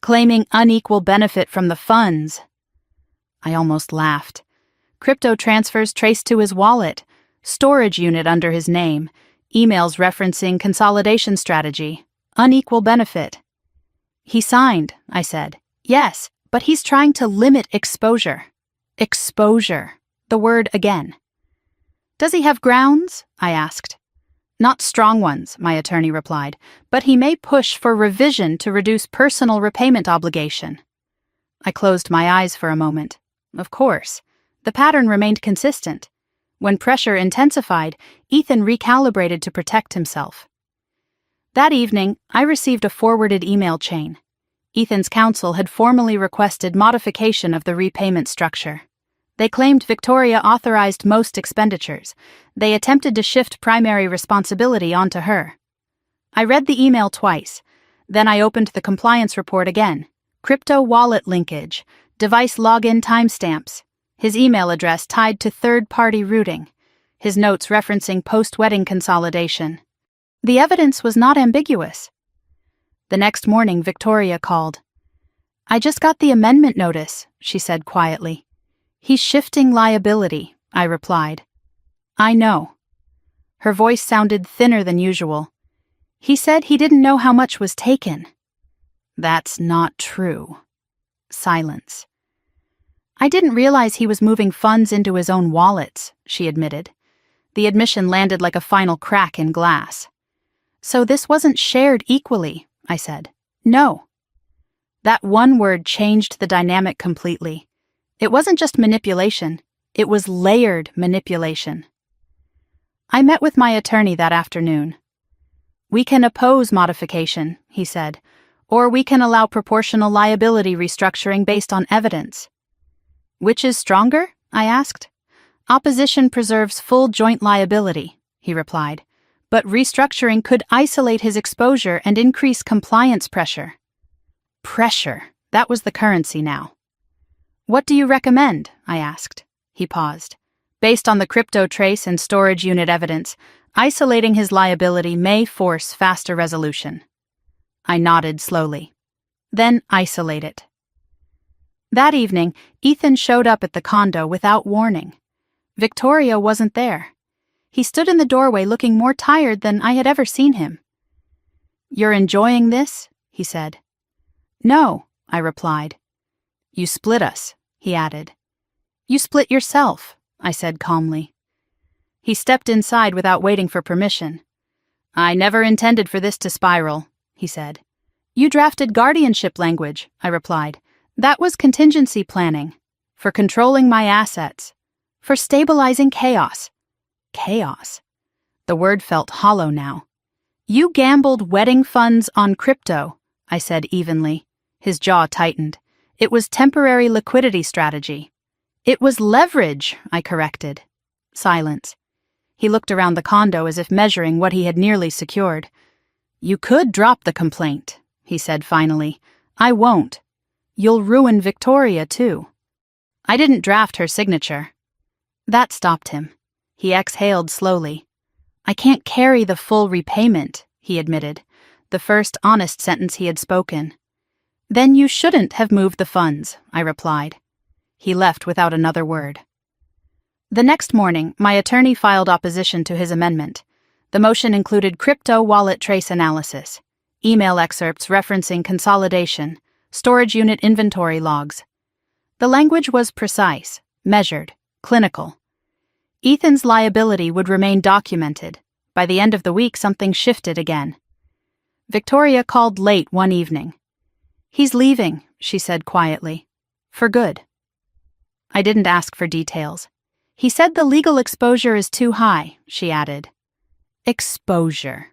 "claiming unequal benefit from the funds." I almost laughed. Crypto transfers traced to his wallet, storage unit under his name, emails referencing consolidation strategy, unequal benefit. "He signed," I said. "Yes, but he's trying to limit exposure." Exposure. The word again. "Does he have grounds?" I asked. "Not strong ones," my attorney replied, "but he may push for revision to reduce personal repayment obligation." I closed my eyes for a moment. Of course. The pattern remained consistent. When pressure intensified, Ethan recalibrated to protect himself. That evening, I received a forwarded email chain. Ethan's counsel had formally requested modification of the repayment structure. They claimed Victoria authorized most expenditures. They attempted to shift primary responsibility onto her. I read the email twice. Then I opened the compliance report again. Crypto wallet linkage, device login timestamps, his email address tied to third-party routing, his notes referencing post-wedding consolidation. The evidence was not ambiguous. The next morning, Victoria called. "I just got the amendment notice," she said quietly. "He's shifting liability," I replied. "I know." Her voice sounded thinner than usual. "He said he didn't know how much was taken." "That's not true." Silence. I didn't realize he was moving funds into his own wallets, she admitted. The admission landed like a final crack in glass. So this wasn't shared equally, I said. No. That one word changed the dynamic completely. It wasn't just manipulation, it was layered manipulation. I met with my attorney that afternoon. We can oppose modification, he said, or we can allow proportional liability restructuring based on evidence. Which is stronger? I asked. Opposition preserves full joint liability, he replied, but restructuring could isolate his exposure and increase compliance pressure. Pressure, that was the currency now. What do you recommend? I asked. He paused. Based on the crypto trace and storage unit evidence, isolating his liability may force faster resolution. I nodded slowly. Then isolate it. That evening, Ethan showed up at the condo without warning. Victoria wasn't there. He stood in the doorway looking more tired than I had ever seen him. "You're enjoying this?" he said. "No," I replied. "You split us," he added. "You split yourself," I said calmly. He stepped inside without waiting for permission. "I never intended for this to spiral," he said. "You drafted guardianship language," I replied. "That was contingency planning. For controlling my assets. For stabilizing chaos." Chaos? The word felt hollow now. "You gambled wedding funds on crypto," I said evenly. His jaw tightened. "It was temporary liquidity strategy." "It was leverage," I corrected. Silence. He looked around the condo as if measuring what he had nearly secured. "You could drop the complaint," he said finally. "I won't. You'll ruin Victoria, too." I didn't draft her signature. That stopped him. He exhaled slowly. "I can't carry the full repayment," he admitted, the first honest sentence he had spoken. "Then you shouldn't have moved the funds," I replied. He left without another word. The next morning, my attorney filed opposition to his amendment. The motion included crypto wallet trace analysis, email excerpts referencing consolidation, storage unit inventory logs. The language was precise, measured, clinical. Ethan's liability would remain documented. By the end of the week, something shifted again. Victoria called late one evening. "He's leaving," she said quietly. "For good." I didn't ask for details. "He said the legal exposure is too high," she added. Exposure.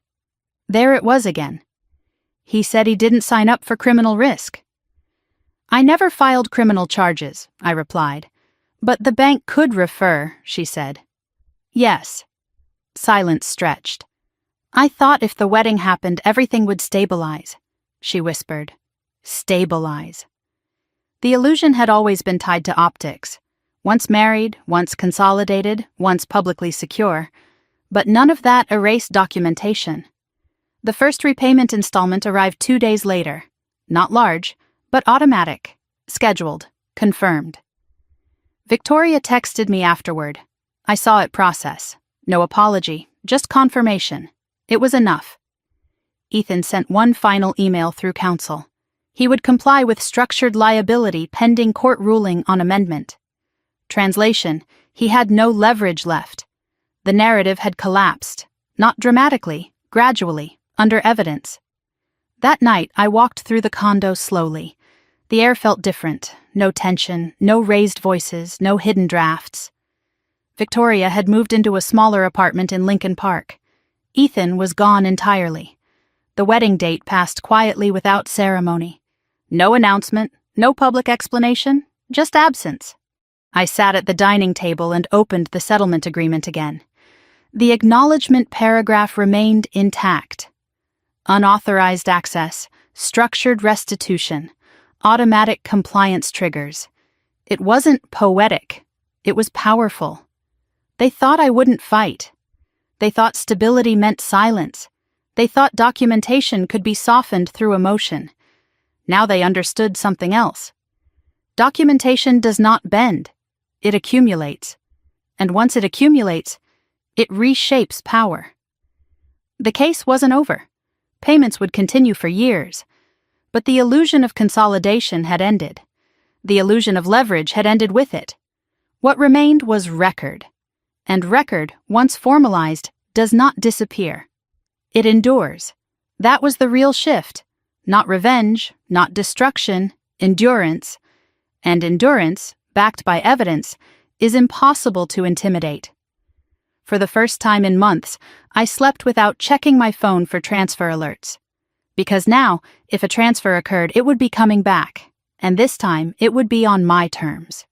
There it was again. "He said he didn't sign up for criminal risk." "I never filed criminal charges," I replied. "But the bank could refer," she said. "Yes." Silence stretched. "I thought if the wedding happened, everything would stabilize," she whispered. Stabilize. The illusion had always been tied to optics. Once married, once consolidated, once publicly secure. But none of that erased documentation. The first repayment installment arrived 2 days later. Not large, but automatic. Scheduled. Confirmed. Victoria texted me afterward. I saw it process. No apology, just confirmation. It was enough. Ethan sent one final email through counsel. He would comply with structured liability pending court ruling on amendment. Translation: he had no leverage left. The narrative had collapsed, not dramatically, gradually, under evidence. That night, I walked through the condo slowly. The air felt different. No tension, no raised voices, no hidden drafts. Victoria had moved into a smaller apartment in Lincoln Park. Ethan was gone entirely. The wedding date passed quietly without ceremony. No announcement, no public explanation, just absence. I sat at the dining table and opened the settlement agreement again. The acknowledgement paragraph remained intact. Unauthorized access, structured restitution, automatic compliance triggers. It wasn't poetic. It was powerful. They thought I wouldn't fight. They thought stability meant silence. They thought documentation could be softened through emotion. Now they understood something else. Documentation does not bend. It accumulates. And once it accumulates, it reshapes power. The case wasn't over. Payments would continue for years. But the illusion of consolidation had ended. The illusion of leverage had ended with it. What remained was record. And record, once formalized, does not disappear. It endures. That was the real shift. Not revenge, not destruction, endurance. And endurance, backed by evidence, is impossible to intimidate. For the first time in months, I slept without checking my phone for transfer alerts. Because now, if a transfer occurred, it would be coming back, and this time it would be on my terms.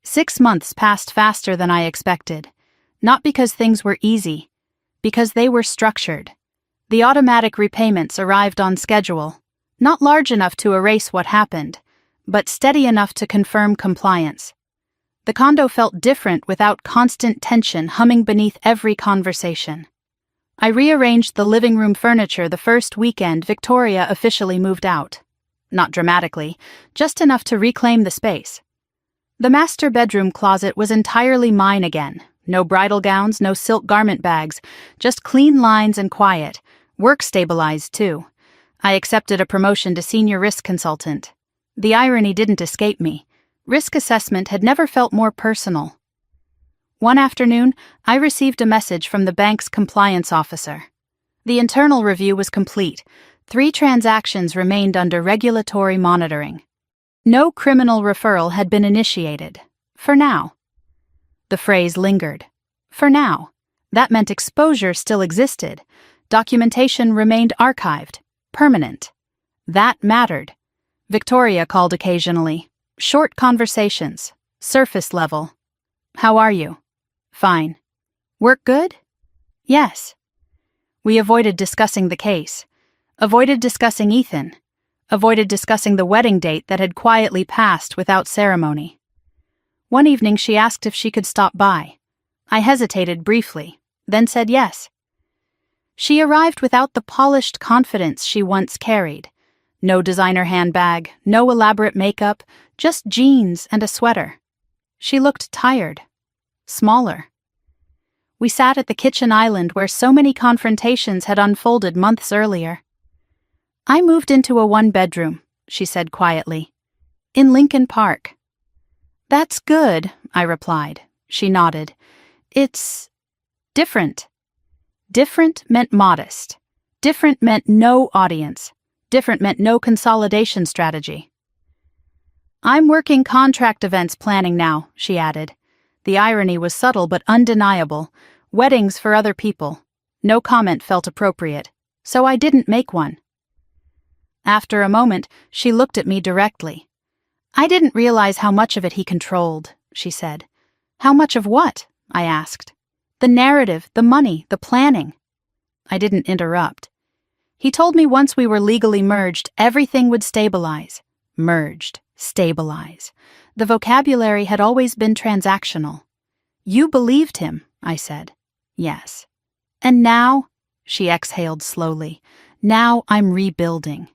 6 months passed faster than I expected, not because things were easy, because they were structured. The automatic repayments arrived on schedule, not large enough to erase what happened, but steady enough to confirm compliance. The condo felt different without constant tension humming beneath every conversation. I rearranged the living room furniture the first weekend Victoria officially moved out. Not dramatically, just enough to reclaim the space. The master bedroom closet was entirely mine again. No bridal gowns, no silk garment bags, just clean lines and quiet. Work stabilized, too. I accepted a promotion to senior risk consultant. The irony didn't escape me. Risk assessment had never felt more personal. One afternoon, I received a message from the bank's compliance officer. The internal review was complete. 3 transactions remained under regulatory monitoring. No criminal referral had been initiated. For now. The phrase lingered. For now. That meant exposure still existed. Documentation remained archived. Permanent. That mattered. Victoria called occasionally. Short conversations. Surface level. How are you? Fine. Work good? Yes. We avoided discussing the case. Avoided discussing Ethan. Avoided discussing the wedding date that had quietly passed without ceremony. One evening she asked if she could stop by. I hesitated briefly, then said yes. She arrived without the polished confidence she once carried. No designer handbag, no elaborate makeup, just jeans and a sweater. She looked tired. Smaller. We sat at the kitchen island where so many confrontations had unfolded months earlier. I moved into a 1-bedroom, she said quietly. In Lincoln Park. That's good, I replied. She nodded. It's different. Different meant modest. Different meant no audience. Different meant no consolidation strategy. I'm working contract events planning now, she added. The irony was subtle but undeniable. Weddings for other people. No comment felt appropriate, so I didn't make one. After a moment, she looked at me directly. I didn't realize how much of it he controlled, she said. How much of what? I asked. The narrative, the money, the planning. I didn't interrupt. He told me once we were legally merged, everything would stabilize. Merged, stabilize. The vocabulary had always been transactional. You believed him, I said. Yes. And now, she exhaled slowly, now I'm rebuilding.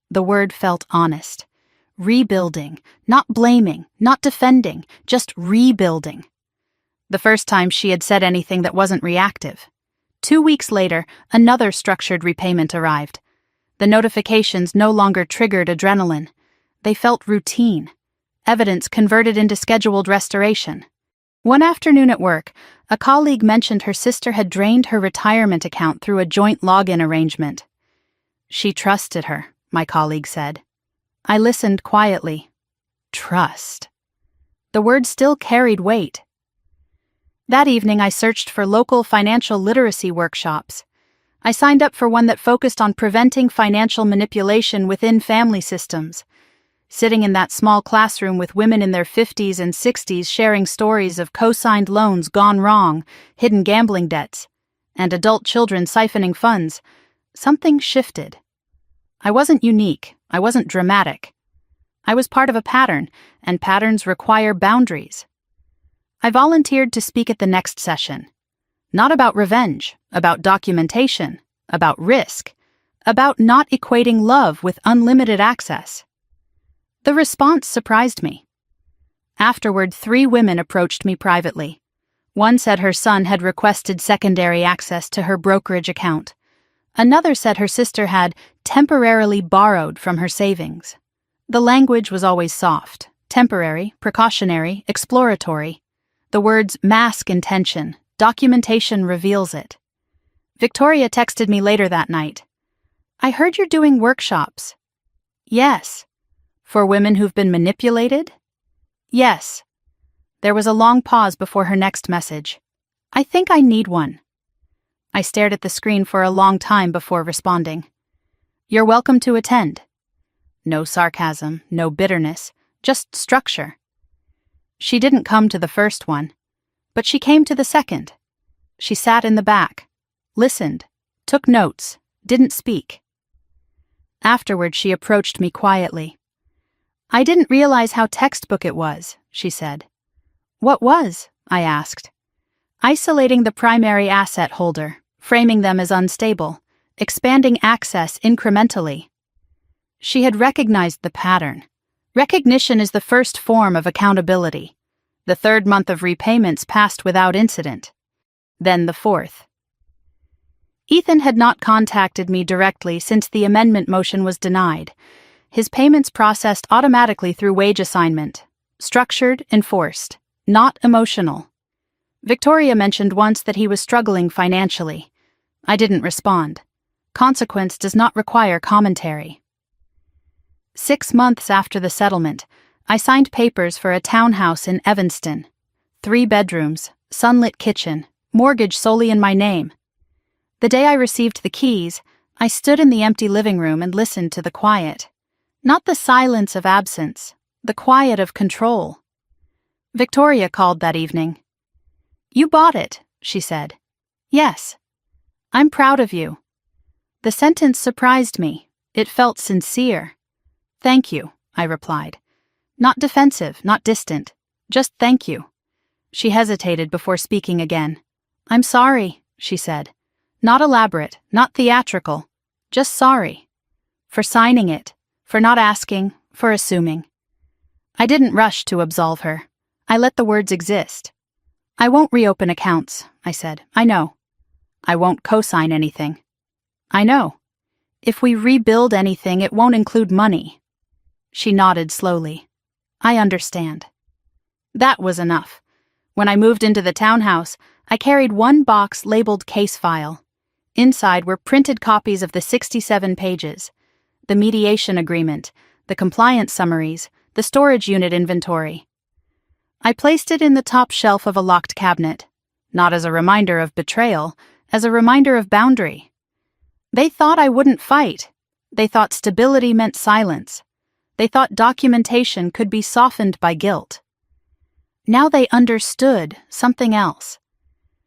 The word felt honest. Rebuilding, not blaming, not defending, just rebuilding. The first time she had said anything that wasn't reactive. 2 weeks later, another structured repayment arrived. The notifications no longer triggered adrenaline. They felt routine. Evidence converted into scheduled restoration. One afternoon at work, a colleague mentioned her sister had drained her retirement account through a joint login arrangement. She trusted her, my colleague said. I listened quietly. Trust. The word still carried weight. That evening I searched for local financial literacy workshops. I signed up for one that focused on preventing financial manipulation within family systems. Sitting in that small classroom with women in their 50s and 60s sharing stories of co-signed loans gone wrong, hidden gambling debts, and adult children siphoning funds, something shifted. I wasn't unique. I wasn't dramatic. I was part of a pattern, and patterns require boundaries. I volunteered to speak at the next session. Not about revenge, about documentation, about risk, about not equating love with unlimited access. The response surprised me. Afterward, 3 women approached me privately. One said her son had requested secondary access to her brokerage account. Another said her sister had temporarily borrowed from her savings. The language was always soft, temporary, precautionary, exploratory. The words mask intention, documentation reveals it. Victoria texted me later that night. I heard you're doing workshops. Yes. For women who've been manipulated? Yes. There was a long pause before her next message. I think I need one. I stared at the screen for a long time before responding. You're welcome to attend. No sarcasm, no bitterness, just structure. She didn't come to the first one, but she came to the second. She sat in the back, listened, took notes, didn't speak. Afterward, she approached me quietly. I didn't realize how textbook it was, she said. What was? I asked. Isolating the primary asset holder, framing them as unstable, expanding access incrementally. She had recognized the pattern. Recognition is the first form of accountability. The third month of repayments passed without incident. Then the fourth. Ethan had not contacted me directly since the amendment motion was denied. His payments processed automatically through wage assignment. Structured, enforced. Not emotional. Victoria mentioned once that he was struggling financially. I didn't respond. Consequence does not require commentary. 6 months after the settlement, I signed papers for a townhouse in Evanston. 3 bedrooms, sunlit kitchen, mortgage solely in my name. The day I received the keys, I stood in the empty living room and listened to the quiet. Not the silence of absence, the quiet of control. Victoria called that evening. You bought it, she said. Yes. I'm proud of you. The sentence surprised me. It felt sincere. Thank you, I replied. Not defensive, not distant. Just thank you. She hesitated before speaking again. I'm sorry, she said. Not elaborate, not theatrical. Just sorry. For signing it, for not asking, for assuming. I didn't rush to absolve her. I let the words exist. I won't reopen accounts, I said. I know. I won't co-sign anything. I know. If we rebuild anything, it won't include money. She nodded slowly. I understand. That was enough. When I moved into the townhouse, I carried 1 box labeled case file. Inside were printed copies of the 67 pages, the mediation agreement, the compliance summaries, the storage unit inventory. I placed it in the top shelf of a locked cabinet, not as a reminder of betrayal, as a reminder of boundary. They thought I wouldn't fight. They thought stability meant silence. They thought documentation could be softened by guilt. Now they understood something else.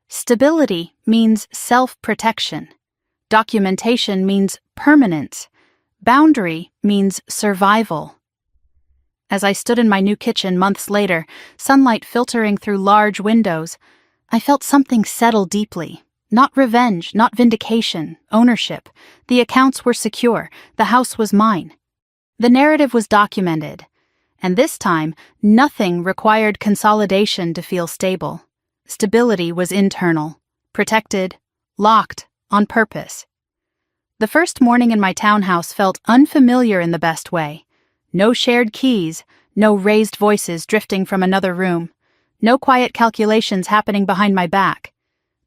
Stability means self-protection. Documentation means permanence. Boundary means survival. As I stood in my new kitchen months later, sunlight filtering through large windows, I felt something settle deeply. Not revenge, not vindication, ownership. The accounts were secure. The house was mine. The narrative was documented. And this time, nothing required consolidation to feel stable. Stability was internal, protected, locked, on purpose. The first morning in my townhouse felt unfamiliar in the best way. No shared keys, no raised voices drifting from another room, no quiet calculations happening behind my back.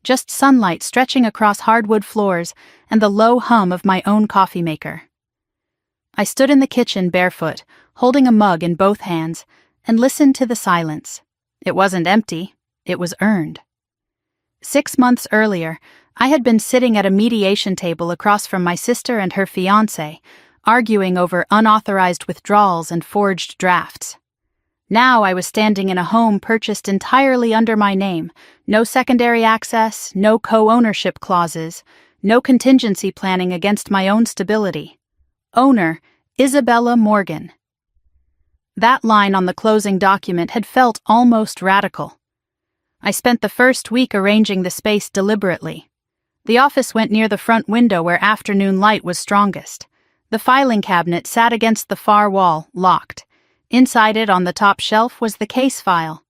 Just sunlight stretching across hardwood floors and the low hum of my own coffee maker. I stood in the kitchen barefoot, holding a mug in both hands, and listened to the silence. It wasn't empty, it was earned. 6 months earlier, I had been sitting at a mediation table across from my sister and her fiancé, arguing over unauthorized withdrawals and forged drafts. Now I was standing in a home purchased entirely under my name, no secondary access, no co-ownership clauses, no contingency planning against my own stability. Owner, Isabella Morgan. That line on the closing document had felt almost radical. I spent the first week arranging the space deliberately. The office went near the front window where afternoon light was strongest. The filing cabinet sat against the far wall, locked. Inside it, on the top shelf, was the case file.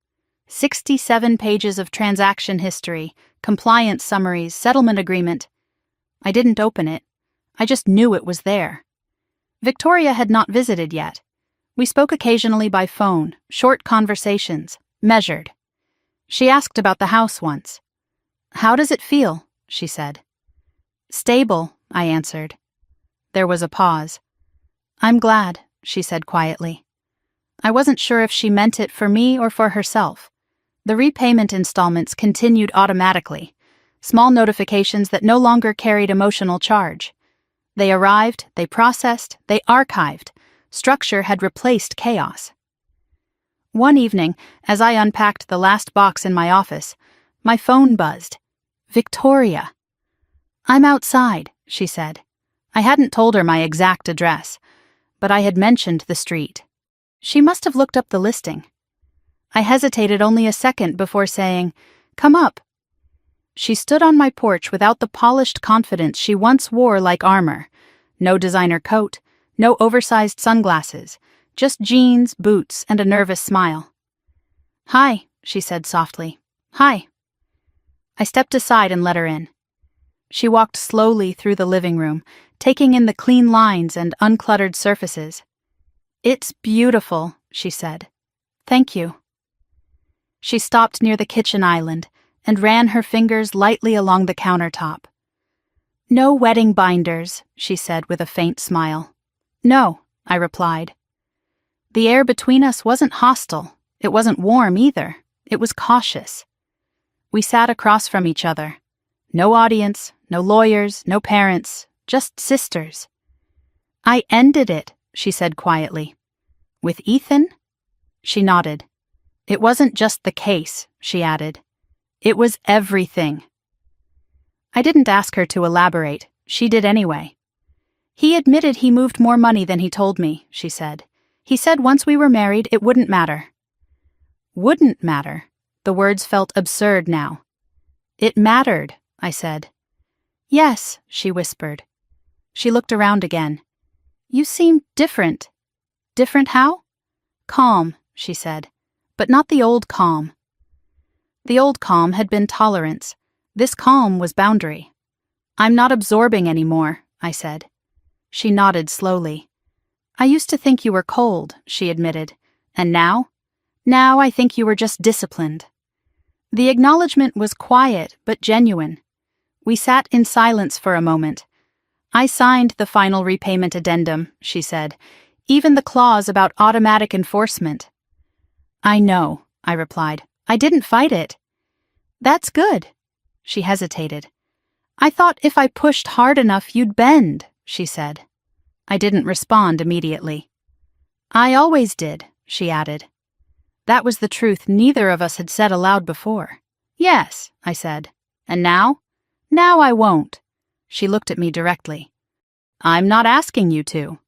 67 pages of transaction history, compliance summaries, settlement agreement. I didn't open it. I just knew it was there. Victoria had not visited yet. We spoke occasionally by phone, short conversations, measured. She asked about the house once. "How does it feel?" she said. "Stable," I answered. There was a pause. "I'm glad," she said quietly. I wasn't sure if she meant it for me or for herself. The repayment installments continued automatically, small notifications that no longer carried emotional charge. They arrived, they processed, they archived. Structure had replaced chaos. One evening, as I unpacked the last box in my office, my phone buzzed. Victoria. "I'm outside," she said. I hadn't told her my exact address, but I had mentioned the street. She must have looked up the listing. I hesitated only a second before saying, "Come up." She stood on my porch without the polished confidence she once wore like armor. No designer coat, no oversized sunglasses, just jeans, boots, and a nervous smile. "Hi," she said softly. "Hi." I stepped aside and let her in. She walked slowly through the living room, taking in the clean lines and uncluttered surfaces. "It's beautiful," she said. "Thank you." She stopped near the kitchen island and ran her fingers lightly along the countertop. "No wedding binders," she said with a faint smile. "No," I replied. The air between us wasn't hostile. It wasn't warm either. It was cautious. We sat across from each other. No audience, no lawyers, no parents, just sisters. "I ended it," she said quietly. "With Ethan?" She nodded. "It wasn't just the case," she added. "It was everything." I didn't ask her to elaborate. She did anyway. "He admitted he moved more money than he told me," she said. "He said once we were married, it wouldn't matter." Wouldn't matter. The words felt absurd now. "It mattered," I said. "Yes," she whispered. She looked around again. "You seem different." "Different how?" "Calm," she said, "but not the old calm." The old calm had been tolerance. This calm was boundary. "I'm not absorbing anymore," I said. She nodded slowly. "I used to think you were cold," she admitted. "And now? Now I think you were just disciplined." The acknowledgement was quiet but genuine. We sat in silence for a moment. "I signed the final repayment addendum," she said, "even the clause about automatic enforcement." "I know," I replied. "I didn't fight it." "That's good." She hesitated. "I thought if I pushed hard enough you'd bend," she said. I didn't respond immediately. "I always did," she added. That was the truth neither of us had said aloud before. "Yes," I said. "And now?" "Now I won't." She looked at me directly. "I'm not asking you to."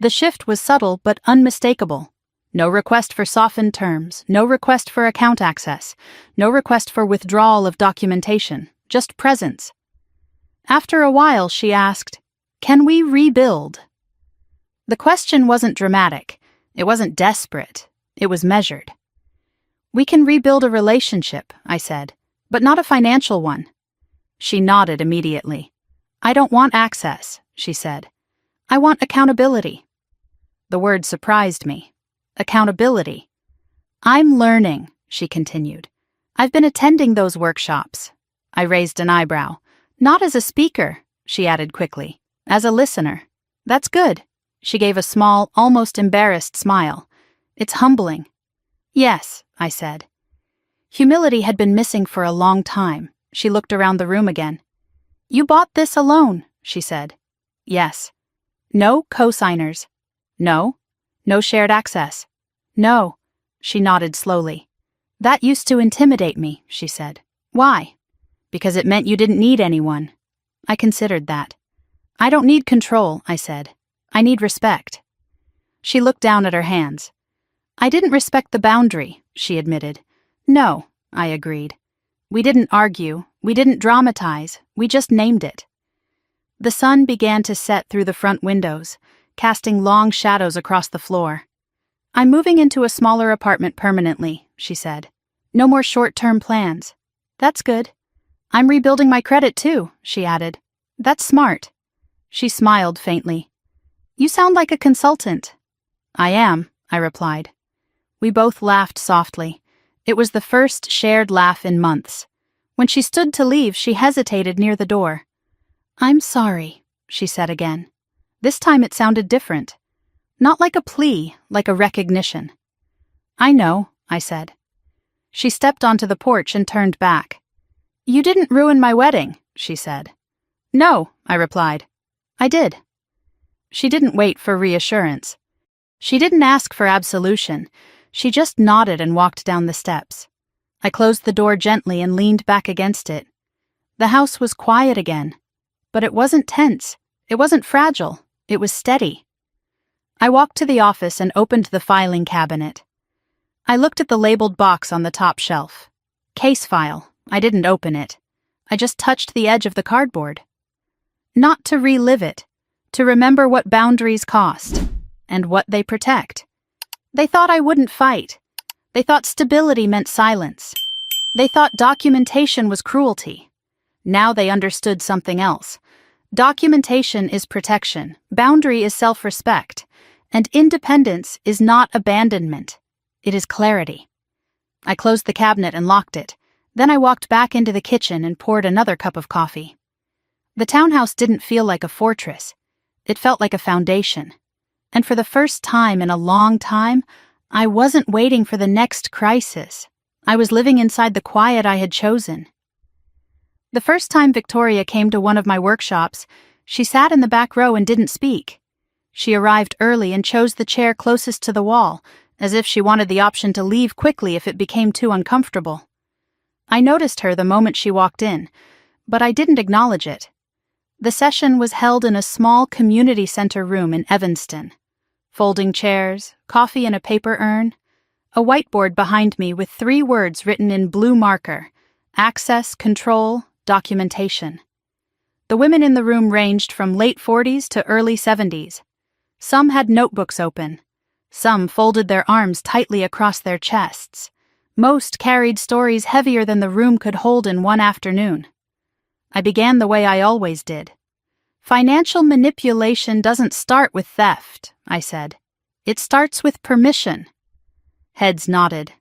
The shift was subtle but unmistakable. No request for softened terms, no request for account access, no request for withdrawal of documentation, just presence. After a while, she asked, "Can we rebuild?" The question wasn't dramatic. It wasn't desperate. It was measured. "We can rebuild a relationship," I said, "but not a financial one." She nodded immediately. "I don't want access," she said. "I want accountability." The word surprised me. Accountability. "I'm learning," she continued. "I've been attending those workshops." I raised an eyebrow. "Not as a speaker," she added quickly. "As a listener." "That's good." She gave a small, almost embarrassed smile. "It's humbling." "Yes," I said. Humility had been missing for a long time. She looked around the room again. "You bought this alone," she said. "Yes." "No co-signers." "No." "No shared access." "No." She nodded slowly. "That used to intimidate me," she said. "Why?" "Because it meant you didn't need anyone." I considered that. "I don't need control," I said. "I need respect." She looked down at her hands. "I didn't respect the boundary," she admitted. "No," I agreed. We didn't argue, we didn't dramatize, we just named it. The sun began to set through the front windows, casting long shadows across the floor. "I'm moving into a smaller apartment permanently," she said. "No more short-term plans." "That's good." "I'm rebuilding my credit too," she added. "That's smart." She smiled faintly. "You sound like a consultant." I am, I replied. We both laughed softly. It was the first shared laugh in months. When she stood to leave, she hesitated near the door. I'm sorry, she said again. This time it sounded different. Not like a plea, like a recognition. I know, I said. She stepped onto the porch and turned back. You didn't ruin my wedding, she said. No, I replied. I did. She didn't wait for reassurance. She didn't ask for absolution. She just nodded and walked down the steps. I closed the door gently and leaned back against it. The house was quiet again. But it wasn't tense. It wasn't fragile. It was steady. I walked to the office and opened the filing cabinet. I looked at the labeled box on the top shelf. Case file. I didn't open it. I just touched the edge of the cardboard. Not to relive it, to remember what boundaries cost, and what they protect. They thought I wouldn't fight. They thought stability meant silence. They thought documentation was cruelty. Now they understood something else. Documentation is protection, boundary is self-respect, and independence is not abandonment. It is clarity. I closed the cabinet and locked it. Then I walked back into the kitchen and poured another cup of coffee. The townhouse didn't feel like a fortress. It felt like a foundation. And for the first time in a long time, I wasn't waiting for the next crisis. I was living inside the quiet I had chosen. The first time Victoria came to one of my workshops, she sat in the back row and didn't speak. She arrived early and chose the chair closest to the wall, as if she wanted the option to leave quickly if it became too uncomfortable. I noticed her the moment she walked in, but I didn't acknowledge it. The session was held in a small community center room in Evanston. Folding chairs, coffee in a paper urn, a whiteboard behind me with 3 words written in blue marker: access, control, documentation. The women in the room ranged from late 40s to early 70s. Some had notebooks open. Some folded their arms tightly across their chests. Most carried stories heavier than the room could hold in one afternoon. I began the way I always did. Financial manipulation doesn't start with theft, I said. It starts with permission. Heads nodded.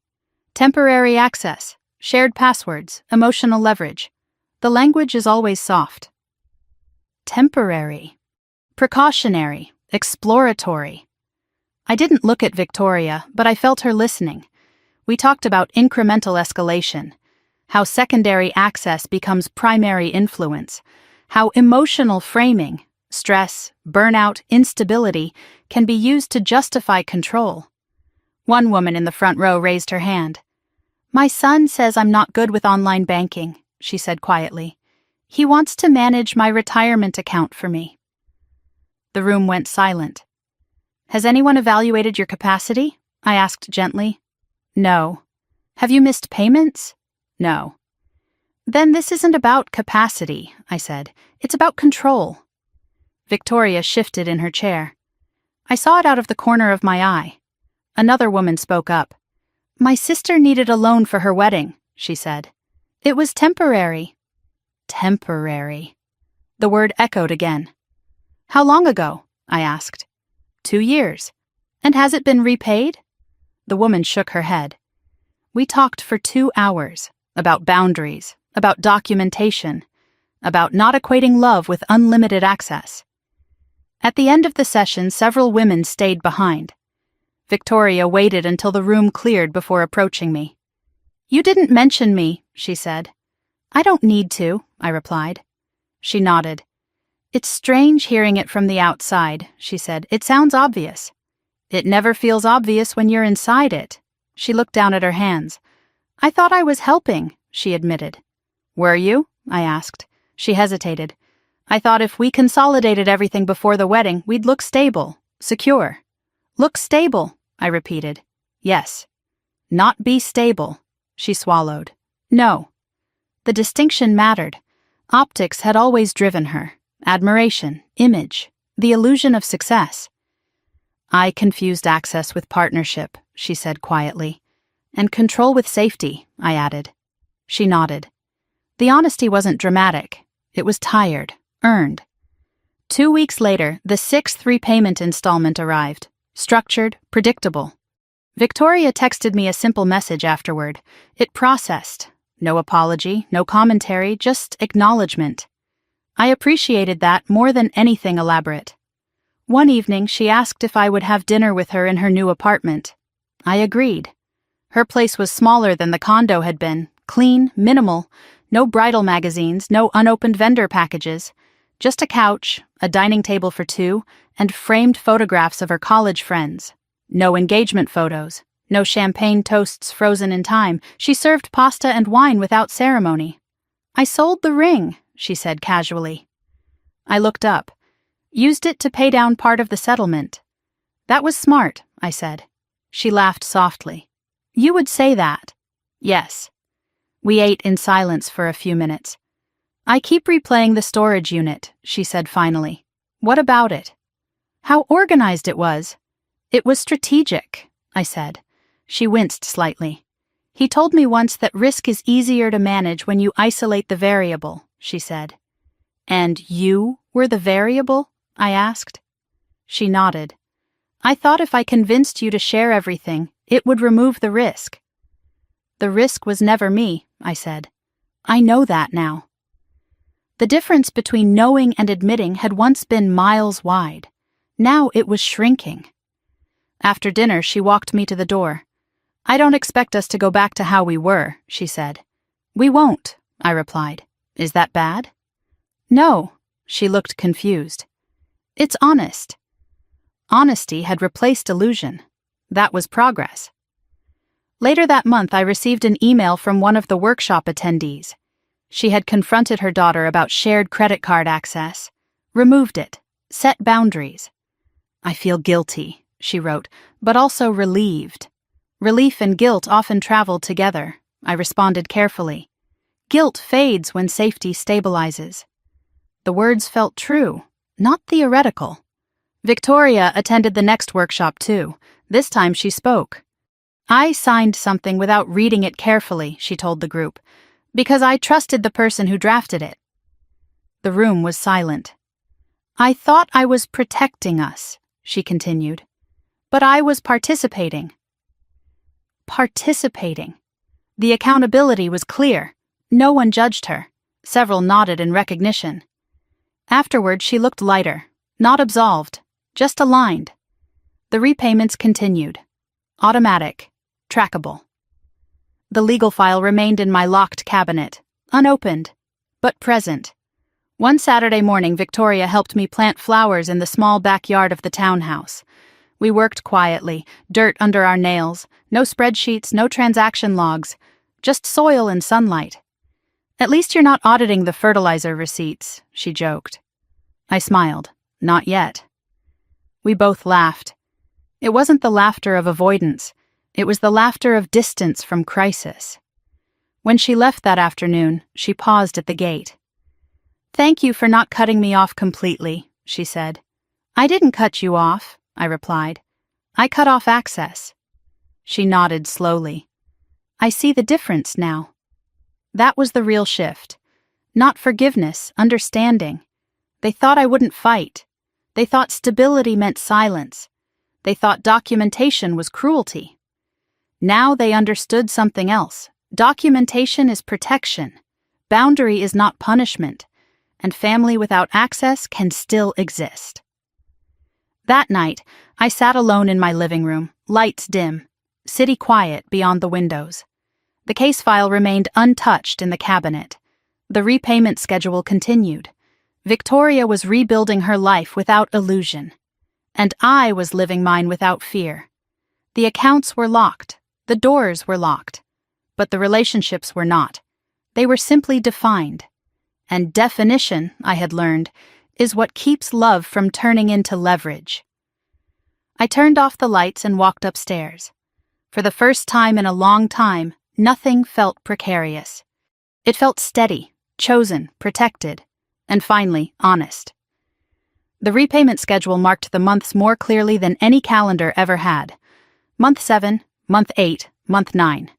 Temporary access, shared passwords, emotional leverage. The language is always soft. Temporary. Precautionary. Exploratory. I didn't look at Victoria, but I felt her listening. We talked about incremental escalation, how secondary access becomes primary influence, how emotional framing, stress, burnout, instability can be used to justify control. One woman in the front row raised her hand. My son says I'm not good with online banking, she said quietly. He wants to manage my retirement account for me. The room went silent. Has anyone evaluated your capacity? I asked gently. No. Have you missed payments? No. Then this isn't about capacity, I said. It's about control. Victoria shifted in her chair. I saw it out of the corner of my eye. Another woman spoke up. My sister needed a loan for her wedding, she said. It was temporary. Temporary. The word echoed again. How long ago? I asked. 2 years. And has it been repaid? The woman shook her head. We talked for 2 hours about boundaries, about documentation, about not equating love with unlimited access. At the end of the session, several women stayed behind. Victoria waited until the room cleared before approaching me. You didn't mention me, she said. I don't need to, I replied. She nodded. It's strange hearing it from the outside, she said. It sounds obvious. It never feels obvious when you're inside it. She looked down at her hands. I thought I was helping, she admitted. Were you? I asked. She hesitated. I thought if we consolidated everything before the wedding, we'd look stable, secure. Look stable, I repeated. Yes. Not be stable, she swallowed. No. The distinction mattered. Optics had always driven her. Admiration, image, the illusion of success. I confused access with partnership, she said quietly. And control with safety, I added. She nodded. The honesty wasn't dramatic. It was tired, earned. 2 weeks later, the 6th repayment installment arrived. Structured, predictable. Victoria texted me a simple message afterward. It processed. No apology, no commentary, just acknowledgement. I appreciated that more than anything elaborate. One evening, she asked if I would have dinner with her in her new apartment. I agreed. Her place was smaller than the condo had been, clean, minimal, no bridal magazines, no unopened vendor packages, just a couch, a dining table for two, and framed photographs of her college friends. No engagement photos, no champagne toasts frozen in time. She served pasta and wine without ceremony. "I sold the ring," she said casually. I looked up. "Used it to pay down part of the settlement." "That was smart," I said. She laughed softly. "You would say that." "Yes." We ate in silence for a few minutes. "I keep replaying the storage unit," she said finally. "What about it?" "How organized it was." "It was strategic," I said. She winced slightly. "He told me once that risk is easier to manage when you isolate the variable," she said. "And you were the variable?" I asked. She nodded. "I thought if I convinced you to share everything, it would remove the risk." "The risk was never me," I said. "I know that now." The difference between knowing and admitting had once been miles wide. Now it was shrinking. After dinner, she walked me to the door. "I don't expect us to go back to how we were," she said. "We won't," I replied. "Is that bad?" "No." She looked confused. "It's honest." Honesty had replaced illusion. That was progress. Later that month, I received an email from one of the workshop attendees. She had confronted her daughter about shared credit card access, removed it, set boundaries. "I feel guilty," she wrote, "but also relieved." Relief and guilt often travel together, I responded carefully. Guilt fades when safety stabilizes. The words felt true, not theoretical. Victoria attended the next workshop too. This time she spoke. "I signed something without reading it carefully," she told the group, "because I trusted the person who drafted it." The room was silent. "I thought I was protecting us," she continued, "but I was participating." Participating. The accountability was clear. No one judged her. Several nodded in recognition. Afterward, she looked lighter, not absolved, just aligned. The repayments continued. Automatic, trackable. The legal file remained in my locked cabinet, unopened, but present. One Saturday morning, Victoria helped me plant flowers in the small backyard of the townhouse. We worked quietly, dirt under our nails, no spreadsheets, no transaction logs, just soil and sunlight. "At least you're not auditing the fertilizer receipts," she joked. I smiled. "Not yet." We both laughed. It wasn't the laughter of avoidance. It was the laughter of distance from crisis. When she left that afternoon, she paused at the gate. "Thank you for not cutting me off completely," she said. "I didn't cut you off," I replied. "I cut off access." She nodded slowly. "I see the difference now." That was the real shift. Not forgiveness, understanding. They thought I wouldn't fight. They thought stability meant silence. They thought documentation was cruelty. Now they understood something else. Documentation is protection. Boundary is not punishment. And family without access can still exist. That night, I sat alone in my living room, lights dim, city quiet beyond the windows. The case file remained untouched in the cabinet. The repayment schedule continued. Victoria was rebuilding her life without illusion. And I was living mine without fear. The accounts were locked. The doors were locked. But the relationships were not. They were simply defined. And definition, I had learned, is what keeps love from turning into leverage. I turned off the lights and walked upstairs. For the first time in a long time, nothing felt precarious. It felt steady, chosen, protected, and finally, honest. The repayment schedule marked the months more clearly than any calendar ever had. Month 7, month 8, month 9.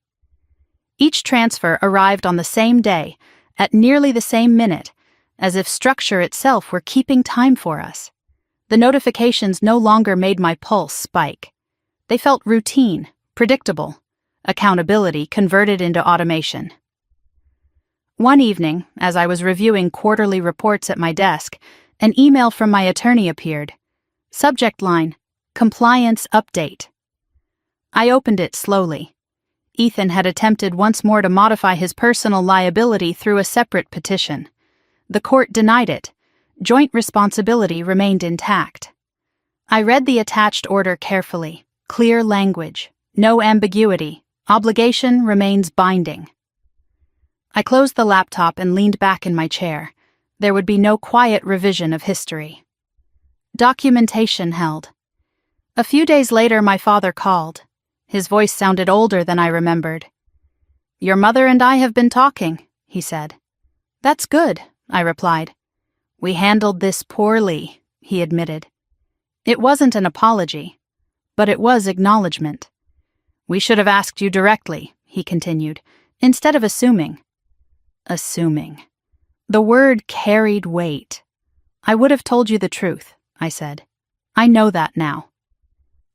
Each transfer arrived on the same day, at nearly the same minute, as if structure itself were keeping time for us. The notifications no longer made my pulse spike. They felt routine, predictable. Accountability converted into automation. One evening, as I was reviewing quarterly reports at my desk, an email from my attorney appeared. Subject line, Compliance Update. I opened it slowly. Ethan had attempted once more to modify his personal liability through a separate petition. The court denied it. Joint responsibility remained intact. I read the attached order carefully. Clear language. No ambiguity. Obligation remains binding. I closed the laptop and leaned back in my chair. There would be no quiet revision of history. Documentation held. A few days later, my father called. His voice sounded older than I remembered. "Your mother and I have been talking," he said. "That's good," I replied. "We handled this poorly," he admitted. It wasn't an apology, but it was acknowledgement. "We should have asked you directly," he continued, "instead of assuming." Assuming. The word carried weight. "I would have told you the truth," I said. "I know that now."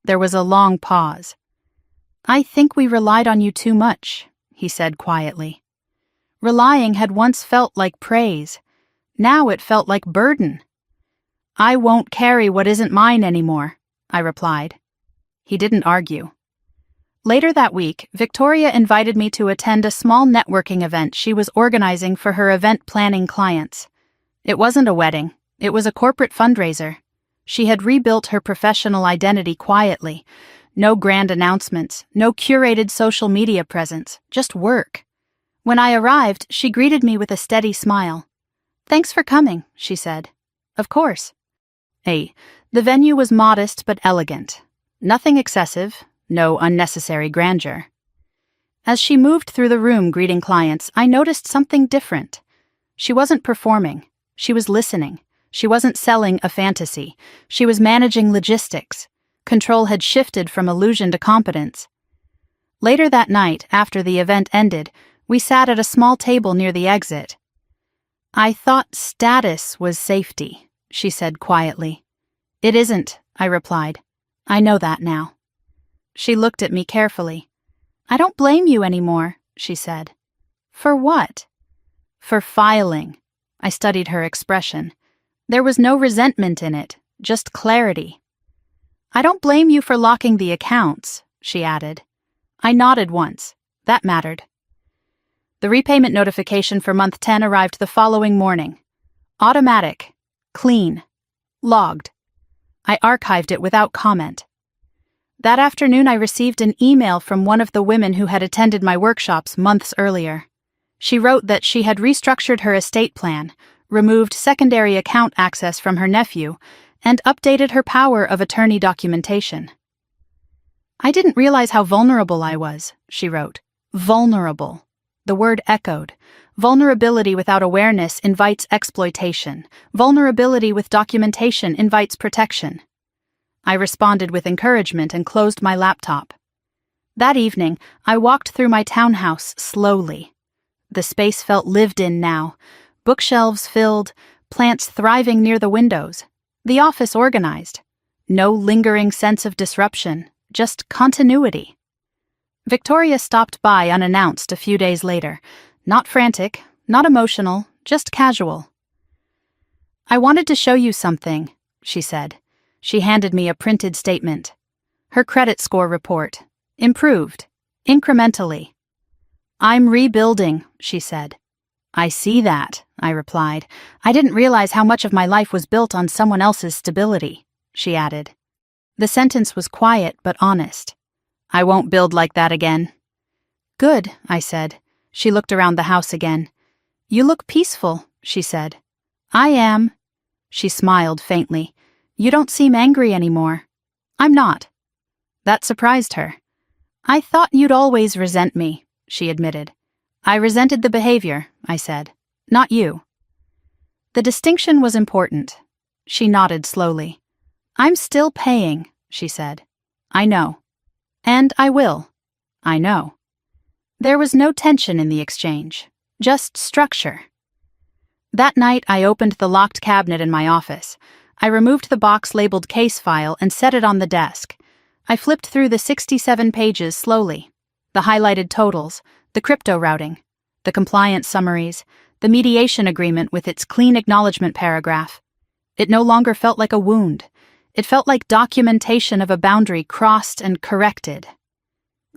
There was a long pause. "I think we relied on you too much," he said quietly. Relying had once felt like praise. Now it felt like burden. "I won't carry what isn't mine anymore," I replied. He didn't argue. Later that week, Victoria invited me to attend a small networking event she was organizing for her event planning clients. It wasn't a wedding, it was a corporate fundraiser. She had rebuilt her professional identity quietly. No grand announcements, no curated social media presence, just work. When I arrived, she greeted me with a steady smile. "Thanks for coming," she said. "Of course." The venue was modest but elegant. Nothing excessive, no unnecessary grandeur. As she moved through the room greeting clients, I noticed something different. She wasn't performing, she was listening. She wasn't selling a fantasy, she was managing logistics. Control had shifted from illusion to competence. Later that night, after the event ended, we sat at a small table near the exit. "I thought status was safety," she said quietly. "It isn't," I replied. "I know that now." She looked at me carefully. "I don't blame you anymore," she said. "For what?" "For filing." I studied her expression. There was no resentment in it, just clarity. "I don't blame you for locking the accounts," she added. I nodded once. That mattered. The repayment notification for month 10 arrived the following morning. Automatic. Clean. Logged. I archived it without comment. That afternoon I received an email from one of the women who had attended my workshops months earlier. She wrote that she had restructured her estate plan, removed secondary account access from her nephew, and updated her power of attorney documentation. "I didn't realize how vulnerable I was," she wrote. Vulnerable. The word echoed. Vulnerability without awareness invites exploitation. Vulnerability with documentation invites protection. I responded with encouragement and closed my laptop. That evening, I walked through my townhouse slowly. The space felt lived in now. Bookshelves filled, plants thriving near the windows. The office organized. No lingering sense of disruption, just continuity. Victoria stopped by unannounced a few days later. Not frantic, not emotional, just casual. "I wanted to show you something," she said. She handed me a printed statement. Her credit score report. Improved. Incrementally. "I'm rebuilding," she said. "I see that," I replied. "I didn't realize how much of my life was built on someone else's stability," she added. The sentence was quiet but honest. "I won't build like that again." "Good," I said. She looked around the house again. "You look peaceful," she said. "I am." She smiled faintly. "You don't seem angry anymore." "I'm not." That surprised her. "I thought you'd always resent me," she admitted. "I resented the behavior," I said. "Not you." The distinction was important. She nodded slowly. "I'm still paying," she said. "I know." "And I will." "I know." There was no tension in the exchange, just structure. That night I opened the locked cabinet in my office. I removed the box labeled case file and set it on the desk. I flipped through the 67 pages slowly. The highlighted totals, the crypto routing, the compliance summaries, the mediation agreement with its clean acknowledgement paragraph. It no longer felt like a wound. It felt like documentation of a boundary crossed and corrected.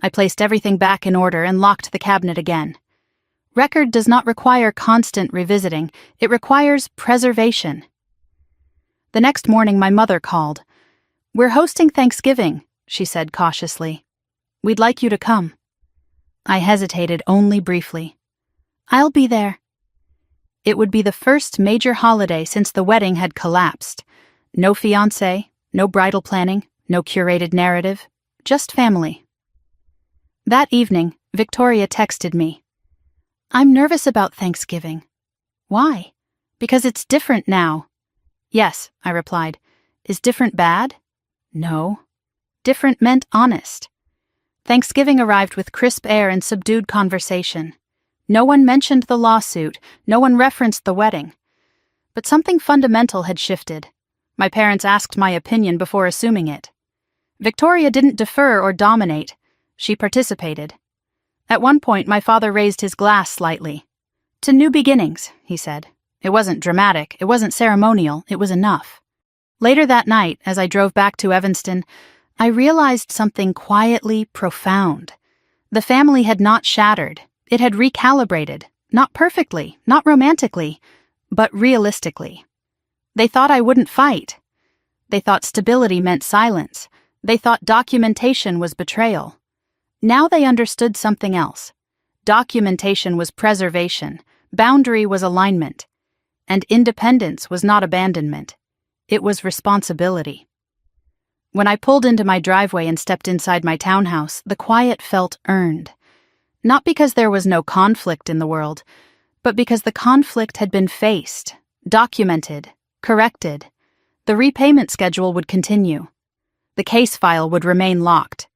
I placed everything back in order and locked the cabinet again. Record does not require constant revisiting. It requires preservation. The next morning, my mother called. "We're hosting Thanksgiving," she said cautiously. "We'd like you to come." I hesitated only briefly. "I'll be there." It would be the first major holiday since the wedding had collapsed. No fiancé, no bridal planning, no curated narrative, just family. That evening, Victoria texted me. "I'm nervous about Thanksgiving." "Why?" "Because it's different now." "Yes," I replied. "Is different bad?" "No." Different meant honest. Thanksgiving arrived with crisp air and subdued conversation. No one mentioned the lawsuit, no one referenced the wedding. But something fundamental had shifted. My parents asked my opinion before assuming it. Victoria didn't defer or dominate. She participated. At one point, my father raised his glass slightly. "To new beginnings," he said. It wasn't dramatic, it wasn't ceremonial, it was enough. Later that night, as I drove back to Evanston, I realized something quietly profound. The family had not shattered. It had recalibrated, not perfectly, not romantically, but realistically. They thought I wouldn't fight. They thought stability meant silence. They thought documentation was betrayal. Now they understood something else. Documentation was preservation, boundary was alignment, and independence was not abandonment. It was responsibility. When I pulled into my driveway and stepped inside my townhouse, the quiet felt earned. Not because there was no conflict in the world, but because the conflict had been faced, documented, corrected. The repayment schedule would continue. The case file would remain locked.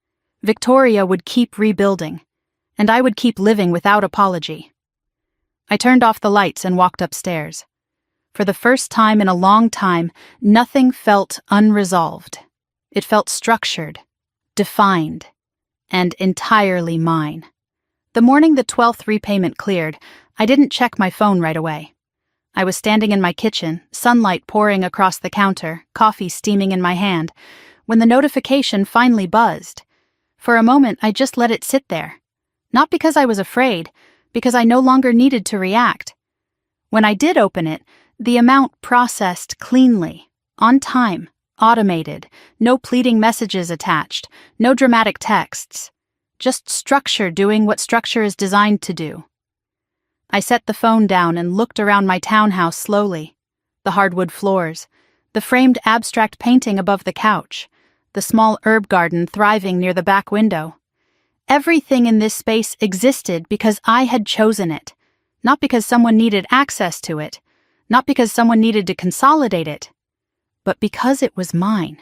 Victoria would keep rebuilding, and I would keep living without apology. I turned off the lights and walked upstairs. For the first time in a long time, nothing felt unresolved. It felt structured, defined, and entirely mine. The morning the 12th repayment cleared, I didn't check my phone right away. I was standing in my kitchen, sunlight pouring across the counter, coffee steaming in my hand, when the notification finally buzzed. For a moment, I just let it sit there. Not because I was afraid, because I no longer needed to react. When I did open it, the amount processed cleanly, on time, automated, no pleading messages attached, no dramatic texts. Just structure doing what structure is designed to do. I set the phone down and looked around my townhouse slowly. The hardwood floors, the framed abstract painting above the couch, the small herb garden thriving near the back window. Everything in this space existed because I had chosen it, not because someone needed access to it, not because someone needed to consolidate it, but because it was mine.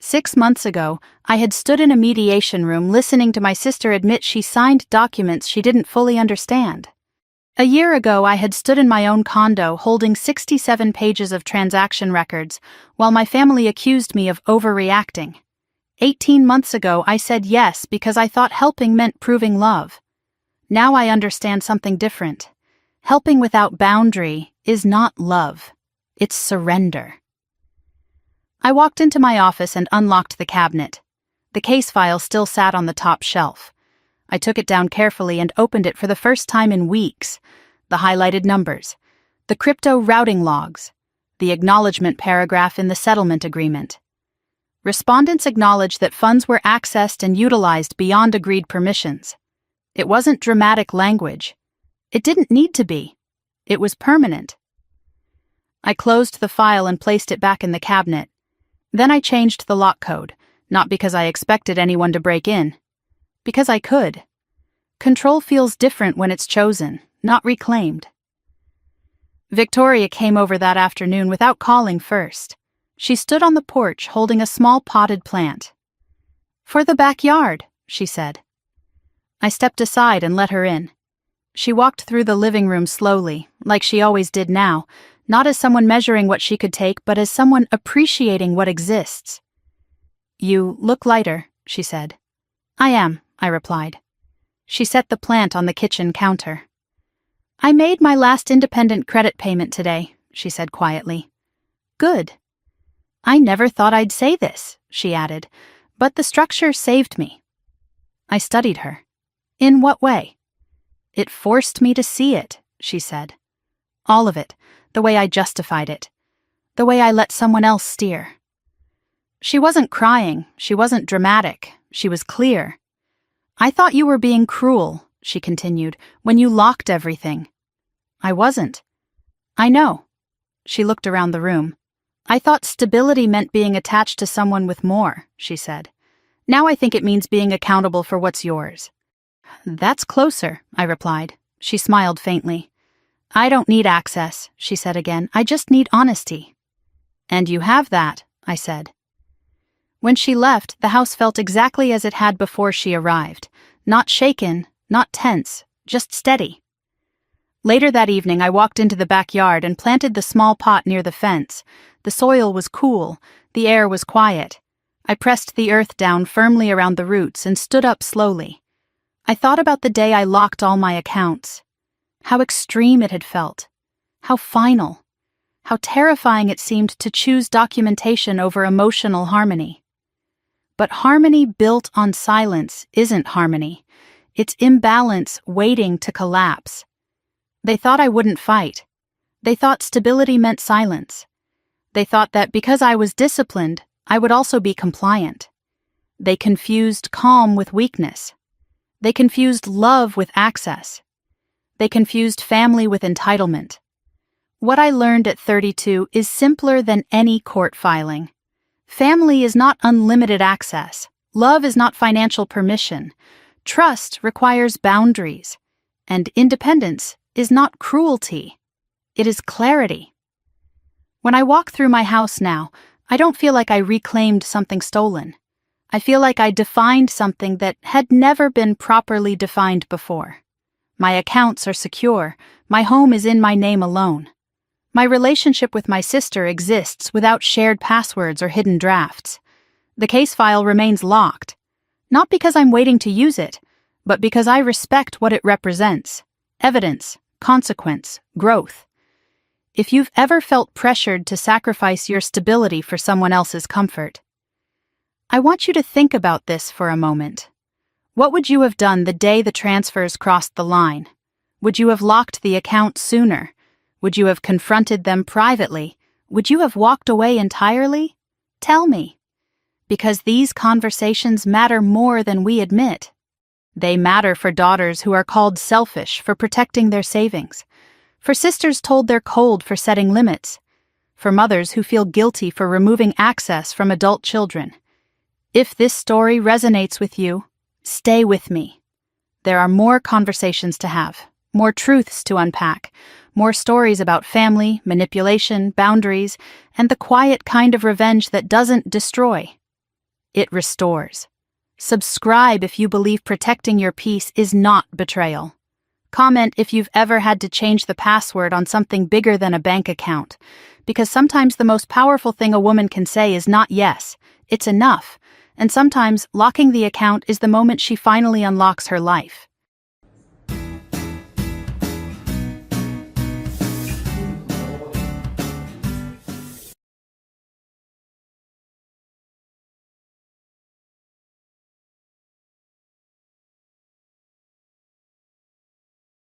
6 months ago, I had stood in a mediation room listening to my sister admit she signed documents she didn't fully understand. A year ago, I had stood in my own condo holding 67 pages of transaction records while my family accused me of overreacting. 18 months ago, I said yes because I thought helping meant proving love. Now I understand something different. Helping without boundary is not love. It's surrender. I walked into my office and unlocked the cabinet. The case file still sat on the top shelf. I took it down carefully and opened it for the first time in weeks. The highlighted numbers, the crypto routing logs, the acknowledgement paragraph in the settlement agreement. Respondents acknowledged that funds were accessed and utilized beyond agreed permissions. It wasn't dramatic language. It didn't need to be. It was permanent. I closed the file and placed it back in the cabinet. Then I changed the lock code, not because I expected anyone to break in, because I could. Control feels different when it's chosen, not reclaimed. Victoria came over that afternoon without calling first. She stood on the porch holding a small potted plant. "For the backyard," she said. I stepped aside and let her in. She walked through the living room slowly, like she always did now, Not as someone measuring what she could take, but as someone appreciating what exists. "You look lighter," she said. "I am," I replied. She set the plant on the kitchen counter. "I made my last independent credit payment today," she said quietly. "Good." "I never thought I'd say this," she added, "but the structure saved me." I studied her. "In what way?" "It forced me to see it," she said. "All of it, the way I justified it, the way I let someone else steer." She wasn't crying, she wasn't dramatic, she was clear. "I thought you were being cruel," she continued, "when you locked everything." "I wasn't." "I know." She looked around the room. "I thought stability meant being attached to someone with more," she said. "Now I think it means being accountable for what's yours." "That's closer," I replied. She smiled faintly. "I don't need access," she said again. "I just need honesty." "And you have that," I said. When she left, the house felt exactly as it had before she arrived. Not shaken, not tense, just steady. Later that evening, I walked into the backyard and planted the small pot near the fence. The soil was cool, the air was quiet. I pressed the earth down firmly around the roots and stood up slowly. I thought about the day I locked all my accounts. How extreme it had felt. How final. How terrifying it seemed to choose documentation over emotional harmony. But harmony built on silence isn't harmony. It's imbalance waiting to collapse. They thought I wouldn't fight. They thought stability meant silence. They thought that because I was disciplined, I would also be compliant. They confused calm with weakness. They confused love with access. They confused family with entitlement. What I learned at 32 is simpler than any court filing. Family is not unlimited access. Love is not financial permission. Trust requires boundaries. And independence is not cruelty. It is clarity. When I walk through my house now, I don't feel like I reclaimed something stolen. I feel like I defined something that had never been properly defined before. My accounts are secure. My home is in my name alone. My relationship with my sister exists without shared passwords or hidden drafts. The case file remains locked, not because I'm waiting to use it, but because I respect what it represents: evidence, consequence, growth. If you've ever felt pressured to sacrifice your stability for someone else's comfort, I want you to think about this for a moment. What would you have done the day the transfers crossed the line? Would you have locked the account sooner? Would you have confronted them privately? Would you have walked away entirely? Tell me. Because these conversations matter more than we admit. They matter for daughters who are called selfish for protecting their savings, for sisters told they're cold for setting limits, for mothers who feel guilty for removing access from adult children. If this story resonates with you, stay with me. There are more conversations to have, more truths to unpack, more stories about family, manipulation, boundaries, and the quiet kind of revenge that doesn't destroy. It restores. Subscribe if you believe protecting your peace is not betrayal. Comment if you've ever had to change the password on something bigger than a bank account, because sometimes the most powerful thing a woman can say is not yes, it's enough, and sometimes locking the account is the moment she finally unlocks her life.